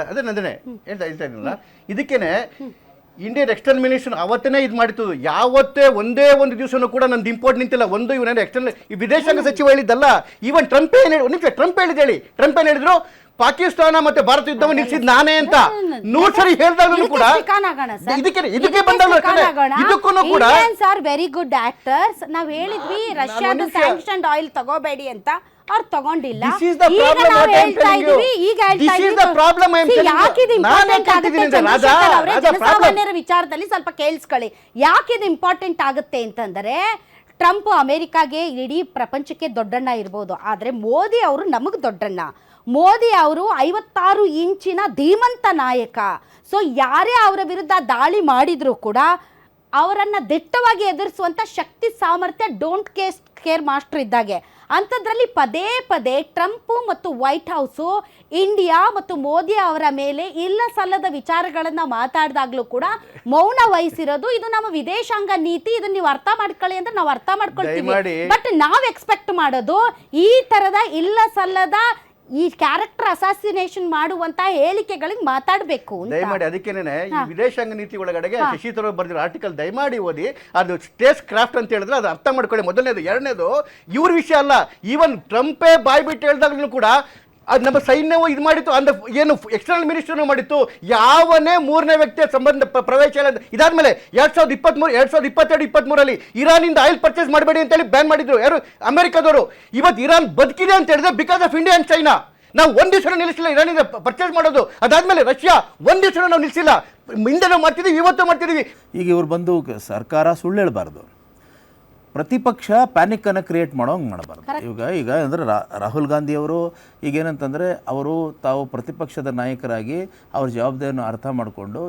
Speaker 4: ಅದೇ ನಂದನೆ ಹೇಳ್ತಾ ಇದ್ದೀನಲ್ಲ, ಇದಕ್ಕೇನೆ ಇಂಡಿಯನ್ ಎಕ್ಸ್ಟರ್ನಲ್ ಮಿನಿಸ್ಟರ್ ಅವತ್ತೇ ಇದು ಮಾಡಿತ್ತು. ಯಾವತ್ತೇ ಒಂದೇ ಒಂದು ದಿವಸನೂ ಕೂಡ ನಂದು ಇಂಪೋರ್ಟ್ ನಿಂತಿಲ್ಲ. ಒಂದು ಇವನೇನು ಎಕ್ಸ್ಟರ್ನಲ್ ಈ ವಿದೇಶಾಂಗ ಸಚಿವ ಹೇಳಿದ್ದಲ್ಲ, ಈವನ್ ಟ್ರಂಪ್ ಟ್ರಂಪ್ ಹೇಳಿದ ಹೇಳಿ, ಟ್ರಂಪ್ ಏನ್ ಹೇಳಿದ್ರು, ಪಾಕಿಸ್ತಾನ ಮತ್ತೆ ಭಾರತ ಯುದ್ಧವನ್ನು ನಿಲ್ಸಿದ್ ನಾನೇ ಅಂತ 100 ಸರಿ ಹೇಳಿದಾಗಲೂ ಕೂಡ ಇದಕ್ಕೆ ಬಂದಾಗ ಇದಕ್ಕೂ ಕೂಡ
Speaker 1: ಆರ್ ವೆರಿ ಗುಡ್ ಆಕ್ಟರ್ಸ್. ನಾವ್ ಹೇಳಿದ್ವಿ ರಷ್ಯಾದ ಸ್ಯಾಂಕ್ಷನ್ಡ್ ಆಯಿಲ್ ತಗೋಬೇಡಿ ಅಂತ, ಅವ್ರು ತಗೊಂಡಿಲ್ಲ. ಜನಸಾಮಾನ್ಯರ ವಿಚಾರದಲ್ಲಿ ಸ್ವಲ್ಪ ಕೇಳಿಸ್ಕೊಳ್ಳಿ. ಯಾಕಿದು ಇಂಪಾರ್ಟೆಂಟ್ ಆಗುತ್ತೆ ಅಂತಂದ್ರೆ, ಟ್ರಂಪ್ ಅಮೆರಿಕಾಗೆ ಇಡೀ ಪ್ರಪಂಚಕ್ಕೆ ದೊಡ್ಡಣ್ಣ ಇರ್ಬೋದು, ಆದ್ರೆ ಮೋದಿ ಅವರು ನಮಗ್ ದೊಡ್ಡಣ್ಣ. ಮೋದಿ ಅವರು 56 ಇಂಚಿನ ಧೀಮಂತ ನಾಯಕ. ಸೊ ಯಾರೇ ಅವರ ವಿರುದ್ಧ ದಾಳಿ ಮಾಡಿದ್ರು ಕೂಡ ಅವರನ್ನ ದಿಟ್ಟವಾಗಿ ಎದುರಿಸುವಂತ ಶಕ್ತಿ ಸಾಮರ್ಥ್ಯ ಡೋಂಟ್ ಕೇರ್ ಮಾಸ್ಟರ್ ಇದ್ದಾಗೆ. ಅಂಥದ್ರಲ್ಲಿ ಪದೇ ಪದೇ ಟ್ರಂಪ್ ಮತ್ತು ವೈಟ್ ಹೌಸು ಇಂಡಿಯಾ ಮತ್ತು ಮೋದಿ ಅವರ ಮೇಲೆ ಇಲ್ಲ ಸಲ್ಲದ ವಿಚಾರಗಳನ್ನ ಮಾತಾಡಿದಾಗ್ಲೂ ಕೂಡ ಮೌನ ವಹಿಸಿರೋದು ಇದು ನಮ್ಮ ವಿದೇಶಾಂಗ ನೀತಿ. ಇದನ್ನ ನೀವು ಅರ್ಥ ಮಾಡ್ಕೊಳ್ಳಿ ಅಂದ್ರೆ ನಾವು ಅರ್ಥ ಮಾಡ್ಕೊಳ್ತೀವಿ. ಬಟ್ ನಾವ್ ಎಕ್ಸ್ಪೆಕ್ಟ್ ಮಾಡೋದು ಈ ತರದ ಇಲ್ಲ ಸಲ್ಲದ ಈ ಕ್ಯಾರೆಕ್ಟರ್ ಅಸಾಸಿನೇಷನ್ ಮಾಡುವಂತ ಹೇಳಿಕೆಗಳಿಗೆ ಮಾತಾಡಬೇಕು.
Speaker 4: ದಯಮಾಡಿ ಅದಕ್ಕೇನೆ ಈ ವಿದೇಶಾಂಗ ನೀತಿ ಒಳಗಡೆಗೆ ಶಶಿ ತರೂರ್ ಬರೆದಿರೋ ಆರ್ಟಿಕಲ್ ದಯಮಾಡಿ ಓದಿ. ಅದು ಸ್ಟೇಸ್ ಕ್ರಾಫ್ಟ್ ಅಂತ ಹೇಳಿದ್ರೆ ಅದು ಅರ್ಥ ಮಾಡ್ಕೊಳ್ಳಿ. ಮೊದಲನೇದು. ಎರಡನೇದು, ಇವ್ರ ವಿಷಯ ಅಲ್ಲ, ಈವನ್ ಟ್ರಂಪೇ ಬಾಯ್ ಬಿಟ್ಟು ಹೇಳಿದಾಗ್ಲೂ ಕೂಡ ಅದು ನಮ್ಮ ಸೈನ್ಯವು ಇದು ಮಾಡಿತ್ತು, ಅಂದ್ರೆ ಏನು ಎಕ್ಸ್ಟರ್ನಲ್ ಮಿನಿಸ್ಟರ್ನು ಮಾಡಿತ್ತು. ಯಾವನೇ ಮೂರನೇ ವ್ಯಕ್ತಿಯ ಸಂಬಂಧ ಪ್ರವೇಶ ಇಲ್ಲ. ಇದಾದ್ಮೇಲೆ 2022-23 ಇರಾನಿಂದ ಆಯಿಲ್ ಪರ್ಚೇಸ್ ಮಾಡಬೇಡಿ ಅಂತೇಳಿ ಬ್ಯಾನ್ ಮಾಡಿದ್ರು ಯಾರು, ಅಮೆರಿಕದವರು. ಇವತ್ತು ಇರಾನ್ ಬದುಕಿದೆ ಅಂತ ಹೇಳಿದ್ರೆ because of India and China. ನಾವು ಒಂದ್ ದಿವಸ ನಿಲ್ಲಿಸಿಲ್ಲ ಇರಾನಿಂದ ಪರ್ಚೇಸ್ ಮಾಡೋದು. ಅದಾದ್ಮೇಲೆ ರಷ್ಯಾ ಒಂದ್ ದಿವಸ ನಾವು ನಿಲ್ಲಿಸಿಲ್ಲ. ಹಿಂದೆ ನಾವು ಮಾಡ್ತಿದೀವಿ, ಇವತ್ತು ಮಾಡ್ತಿದೀವಿ.
Speaker 2: ಈಗ ಇವ್ರು ಬಂದು ಸರ್ಕಾರ ಸುಳ್ಳು ಹೇಳಬಾರ್ದು, ಪ್ರತಿಪಕ್ಷ ಪ್ಯಾನಿಕ್ಕನ್ನು ಕ್ರಿಯೇಟ್ ಮಾಡೋಂಗೆ ಮಾಡಬಾರ್ದು. ಈಗ ಅಂದರೆ ರಾಹುಲ್ ಗಾಂಧಿಯವರು ಈಗೇನಂತಂದರೆ ಅವರು ತಾವು ಪ್ರತಿಪಕ್ಷದ ನಾಯಕರಾಗಿ ಅವ್ರ ಜವಾಬ್ದಾರಿಯನ್ನು ಅರ್ಥ ಮಾಡಿಕೊಂಡು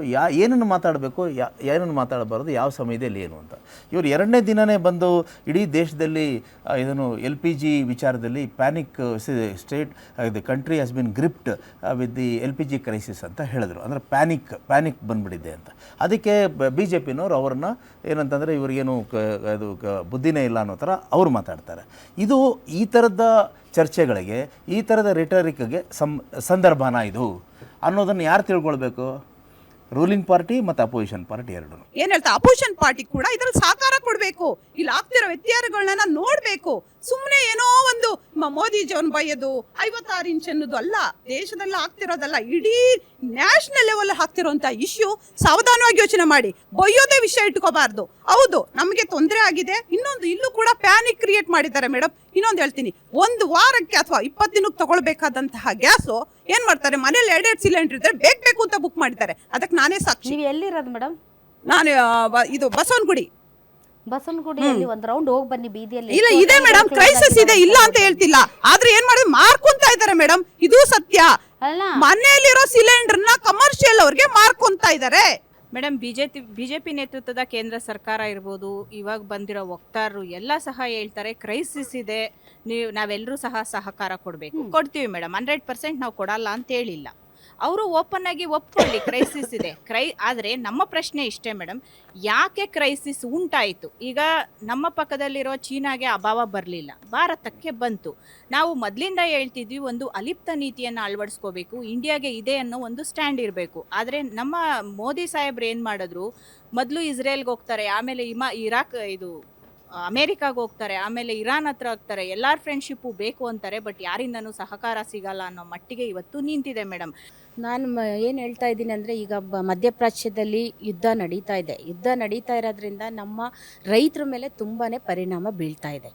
Speaker 2: ಏನನ್ನು ಮಾತಾಡಬೇಕು, ಏನನ್ನು ಮಾತಾಡಬಾರ್ದು, ಯಾವ ಸಮಯದಲ್ಲಿ ಏನು ಅಂತ. ಇವರು 2ನೇ ದಿನವೇ ಬಂದು ಇಡೀ ದೇಶದಲ್ಲಿ ಇದನ್ನು LPG ವಿಚಾರದಲ್ಲಿ panic state the country has been gripped with the LPG crisis ಅಂತ ಹೇಳಿದ್ರು. ಅಂದರೆ ಪ್ಯಾನಿಕ್ ಬಂದ್ಬಿಟ್ಟಿದೆ ಅಂತ. ಅದಕ್ಕೆ BJPನವರು ಅವ್ರನ್ನ ಏನಂತಂದರೆ ಇವ್ರಿಗೇನು ಅದು ಬುದ್ಧಿನೇ ಇಲ್ಲ ಅನ್ನೋ ಥರ ಅವ್ರು ಮಾತಾಡ್ತಾರೆ. ಇದು ಈ ಥರದ ಚರ್ಚೆಗಳಿಗೆ, ಈ ಥರದ ರಿಟರಿಕ್ಗೆ ಸಂದರ್ಭನ ಇದು ಅನ್ನೋದನ್ನು ಯಾರು ತಿಳ್ಕೊಳ್ಬೇಕು? ರೂಲಿಂಗ್ ಪಾರ್ಟಿ ಮತ್ತು ಅಪೋಸಿಷನ್ ಪಾರ್ಟಿ ಎರಡೂ.
Speaker 7: ಏನ್ ಹೇಳ್ತಾ, ಅಪೋಸಿಷನ್ ಪಾರ್ಟಿ ಕೂಡ ಇದ್ರಲ್ಲಿ ಸಹಕಾರ ಕೊಡಬೇಕು, ಇಲ್ಲಿ ಆಗ್ತಿರೋ ವ್ಯತ್ಯಾಸಗಳನ್ನ ನೋಡ್ಬೇಕು. ಸುಮ್ಮನೆ ಏನೋ ಒಂದು ಮೋದಿಜಿಯವನ್ ಬೈಯೋದು 56 ಇಂಚ್ ಅನ್ನೋದು ಅಲ್ಲ, ದೇಶದಲ್ಲಿ ಆಗ್ತಿರೋದಲ್ಲ, ಇಡೀ ನ್ಯಾಷನಲ್ ಲೆವೆಲ್ ಆಗ್ತಿರೋಂಥ ಇಶ್ಯೂ. ಸಾವಧಾನವಾಗಿ ಯೋಚನೆ ಮಾಡಿ, ಬೈಯೋದೇ ವಿಷಯ ಇಟ್ಕೋಬಾರ್ದು. ಹೌದು, ನಮಗೆ ತೊಂದರೆ ಆಗಿದೆ. ಇನ್ನೊಂದು, ಇಲ್ಲೂ ಕೂಡ ಪ್ಯಾನಿಕ್ ಕ್ರಿಯೇಟ್ ಮಾಡಿದ್ದಾರೆ ಮೇಡಮ್. ಇನ್ನೊಂದು ಹೇಳ್ತೀನಿ, 1 ವಾರಕ್ಕೆ ಅಥವಾ 20 ದಿನಕ್ಕೆ ತಗೊಳ್ಬೇಕಾದಂತಹ ಗ್ಯಾಸು ಏನ್ ಮಾಡ್ತಾರೆ, ಮನೇಲಿ 2 ಸಿಲಿಂಡರ್ ಇದ್ರೆ ಬೇಕು ಅಂತ ಬುಕ್ ಮಾಡಿದ್ದಾರೆ. ಅದಕ್ಕೆ ನಾನೇ ಸಾಕ್ಷಿ.
Speaker 1: ನೀವು ಎಲ್ಲಿರೋದು ಮೇಡಮ್?
Speaker 7: ನಾನು ಇದು
Speaker 1: ಬಸವನಗುಡಿಯಲ್ಲಿ ಒಂದು ರೌಂಡ್ ಹೋಗಿ ಬನ್ನಿ ಬೀದಿಯಲ್ಲಿ.
Speaker 7: ಇಲ್ಲ ಇದೆ ಮೇಡಮ್, ಕ್ರೈಸಿಸ್ ಇದೆ, ಇಲ್ಲ ಅಂತ ಹೇಳ್ತಿಲ್ಲ. ಆದ್ರೆ ಏನ್ ಮಾಡಿದ್ರೆ ಮಾರ್ಕೊಂತ ಇದಾರೆ ಮೇಡಮ್, ಇದು ಸತ್ಯ. ಮನೆಯಲ್ಲಿರೋ ಸಿಲಿಂಡರ್ನ ಕಮರ್ಷಿಯಲ್ ಅವ್ರಿಗೆ ಮಾರ್ಕೊಂತ ಇದಾರೆ
Speaker 8: ಮೇಡಮ್. ಬಿಜೆಪಿ ನೇತೃತ್ವದ ಕೇಂದ್ರ ಸರ್ಕಾರ ಇರ್ಬೋದು, ಇವಾಗ ಬಂದಿರೋ ವಕ್ತಾರರು ಎಲ್ಲ ಸಹ ಹೇಳ್ತಾರೆ ಕ್ರೈಸಿಸ್ ಇದೆ, ನಾವೆಲ್ಲರೂ ಸಹ ಸಹಕಾರ ಕೊಡಬೇಕು. ಕೊಡ್ತೀವಿ ಮೇಡಮ್, 100% ನಾವು ಕೊಡಲ್ಲ ಅಂತ ಹೇಳಿಲ್ಲ. ಅವರು ಓಪನ್ ಆಗಿ ಒಪ್ಕೊಳ್ಳಿ ಕ್ರೈಸಿಸ್ ಇದೆ. ಆದರೆ ನಮ್ಮ ಪ್ರಶ್ನೆ ಇಷ್ಟೇ ಮೇಡಮ್, ಯಾಕೆ ಕ್ರೈಸಿಸ್ ಉಂಟಾಯಿತು? ಈಗ ನಮ್ಮ ಪಕ್ಕದಲ್ಲಿರೋ ಚೀನಾಗೆ ಅಭಾವ ಬರಲಿಲ್ಲ, ಭಾರತಕ್ಕೆ ಬಂತು. ನಾವು ಮೊದಲಿಂದ ಹೇಳ್ತಿದ್ವಿ ಒಂದು ಅಲಿಪ್ತ ನೀತಿಯನ್ನು ಅಳವಡಿಸ್ಕೋಬೇಕು, ಇಂಡಿಯಾಗೆ ಇದೆ ಅನ್ನೋ ಒಂದು ಸ್ಟ್ಯಾಂಡ್ ಇರಬೇಕು. ಆದರೆ ನಮ್ಮ ಮೋದಿ ಸಾಹೇಬ್ರು ಏನು ಮಾಡಿದ್ರು, ಮೊದಲು ಇಸ್ರೇಲ್ಗೆ ಹೋಗ್ತಾರೆ, ಆಮೇಲೆ ಅಮೇರಿಕಾಗೆ ಹೋಗ್ತಾರೆ, ಆಮೇಲೆ ಇರಾನ್ ಹತ್ರ ಹೋಗ್ತಾರೆ, ಎಲ್ಲರ ಫ್ರೆಂಡ್ಶಿಪ್ಪು ಬೇಕು ಅಂತಾರೆ. ಬಟ್ ಯಾರಿಂದನೂ ಸಹಕಾರ ಸಿಗಲ್ಲ ಅನ್ನೋ ಮಟ್ಟಿಗೆ ಇವತ್ತು ನಿಂತಿದೆ ಮೇಡಮ್.
Speaker 9: ನಾನು ಏನು ಹೇಳ್ತಾ ಇದ್ದೀನಿ ಅಂದರೆ, ಈಗ ಮಧ್ಯಪ್ರಾಚ್ಯದಲ್ಲಿ ಯುದ್ಧ ನಡೀತಾ ಇರೋದ್ರಿಂದ ನಮ್ಮ ರೈತರ ಮೇಲೆ ತುಂಬಾ ಪರಿಣಾಮ ಬೀಳ್ತಾ ಇದೆ.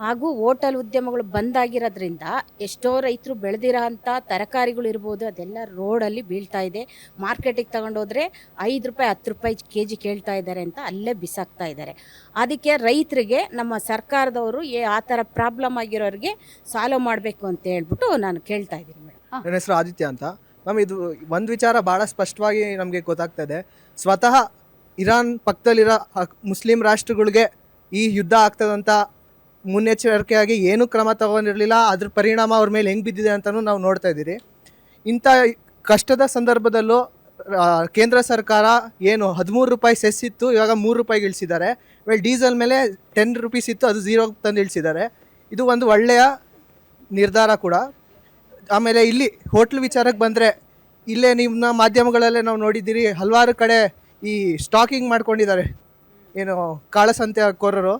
Speaker 9: ಹಾಗೂ ಹೋಟೆಲ್ ಉದ್ಯಮಗಳು ಬಂದಾಗಿರೋದ್ರಿಂದ ಎಷ್ಟೋ ರೈತರು ಬೆಳೆದಿರೋ ಅಂಥ ತರಕಾರಿಗಳು ಇರ್ಬೋದು, ಅದೆಲ್ಲ ರೋಡಲ್ಲಿ ಬೀಳ್ತಾ ಇದೆ. ಮಾರ್ಕೆಟಿಗೆ ತಗೊಂಡೋದ್ರೆ 5 ರೂಪಾಯಿ 10 ರೂಪಾಯಿ kg ಕೇಳ್ತಾ ಇದ್ದಾರೆ ಅಂತ ಅಲ್ಲೇ ಬಿಸಾಕ್ತಾ ಇದ್ದಾರೆ. ಅದಕ್ಕೆ ರೈತರಿಗೆ ನಮ್ಮ ಸರ್ಕಾರದವರು ಆ ಥರ ಪ್ರಾಬ್ಲಮ್ ಆಗಿರೋರಿಗೆ ಸಾಲ್ವ್ ಮಾಡಬೇಕು ಅಂತ ಹೇಳ್ಬಿಟ್ಟು ನಾನು ಕೇಳ್ತಾ ಇದ್ದೀನಿ ಮೇಡಮ್.
Speaker 10: ನನ್ನ ಹೆಸರು ಆದಿತ್ಯ ಅಂತ. ಮ್ಯಾಮ್, ಇದು ಒಂದು ವಿಚಾರ ಭಾಳ ಸ್ಪಷ್ಟವಾಗಿ ನಮಗೆ ಗೊತ್ತಾಗ್ತಾ ಇದೆ. ಸ್ವತಃ ಇರಾನ್ ಪಕ್ಕದಲ್ಲಿರೋ ಮುಸ್ಲಿಂ ರಾಷ್ಟ್ರಗಳಿಗೆ ಈ ಯುದ್ಧ ಆಗ್ತದಂತ ಮುನ್ನೆಚ್ಚರಿಕೆಯಾಗಿ ಏನೂ ಕ್ರಮ ತಗೊಂಡಿರಲಿಲ್ಲ. ಅದ್ರ ಪರಿಣಾಮ ಅವ್ರ ಮೇಲೆ ಹೆಂಗೆ ಬಿದ್ದಿದೆ ಅಂತಲೂ ನಾವು ನೋಡ್ತಾ ಇದ್ದೀರಿ. ಇಂಥ ಕಷ್ಟದ ಸಂದರ್ಭದಲ್ಲೂ ಕೇಂದ್ರ ಸರ್ಕಾರ ಏನು 13 ರೂಪಾಯಿ ಸೆಸ್ ಇತ್ತು, ಇವಾಗ 3 ರೂಪಾಯಿಗೆ ಇಳಿಸಿದ್ದಾರೆ. ಇವಾಗ ಡೀಸೆಲ್ ಮೇಲೆ 10 ರೂಪೀಸ್ ಇತ್ತು, ಅದು 0 ತಂದು ಇಳಿಸಿದ್ದಾರೆ. ಇದು ಒಂದು ಒಳ್ಳೆಯ ನಿರ್ಧಾರ ಕೂಡ. ಆಮೇಲೆ ಇಲ್ಲಿ ಹೋಟ್ಲ್ ವಿಚಾರಕ್ಕೆ ಬಂದರೆ, ಇಲ್ಲೇ ನಿಮ್ಮ ಮಾಧ್ಯಮಗಳಲ್ಲೇ ನಾವು ನೋಡಿದ್ದೀರಿ, ಹಲವಾರು ಕಡೆ ಈ ಸ್ಟಾಕಿಂಗ್ ಮಾಡ್ಕೊಂಡಿದ್ದಾರೆ. ಏನು ಕಾಳಸಂತೆ ಕೋರರು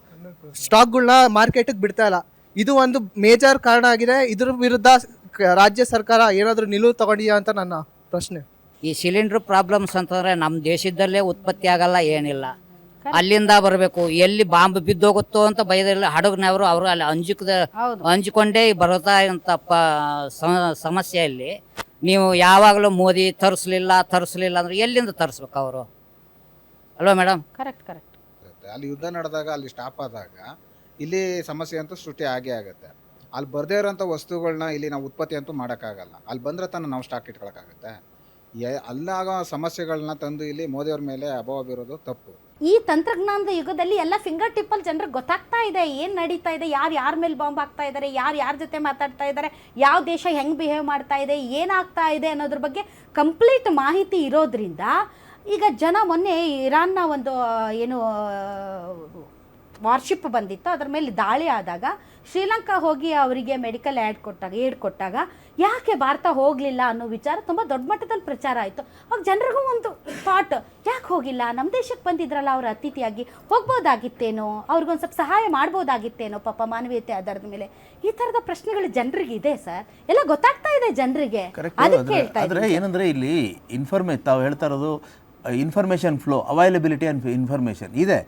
Speaker 10: ಸ್ಟಾಕ್ಗಳನ್ನ ಮಾರ್ಕೆಟಿಗೆ ಬಿಡ್ತಾ ಇಲ್ಲ. ಇದು ಒಂದು ಮೇಜರ್ ಕಾರಣ ಆಗಿದೆ. ಇದ್ರ ವಿರುದ್ಧ ರಾಜ್ಯ ಸರ್ಕಾರ ಏನಾದರೂ ನಿಲುವು ತಗೊಂಡಿದೆಯಾ ಅಂತ ನನ್ನ ಪ್ರಶ್ನೆ.
Speaker 11: ಈ ಸಿಲಿಂಡ್ರ್ ಪ್ರಾಬ್ಲಮ್ಸ್ ಅಂತಂದರೆ ನಮ್ಮ ದೇಶದಲ್ಲೇ ಉತ್ಪತ್ತಿ ಆಗಲ್ಲ, ಏನಿಲ್ಲ, ಅಲ್ಲಿಂದ ಬರಬೇಕು. ಎಲ್ಲಿ ಬಾಂಬ್ ಬಿದ್ದೋಗುತ್ತೋ ಅಂತ ಭಯದಲ್ಲಿ ಹಡಗ್ನವರು ಅವರು ಅಲ್ಲಿ ಹಂಚಿಕೊಂಡೇ ಬರುತ್ತಾ ಅಂತ ಸಮಸ್ಯೆಯಲ್ಲಿ ನೀವು ಯಾವಾಗಲೂ ಮೋದಿ ತರಿಸ್ಲಿಲ್ಲ ಅಂದ್ರೆ ಎಲ್ಲಿಂದ ತರಿಸ್ಬೇಕು ಅವರು, ಅಲ್ವಾ ಮೇಡಮ್?
Speaker 1: ಕರೆಕ್ಟ್.
Speaker 12: ಅಲ್ಲಿ ಯುದ್ಧ ನಡೆದಾಗ, ಅಲ್ಲಿ ಸ್ಟಾಪ್ ಆದಾಗ ಇಲ್ಲಿ ಸಮಸ್ಯೆ ಅಂತೂ ಸೃಷ್ಟಿ ಆಗೇ ಆಗುತ್ತೆ. ಅಲ್ಲಿ ಬರದೇ ಇರೋಂಥ ವಸ್ತುಗಳನ್ನ ಇಲ್ಲಿ ನಾವು ಉತ್ಪತ್ತಿ ಅಂತೂ ಮಾಡೋಕ್ಕಾಗಲ್ಲ. ಅಲ್ಲಿ ಬಂದರೆ ತಾನು ನಾವು ಸ್ಟಾಕ್ ಇಟ್ಕೊಳಕ್ಕಾಗುತ್ತೆ. ಅಲ್ಲಾಗೋ ಸಮಸ್ಯೆಗಳನ್ನ ತಂದು ಇಲ್ಲಿ ಮೋದಿಯವ್ರ ಮೇಲೆ ಅಭಾವ ಬೀರೋದು ತಪ್ಪು.
Speaker 1: ಈ ತಂತ್ರಜ್ಞಾನದ ಯುಗದಲ್ಲಿ ಎಲ್ಲ ಫಿಂಗರ್ ಟಿಪ್ಪಲ್ಲಿ ಜನರಿಗೆ ಗೊತ್ತಾಗ್ತಾ ಇದೆ ಏನು ನಡೀತಾ ಇದೆ, ಯಾರ ಮೇಲೆ ಬಾಂಬ್ ಹಾಕ್ತಾ ಇದ್ದಾರೆ, ಯಾರ ಜೊತೆ ಮಾತಾಡ್ತಾ ಇದ್ದಾರೆ, ಯಾವ ದೇಶ ಹೆಂಗೆ ಬಿಹೇವ್ ಮಾಡ್ತಾ ಇದೆ, ಏನಾಗ್ತಾ ಇದೆ ಅನ್ನೋದ್ರ ಬಗ್ಗೆ ಕಂಪ್ಲೀಟ್ ಮಾಹಿತಿ ಇರೋದ್ರಿಂದ ಈಗ ಜನ ಮೊನ್ನೆ ಇರಾನ್ನ ಒಂದು ಏನು ವಾರ್ಶಿಪ್ ಬಂದಿತ್ತು, ಅದರ ಮೇಲೆ ದಾಳಿ ಆದಾಗ ಶ್ರೀಲಂಕಾ ಹೋಗಿ ಅವರಿಗೆ ಮೆಡಿಕಲ್ ಏಡ್ ಕೊಟ್ಟಾಗ ಯಾಕೆ ಭಾರತ ಹೋಗಲಿಲ್ಲ ಅನ್ನೋ ವಿಚಾರ ತುಂಬ ದೊಡ್ಡ ಮಟ್ಟದಲ್ಲಿ ಪ್ರಚಾರ ಆಯಿತು. ಆಗ ಜನರಿಗೂ ಒಂದು ಥಾಟ್, ಯಾಕೆ ಹೋಗಿಲ್ಲ, ನಮ್ಮ ದೇಶಕ್ಕೆ ಬಂದಿದ್ರಲ್ಲ ಅವ್ರ ಅತಿಥಿಯಾಗಿ, ಹೋಗ್ಬೋದಾಗಿತ್ತೇನೋ, ಅವ್ರಿಗೊಂದು ಸ್ವಲ್ಪ ಸಹಾಯ ಮಾಡ್ಬೋದಾಗಿತ್ತೇನೋ ಪಾಪ ಮಾನವೀಯತೆ ಆಧಾರದ ಮೇಲೆ. ಈ ಥರದ ಪ್ರಶ್ನೆಗಳು ಜನರಿಗೆ ಇದೆ ಸರ್, ಎಲ್ಲ ಗೊತ್ತಾಗ್ತಾ ಇದೆ ಜನರಿಗೆ. ಅದಕ್ಕೆ ಹೇಳ್ತಾ
Speaker 2: ಆದರೆ ಏನಂದರೆ ಇಲ್ಲಿ ತಾವು ಹೇಳ್ತಾ ಇರೋದು information flow, availability and information ಇದೆ.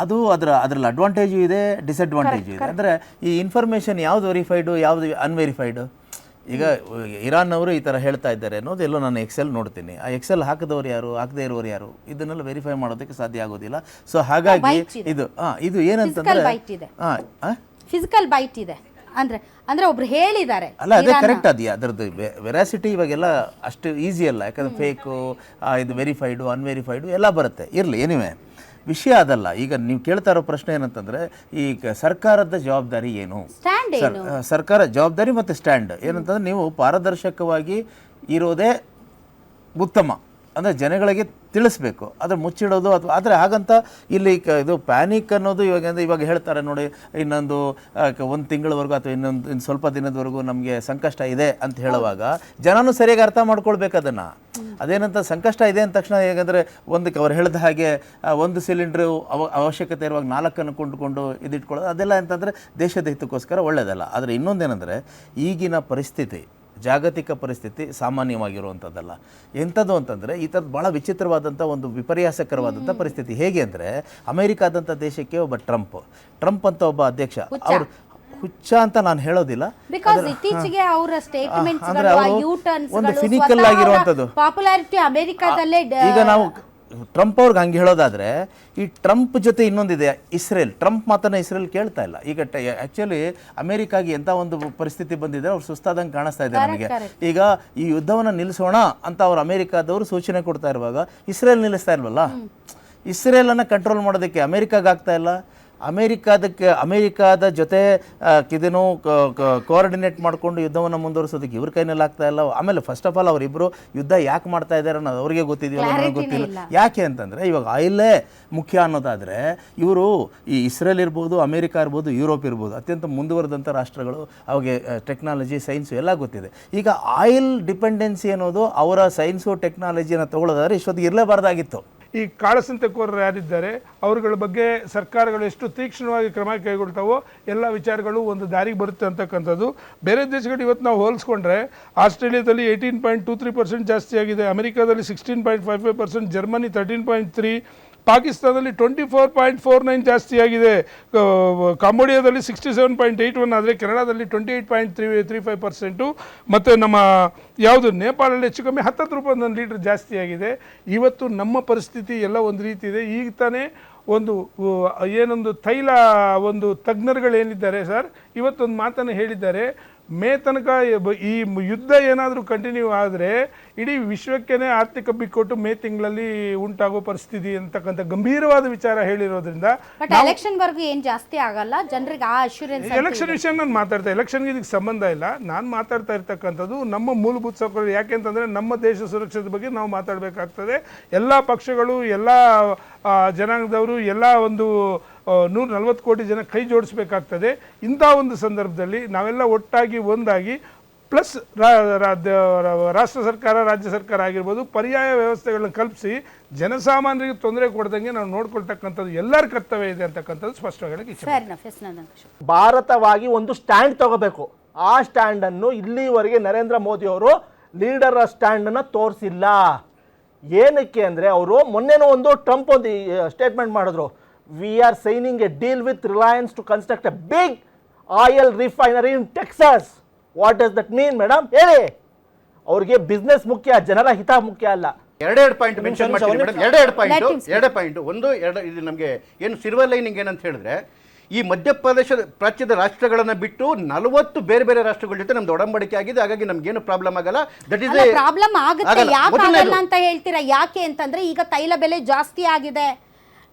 Speaker 2: ಅದು ಅದರಲ್ಲಿ ಅಡ್ವಾಂಟೇಜು ಇದೆ, ಡಿಸಡ್ವಾಂಟೇಜು ಇದೆ. ಅಂದರೆ ಈ ಇನ್ಫಾರ್ಮೇಷನ್ ಯಾವುದು ವೆರಿಫೈಡು, ಯಾವುದು ಅನ್ವೆರಿಫೈಡು. ಈಗ ಇರಾನ್ನವರು ಈ ಥರ ಹೇಳ್ತಾ ಇದ್ದಾರೆ ಅನ್ನೋದು ಎಲ್ಲೋ ನಾನು ಎಕ್ಸೆಲ್ ನೋಡ್ತೀನಿ. ಆ ಎಕ್ಸೆಲ್ ಹಾಕಿದವ್ರು ಯಾರು, ಹಾಕದೇ ಇರೋರು ಯಾರು, ಇದನ್ನೆಲ್ಲ ವೆರಿಫೈ ಮಾಡೋದಕ್ಕೆ ಸಾಧ್ಯ ಆಗೋದಿಲ್ಲ. ಸೊ ಹಾಗಾಗಿ ಇದು ಏನಂತಂದರೆ
Speaker 1: ಫಿಸಿಕಲ್ ಬೈಟ್ ಇದೆ ಅಂದ್ರೆ ಒಬ್ರು ಹೇಳಿದ್ದಾರೆ
Speaker 2: ಅಲ್ಲ, ಅದೇ ಕರೆಕ್ಟ್ ಅದೆಯಾ, ಅದರದ್ದು ವೆರಾಸಿಟಿ ಇವಾಗೆಲ್ಲ ಅಷ್ಟು ಈಸಿ ಅಲ್ಲ. ಯಾಕಂದರೆ ಫೇಕು, ಇದು ವೆರಿಫೈಡು, ಅನ್ವೆರಿಫೈಡು ಎಲ್ಲ ಬರುತ್ತೆ. ಇರಲಿ, ಎನಿವೆ ವಿಷಯ ಅದಲ್ಲ. ಈಗ ನೀವು ಕೇಳ್ತಾ ಇರೋ ಪ್ರಶ್ನೆ ಏನಂತಂದರೆ, ಈಗ ಸರ್ಕಾರದ ಜವಾಬ್ದಾರಿ ಏನು, ಸರ್ಕಾರ ಜವಾಬ್ದಾರಿ ಮತ್ತು ಸ್ಟ್ಯಾಂಡ್ ಏನಂತಂದರೆ, ನೀವು ಪಾರದರ್ಶಕವಾಗಿ ಇರೋದೇ ಉತ್ತಮ. ಅಂದರೆ ಜನಗಳಿಗೆ ತಿಳಿಸ್ಬೇಕು, ಅದ್ರ ಮುಚ್ಚಿಡೋದು ಅಥವಾ ಆದರೆ ಹಾಗಂತ ಇಲ್ಲಿ ಇದು ಪ್ಯಾನಿಕ್ ಅನ್ನೋದು ಇವಾಗ ಹೇಳ್ತಾರೆ ನೋಡಿ, ಇನ್ನೊಂದು 1 ತಿಂಗಳವರೆಗೂ ಅಥವಾ ಇನ್ನು ಸ್ವಲ್ಪ ದಿನದವರೆಗೂ ನಮಗೆ ಸಂಕಷ್ಟ ಇದೆ ಅಂತ ಹೇಳುವಾಗ ಜನನೂ ಸರಿಯಾಗಿ ಅರ್ಥ ಮಾಡ್ಕೊಳ್ಬೇಕು ಅದನ್ನು. ಅದೇನಂತ ಸಂಕಷ್ಟ ಇದೆ ಅಂದ ತಕ್ಷಣ ಹೇಗಂದರೆ ಒಂದಕ್ಕೆ ಅವ್ರು ಹೇಳಿದ ಹಾಗೆ 1 ಸಿಲಿಂಡ್ರು ಅವಶ್ಯಕತೆ ಇರುವಾಗ 4 ಕೊಂಡುಕೊಂಡು ಇದಿಟ್ಕೊಳ್ಳೋದು, ಅದೆಲ್ಲ ಅಂತಂದರೆ ದೇಶದ ಹಿತಕ್ಕೋಸ್ಕರ ಒಳ್ಳೆಯದಲ್ಲ. ಆದರೆ ಇನ್ನೊಂದೇನೆಂದರೆ, ಈಗಿನ ಪರಿಸ್ಥಿತಿ, ಜಾಗತಿಕ ಪರಿಸ್ಥಿತಿ ಸಾಮಾನ್ಯವಾಗಿರುವಂಥದ್ದಲ್ಲ. ಎಂಥದ್ದು ಅಂತಂದರೆ, ಈ ಥರದ್ದು ಭಾಳ ವಿಚಿತ್ರವಾದಂಥ ಒಂದು ವಿಪರ್ಯಾಸಕರವಾದಂಥ ಪರಿಸ್ಥಿತಿ. ಹೇಗೆ ಅಂದರೆ, ಅಮೆರಿಕಾದಂಥ ದೇಶಕ್ಕೆ ಒಬ್ಬ ಟ್ರಂಪ್ ಅಂತ ಒಬ್ಬ ಅಧ್ಯಕ್ಷ, ಅವರು ಹುಚ್ಚ ಅಂತ ನಾನು ಹೇಳೋದಿಲ್ಲ,
Speaker 1: ಇತ್ತೀಚೆಗೆ ಅವರ ಸ್ಟೇಟ್ಮೆಂಟ್ಸ್
Speaker 2: ಒಂದು ಫಿನಿಕಲ್ ಆಗಿರುವಂಥದ್ದು
Speaker 1: ಪಾಪ್ಯುಲಾರಿಟಿ ಅಮೆರಿಕಾದಲ್ಲೇ.
Speaker 2: ಈಗ ನಾವು ಟ್ರಂಪ್ ಅವ್ರಿಗೆ ಹಂಗೆ ಹೇಳೋದಾದರೆ, ಈ ಟ್ರಂಪ್ ಜೊತೆ ಇನ್ನೊಂದಿದೆ ಇಸ್ರೇಲ್. ಟ್ರಂಪ್ ಮಾತನ್ನ ಇಸ್ರೇಲ್ ಕೇಳ್ತಾ ಇಲ್ಲ. ಈಗ ಆ್ಯಕ್ಚುಲಿ ಅಮೆರಿಕಾಗೆ ಎಂಥ ಒಂದು ಪರಿಸ್ಥಿತಿ ಬಂದಿದೆ, ಅವ್ರು ಸುಸ್ತಾದಂಗೆ ಕಾಣಿಸ್ತಾ ಇದೆ ನನಗೆ. ಈಗ ಈ ಯುದ್ಧವನ್ನು ನಿಲ್ಲಿಸೋಣ ಅಂತ ಅವ್ರು ಅಮೆರಿಕಾದವರು ಸೂಚನೆ ಕೊಡ್ತಾ ಇರುವಾಗ ಇಸ್ರೇಲ್ ನಿಲ್ಲಿಸ್ತಾ ಇಲ್ವಲ್ಲ. ಇಸ್ರೇಲನ್ನು ಕಂಟ್ರೋಲ್ ಮಾಡೋದಕ್ಕೆ ಅಮೆರಿಕಾಗೆ ಆಗ್ತಾ ಇಲ್ಲ. ಅಮೆರಿಕಾದ ಜೊತೆ ಇದನ್ನು ಕೋಆರ್ಡಿನೇಟ್ ಮಾಡಿಕೊಂಡು ಯುದ್ಧವನ್ನು ಮುಂದುವರಿಸೋದಕ್ಕೆ ಇವ್ರ ಕೈನಲ್ಲಿ ಆಗ್ತಾ ಇಲ್ಲ. ಆಮೇಲೆ ಫಸ್ಟ್ ಆಫ್ ಆಲ್ ಅವರಿಬ್ಬರು ಯುದ್ಧ ಯಾಕೆ ಮಾಡ್ತಾ ಇದ್ದಾರೆ ಅನ್ನೋದು ಅವ್ರಿಗೆ ಗೊತ್ತಿದೆಯಲ್ಲ, ನನಗೆ ಗೊತ್ತಿಲ್ಲ. ಯಾಕೆ ಅಂತಂದರೆ, ಇವಾಗ ಆಯಿಲೇ ಮುಖ್ಯ ಅನ್ನೋದಾದರೆ, ಇವರು ಈ ಇಸ್ರೇಲ್ ಇರ್ಬೋದು, ಅಮೆರಿಕ ಇರ್ಬೋದು, ಯುರೋಪ್ ಇರ್ಬೋದು, ಅತ್ಯಂತ ಮುಂದುವರೆದಂಥ ರಾಷ್ಟ್ರಗಳು, ಅವಾಗೆ ಟೆಕ್ನಾಲಜಿ, ಸೈನ್ಸು ಎಲ್ಲ ಗೊತ್ತಿದೆ. ಈಗ ಆಯಿಲ್ ಡಿಪೆಂಡೆನ್ಸಿ ಅನ್ನೋದು ಅವರ ಸೈನ್ಸು ಟೆಕ್ನಾಲಜಿಯನ್ನು ತೊಗೊಳ್ಳೋದಾದ್ರೆ ಇಷ್ಟೊತ್ತಿಗೆ ಇರಲೇಬಾರ್ದಾಗಿತ್ತು.
Speaker 5: ಈ ಕಾಳಸಂತೆಕೋರರು ಯಾರಿದ್ದಾರೆ ಅವರುಗಳ ಬಗ್ಗೆ ಸರ್ಕಾರಗಳು ಎಷ್ಟು ತೀಕ್ಷ್ಣವಾಗಿ ಕ್ರಮ ಕೈಗೊಳ್ತಾವೋ ಎಲ್ಲ ವಿಚಾರಗಳು ಒಂದು ದಾರಿಗೆ ಬರುತ್ತೆ ಅಂತಕ್ಕಂಥದ್ದು. ಬೇರೆ ದೇಶಗಳು ಇವತ್ತು ನಾವು ಹೋಲಿಸ್ಕೊಂಡ್ರೆ, ಆಸ್ಟ್ರೇಲಿಯಾದಲ್ಲಿ 18.23% ಜಾಸ್ತಿ ಆಗಿದೆ, ಅಮೆರಿಕಾದಲ್ಲಿ 16.55%, ಜರ್ಮನಿ 13.3%, ಪಾಕಿಸ್ತಾನದಲ್ಲಿ 24.49 ಜಾಸ್ತಿ ಆಗಿದೆ, ಕಾಂಬೋಡಿಯಾದಲ್ಲಿ 67.81 ಆದರೆ ಕೆನಡಾದಲ್ಲಿ 28.35%, ಮತ್ತು ನಮ್ಮ ಯಾವುದು ನೇಪಾಳಲ್ಲಿ ಹೆಚ್ಚು ಕಮ್ಮಿ 10 ರೂಪಾಯಿ ಒಂದು ಲೀಟ್ರ್ ಜಾಸ್ತಿ ಆಗಿದೆ. ಇವತ್ತು ನಮ್ಮ ಪರಿಸ್ಥಿತಿ ಎಲ್ಲ ಒಂದು ರೀತಿ ಇದೆ. ಈಗ ತಾನೇ ಏನೊಂದು ತೈಲ ಒಂದು ತಜ್ಞರುಗಳೇನಿದ್ದಾರೆ ಸರ್, ಇವತ್ತೊಂದು ಮಾತನ್ನು ಹೇಳಿದ್ದಾರೆ, ಮೇ ತನಕ ಈ ಯುದ್ಧ ಏನಾದರೂ ಕಂಟಿನ್ಯೂ ಆದರೆ ಇಡೀ ವಿಶ್ವಕ್ಕೇನೆ ಆರ್ಥಿಕ ಬಿಕ್ಕಟ್ಟು ಮೇ ತಿಂಗಳಲ್ಲಿ ಉಂಟಾಗೋ ಪರಿಸ್ಥಿತಿ ಅಂತಕ್ಕಂಥ ಗಂಭೀರವಾದ ವಿಚಾರ ಹೇಳಿರೋದ್ರಿಂದ
Speaker 1: ಬಟ್ ಎಲೆಕ್ಷನ್ ವರ್ಗು ಏನ್ ಜಾಸ್ತಿ ಆಗಲ್ಲ ಜನರಿಗೆ ಆ ಅಶ್ಯೂರೆನ್ಸ್.
Speaker 5: ಎಲೆಕ್ಷನ್ ವಿಷಯ ನಾನು ಮಾತಾಡ್ತಾ ಎಲೆಕ್ಷನ್ಗೆ ಇದಕ್ಕೆ ಸಂಬಂಧ ಇಲ್ಲ. ನಾನು ಮಾತಾಡ್ತಾ ಇರ್ತಕ್ಕಂಥದ್ದು ನಮ್ಮ ಮೂಲಭೂತ ಸೌಕರ್ಯ. ಯಾಕೆಂತಂದರೆ ನಮ್ಮ ದೇಶ ಸುರಕ್ಷತೆ ಬಗ್ಗೆ ನಾವು ಮಾತಾಡಬೇಕಾಗ್ತದೆ. ಎಲ್ಲ ಪಕ್ಷಗಳು, ಎಲ್ಲ ಜನಾಂಗದವರು, ಎಲ್ಲ ಒಂದು 140 ಕೋಟಿ ಜನ ಕೈ ಜೋಡಿಸ್ಬೇಕಾಗ್ತದೆ. ಇಂಥ ಒಂದು ಸಂದರ್ಭದಲ್ಲಿ ನಾವೆಲ್ಲ ಒಟ್ಟಾಗಿ ಒಂದಾಗಿ ಪ್ಲಸ್ ರಾಷ್ಟ್ರ ಸರ್ಕಾರ, ರಾಜ್ಯ ಸರ್ಕಾರ ಆಗಿರ್ಬೋದು, ಪರ್ಯಾಯ ವ್ಯವಸ್ಥೆಗಳನ್ನ ಕಲ್ಪಿಸಿ ಜನಸಾಮಾನ್ಯರಿಗೆ ತೊಂದರೆ ಕೊಡ್ದಂಗೆ ನಾವು ನೋಡ್ಕೊಳ್ತಕ್ಕಂಥದ್ದು ಎಲ್ಲರ ಕರ್ತವ್ಯ ಇದೆ ಅಂತಕ್ಕಂಥದ್ದು ಸ್ಪಷ್ಟವಾಗಿ ಇಚ್ಛೆ.
Speaker 3: ಭಾರತವಾಗಿ ಒಂದು ಸ್ಟ್ಯಾಂಡ್ ತಗೋಬೇಕು. ಆ ಸ್ಟ್ಯಾಂಡನ್ನು ಇಲ್ಲಿವರೆಗೆ ನರೇಂದ್ರ ಮೋದಿ ಅವರು ಲೀಡರ್ ಸ್ಟ್ಯಾಂಡನ್ನು ತೋರಿಸಿಲ್ಲ. ಏನಕ್ಕೆ ಅಂದರೆ ಅವರು ಮೊನ್ನೆನೂ ಒಂದು ಟ್ರಂಪ್ ಒಂದು ಸ್ಟೇಟ್ಮೆಂಟ್ ಮಾಡಿದ್ರು, we are signing a deal with Reliance to construct a big oil refinery in Texas. What does that mean madam? ಹೇಳಿ. ಅವ್ರಿಗೆ ಬಿಸ್ನೆಸ್ ಮುಖ್ಯ, ಜನರ ಹಿತ ಮುಖ್ಯ ಅಲ್ಲ.
Speaker 4: ಎರಡೆರಡು ಪಾಯಿಂಟ್ ಮೆನ್ಷನ್ ಮಾಡ್ತೀನಿ ಮೇಡಮ್. ಎರಡೇ ಪಾಯಿಂಟ್. ಒಂದು ಇದು ನಮಗೆ ಏನು ಸಿಲ್ವರ್ ಲೈನಿಂಗ್ ಏನಂತ ಹೇಳಿದ್ರೆ, ಈ ಮಧ್ಯಪ್ರದೇಶ ಪ್ರಾಚ್ಯದ ರಾಷ್ಟ್ರಗಳನ್ನ ಬಿಟ್ಟು 40 ಬೇರೆ ಬೇರೆ ರಾಷ್ಟ್ರಗಳ ಜೊತೆ ನಮ್ದು ಒಡಂಬಡಿಕೆ ಆಗಿದೆ. ಹಾಗಾಗಿ ನಮ್ಗೇನು ಪ್ರಾಬ್ಲಮ್ ಆಗಲ್ಲ. ದಟ್ ಇಸ್
Speaker 1: ಪ್ರಾಬ್ಲಮ್ ಆಗುತ್ತೆ. ಯಾಕೆ ಆಗಲ್ಲ ಅಂತ ಹೇಳ್ತೀರಾ? ಯಾಕೆ ಅಂತಂದ್ರೆ ಈಗ ತೈಲ ಬೆಲೆ ಜಾಸ್ತಿ ಆಗಿದೆ,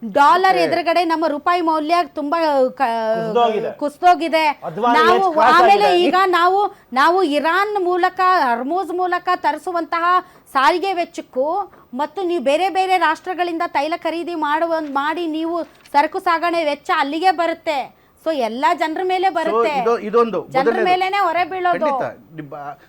Speaker 1: ಡಾಲರ್ ಎದುರುಗಡೆ ನಮ್ಮ ರೂಪಾಯಿ ಮೌಲ್ಯ ತುಂಬಾ ಕುಸಿದೋಗಿದೆ. ನಾವು ಆಮೇಲೆ ಈಗ ನಾವು ಇರಾನ್ ಮೂಲಕ, ಹರ್ಮೂಜ್ ಮೂಲಕ ತರಿಸುವಂತಹ ಸಾರಿಗೆ ವೆಚ್ಚಕ್ಕೂ ಮತ್ತು ನೀವು ಬೇರೆ ಬೇರೆ ರಾಷ್ಟ್ರಗಳಿಂದ ತೈಲ ಖರೀದಿ ಮಾಡಿ ನೀವು ಸರಕು ಸಾಗಣೆ ವೆಚ್ಚ ಅಲ್ಲಿಗೆ ಬರುತ್ತೆ. ಸೊ ಎಲ್ಲ ಜನರ ಮೇಲೆ ಬರುತ್ತೆ,
Speaker 4: ಇದೊಂದು
Speaker 1: ಜನರ ಮೇಲೆನೆ ಹೊರೆ ಬೀಳೋದು.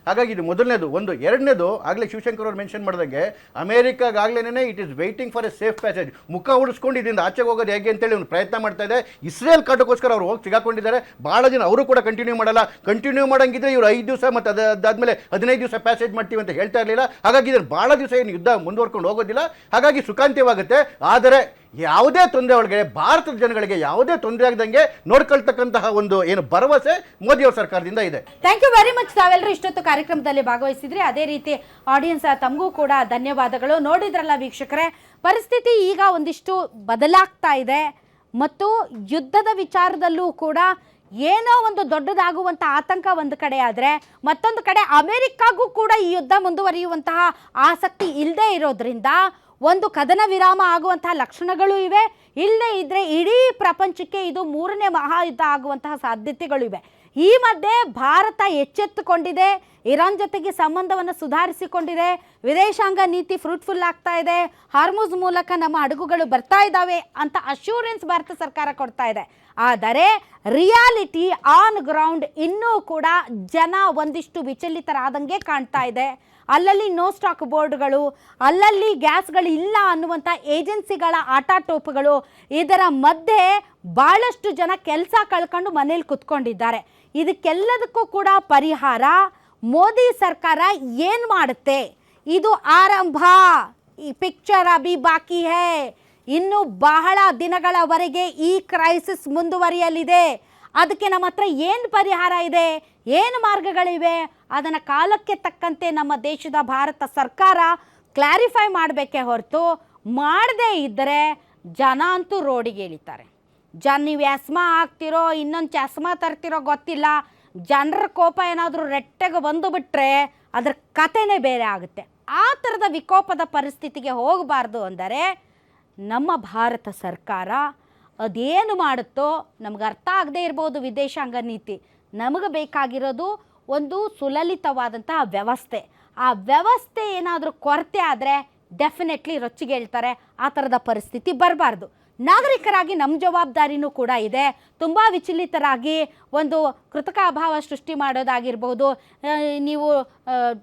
Speaker 4: ಹಾಗಾಗಿ ಇದು ಮೊದಲನೇದು. ಒಂದು ಎರಡನೇದು, ಆಗ್ಲೇ ಶಿವಶಂಕರ್ ಅವ್ರು ಮೆನ್ಷನ್ ಮಾಡಿದಾಗೆ ಅಮೆರಿಕಾಗ್ಲೇನೆ it is waiting for a safe passage. ಮುಖ ಉಳಿಸ್ಕೊಂಡು ಇದರಿಂದ ಆಚೆಗೆ ಹೋಗೋದು ಹೇಗೆ ಅಂತೇಳಿ ಒಂದು ಪ್ರಯತ್ನ ಮಾಡ್ತಾ ಇದೆ. ಇಸ್ರೇಲ್ ಕಾಟಕ್ಕೋಸ್ಕರ ಅವ್ರು ಹೋಗಿ ಸಿಗಾಕೊಂಡಿದ್ದಾರೆ. ಬಹಳ ಜನ ಅವರು ಕೂಡ ಕಂಟಿನ್ಯೂ ಮಾಡಲ್ಲ. ಕಂಟಿನ್ಯೂ ಮಾಡಂಗಿದ್ರೆ ಇವರು 5 ದಿವಸ ಮತ್ತು ಅದಾದ್ಮೇಲೆ 15 ದಿವಸ ಪ್ಯಾಸೇಜ್ ಮಾಡ್ತೀವಿ ಅಂತ ಹೇಳ್ತಾ ಇರಲಿಲ್ಲ. ಹಾಗಾಗಿ ಇದ್ರ ಬಹಳ ದಿವಸ ಏನು ಯುದ್ಧ ಮುಂದುವರ್ಕೊಂಡು ಹೋಗೋದಿಲ್ಲ. ಹಾಗಾಗಿ ಸುಖಾಂತ್ಯವಾಗುತ್ತೆ. ಆದರೆ ಯಾವುದೇ ತೊಂದರೆ ಒಳಗೆ ಭಾರತದ ಜನಗಳಿಗೆ ಯಾವುದೇ ತೊಂದರೆ ಆಗದಂಗೆ ನೋಡ್ಕೊಳ್ತಕ್ಕಂತಹ ಒಂದು ಏನು ಭರವಸೆ ಮೋದಿಯವರ ಸರ್ಕಾರದಿಂದ ಇದೆ.
Speaker 1: Thank you very much. ತಾವೆಲ್ಲರೂ ಇಷ್ಟೊತ್ತು ಕಾರ್ಯಕ್ರಮದಲ್ಲಿ ಭಾಗವಹಿಸಿದ್ರಿ. ಅದೇ ರೀತಿ ಆಡಿಯನ್ಸ್ ತಮಗೂ ಕೂಡ ಧನ್ಯವಾದಗಳು. ನೋಡಿದ್ರಲ್ಲ ವೀಕ್ಷಕರೇ, ಪರಿಸ್ಥಿತಿ ಈಗ ಒಂದಿಷ್ಟು ಬದಲಾಗ್ತಾ ಇದೆ ಮತ್ತು ಯುದ್ಧದ ವಿಚಾರದಲ್ಲೂ ಕೂಡ ಏನೋ ಒಂದು ದೊಡ್ಡದಾಗುವಂಥ ಆತಂಕ ಒಂದು ಕಡೆ ಆದರೆ, ಮತ್ತೊಂದು ಕಡೆ ಅಮೆರಿಕಾಗೂ ಕೂಡ ಈ ಯುದ್ಧ ಮುಂದುವರಿಯುವಂತಹ ಆಸಕ್ತಿ ಇಲ್ಲದೆ ಇರೋದ್ರಿಂದ ಒಂದು ಕದನ ವಿರಾಮ ಆಗುವಂತಹ ಲಕ್ಷಣಗಳು ಇವೆ. ಇಲ್ಲದೇ ಇದ್ದರೆ ಇಡೀ ಪ್ರಪಂಚಕ್ಕೆ ಇದು 3ನೇ ಮಹಾಯುದ್ಧ ಆಗುವಂತಹ ಸಾಧ್ಯತೆಗಳು ಇವೆ. ಈ ಮಧ್ಯೆ ಭಾರತ ಎಚ್ಚೆತ್ತುಕೊಂಡಿದೆ, ಇರಾನ್ ಜೊತೆಗೆ ಸಂಬಂಧವನ್ನು ಸುಧಾರಿಸಿಕೊಂಡಿದೆ, ವಿದೇಶಾಂಗ ನೀತಿ ಫ್ರೂಟ್ಫುಲ್ ಆಗ್ತಾ ಇದೆ, ಹಾರ್ಮುಜ್ ಮೂಲಕ ನಮ್ಮ ಹಡಗುಗಳು ಬರ್ತಾ ಇದ್ದಾವೆ ಅಂತ ಅಶ್ಯೂರೆನ್ಸ್ ಭಾರತ ಸರ್ಕಾರ ಕೊಡ್ತಾ ಇದೆ. ಆದರೆ ರಿಯಾಲಿಟಿ ಆನ್ ಗ್ರೌಂಡ್ ಇನ್ನೂ ಕೂಡ ಜನ ಒಂದಿಷ್ಟು ವಿಚಲಿತರಾದಂಗೆ ಕಾಣ್ತಾ ಇದೆ. ಅಲ್ಲಲ್ಲಿ ನೋ ಸ್ಟಾಕ್ ಬೋರ್ಡ್ಗಳು, ಅಲ್ಲಲ್ಲಿ ಗ್ಯಾಸ್ಗಳು ಇಲ್ಲ ಅನ್ನುವಂಥ ಏಜೆನ್ಸಿಗಳ ಆಟಾಟೋಪಗಳು, ಇದರ ಮಧ್ಯೆ ಭಾಳಷ್ಟು ಜನ ಕೆಲಸ ಕಳ್ಕೊಂಡು ಮನೇಲಿ ಕುತ್ಕೊಂಡಿದ್ದಾರೆ. ಇದಕ್ಕೆಲ್ಲದಕ್ಕೂ ಕೂಡ ಪರಿಹಾರ ಮೋದಿ ಸರ್ಕಾರ ಏನು ಮಾಡುತ್ತೆ? ಇದು ಆರಂಭ. ಈ ಪಿಕ್ಚರ್ ಅಭಿ ಬಾಕಿ ಹೈ. ಇನ್ನು ಬಹಳ ದಿನಗಳವರೆಗೆ ಈ ಕ್ರೈಸಿಸ್ ಮುಂದುವರಿಯಲಿದೆ. ಅದಕ್ಕೆ ನಮ್ಮ ಹತ್ರ ಏನು ಪರಿಹಾರ ಇದೆ, ಏನು ಮಾರ್ಗಗಳಿವೆ, ಅದನ್ನು ಕಾಲಕ್ಕೆ ತಕ್ಕಂತೆ ನಮ್ಮ ದೇಶದ ಭಾರತ ಸರ್ಕಾರ ಕ್ಲಾರಿಫೈ ಮಾಡಬೇಕೇ ಹೊರತು ಮಾಡದೇ ಇದ್ದರೆ ಜನ ಅಂತೂ ರೋಡಿಗೆ ಇಳಿತಾರೆ. ನೀವು ಎಸ್ಮಾ ಹಾಕ್ತಿರೋ ಇನ್ನೊಂದು ಚಸ್ಮಾ ತರ್ತಿರೋ ಗೊತ್ತಿಲ್ಲ, ಜನರ ಕೋಪ ಏನಾದರೂ ರೆಟ್ಟೆಗೆ ಬಂದುಬಿಟ್ರೆ ಅದರ ಕಥೆನೇ ಬೇರೆ ಆಗುತ್ತೆ. ಆ ಥರದ ವಿಕೋಪದ ಪರಿಸ್ಥಿತಿಗೆ ಹೋಗಬಾರ್ದು ಅಂದರೆ ನಮ್ಮ ಭಾರತ ಸರ್ಕಾರ ಅದೇನು ಮಾಡುತ್ತೋ ನಮ್ಗೆ ಅರ್ಥ ಆಗದೆ ಇರ್ಬೋದು ವಿದೇಶಾಂಗ ನೀತಿ. ನಮಗೆ ಬೇಕಾಗಿರೋದು ಒಂದು ಸುಲಲಿತವಾದಂತಹ ವ್ಯವಸ್ಥೆ. ಆ ವ್ಯವಸ್ಥೆ ಏನಾದರೂ ಕೊರತೆ ಆದರೆ ಡೆಫಿನೆಟ್ಲಿ ರೊಚ್ಚಿಗೆ ಹೇಳ್ತಾರೆ. ಆ ಥರದ ಪರಿಸ್ಥಿತಿ ಬರಬಾರ್ದು. ನಾಗರಿಕರಾಗಿ ನಮ್ಮ ಜವಾಬ್ದಾರಿನೂ ಕೂಡ ಇದೆ. ತುಂಬ ವಿಚಲಿತರಾಗಿ ಒಂದು ಕೃತಕ ಅಭಾವ ಸೃಷ್ಟಿ ಮಾಡೋದಾಗಿರ್ಬೋದು, ನೀವು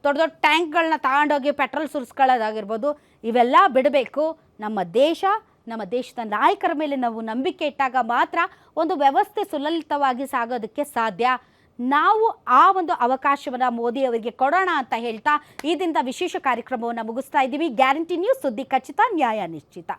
Speaker 1: ದೊಡ್ಡ ದೊಡ್ಡ ಟ್ಯಾಂಕ್ಗಳನ್ನ ತಗೊಂಡೋಗಿ ಪೆಟ್ರೋಲ್ ಸುರಿಸ್ಕೊಳ್ಳೋದಾಗಿರ್ಬೋದು, ಇವೆಲ್ಲ ಬಿಡಬೇಕು. ನಮ್ಮ ದೇಶದ ನಾಯಕರ ಮೇಲೆ ನಾವು ನಂಬಿಕೆ ಇಟ್ಟಾಗ ಮಾತ್ರ ಒಂದು ವ್ಯವಸ್ಥೆ ಸುಲಲಿತವಾಗಿ ಸಾಗೋದಕ್ಕೆ ಸಾಧ್ಯ. ನಾವು ಆ ಒಂದು ಅವಕಾಶವನ್ನು ಮೋದಿ ಅವರಿಗೆ ಕೊಡೋಣ ಅಂತ ಹೇಳ್ತಾ ಈ ದಿನದ ವಿಶೇಷ ಕಾರ್ಯಕ್ರಮವನ್ನು ಮುಗಿಸ್ತಾ ಇದ್ದೀವಿ. ಗ್ಯಾರಂಟಿ ನ್ಯೂಸ್, ಸುದ್ದಿ ಖಚಿತ, ನ್ಯಾಯ ನಿಶ್ಚಿತ.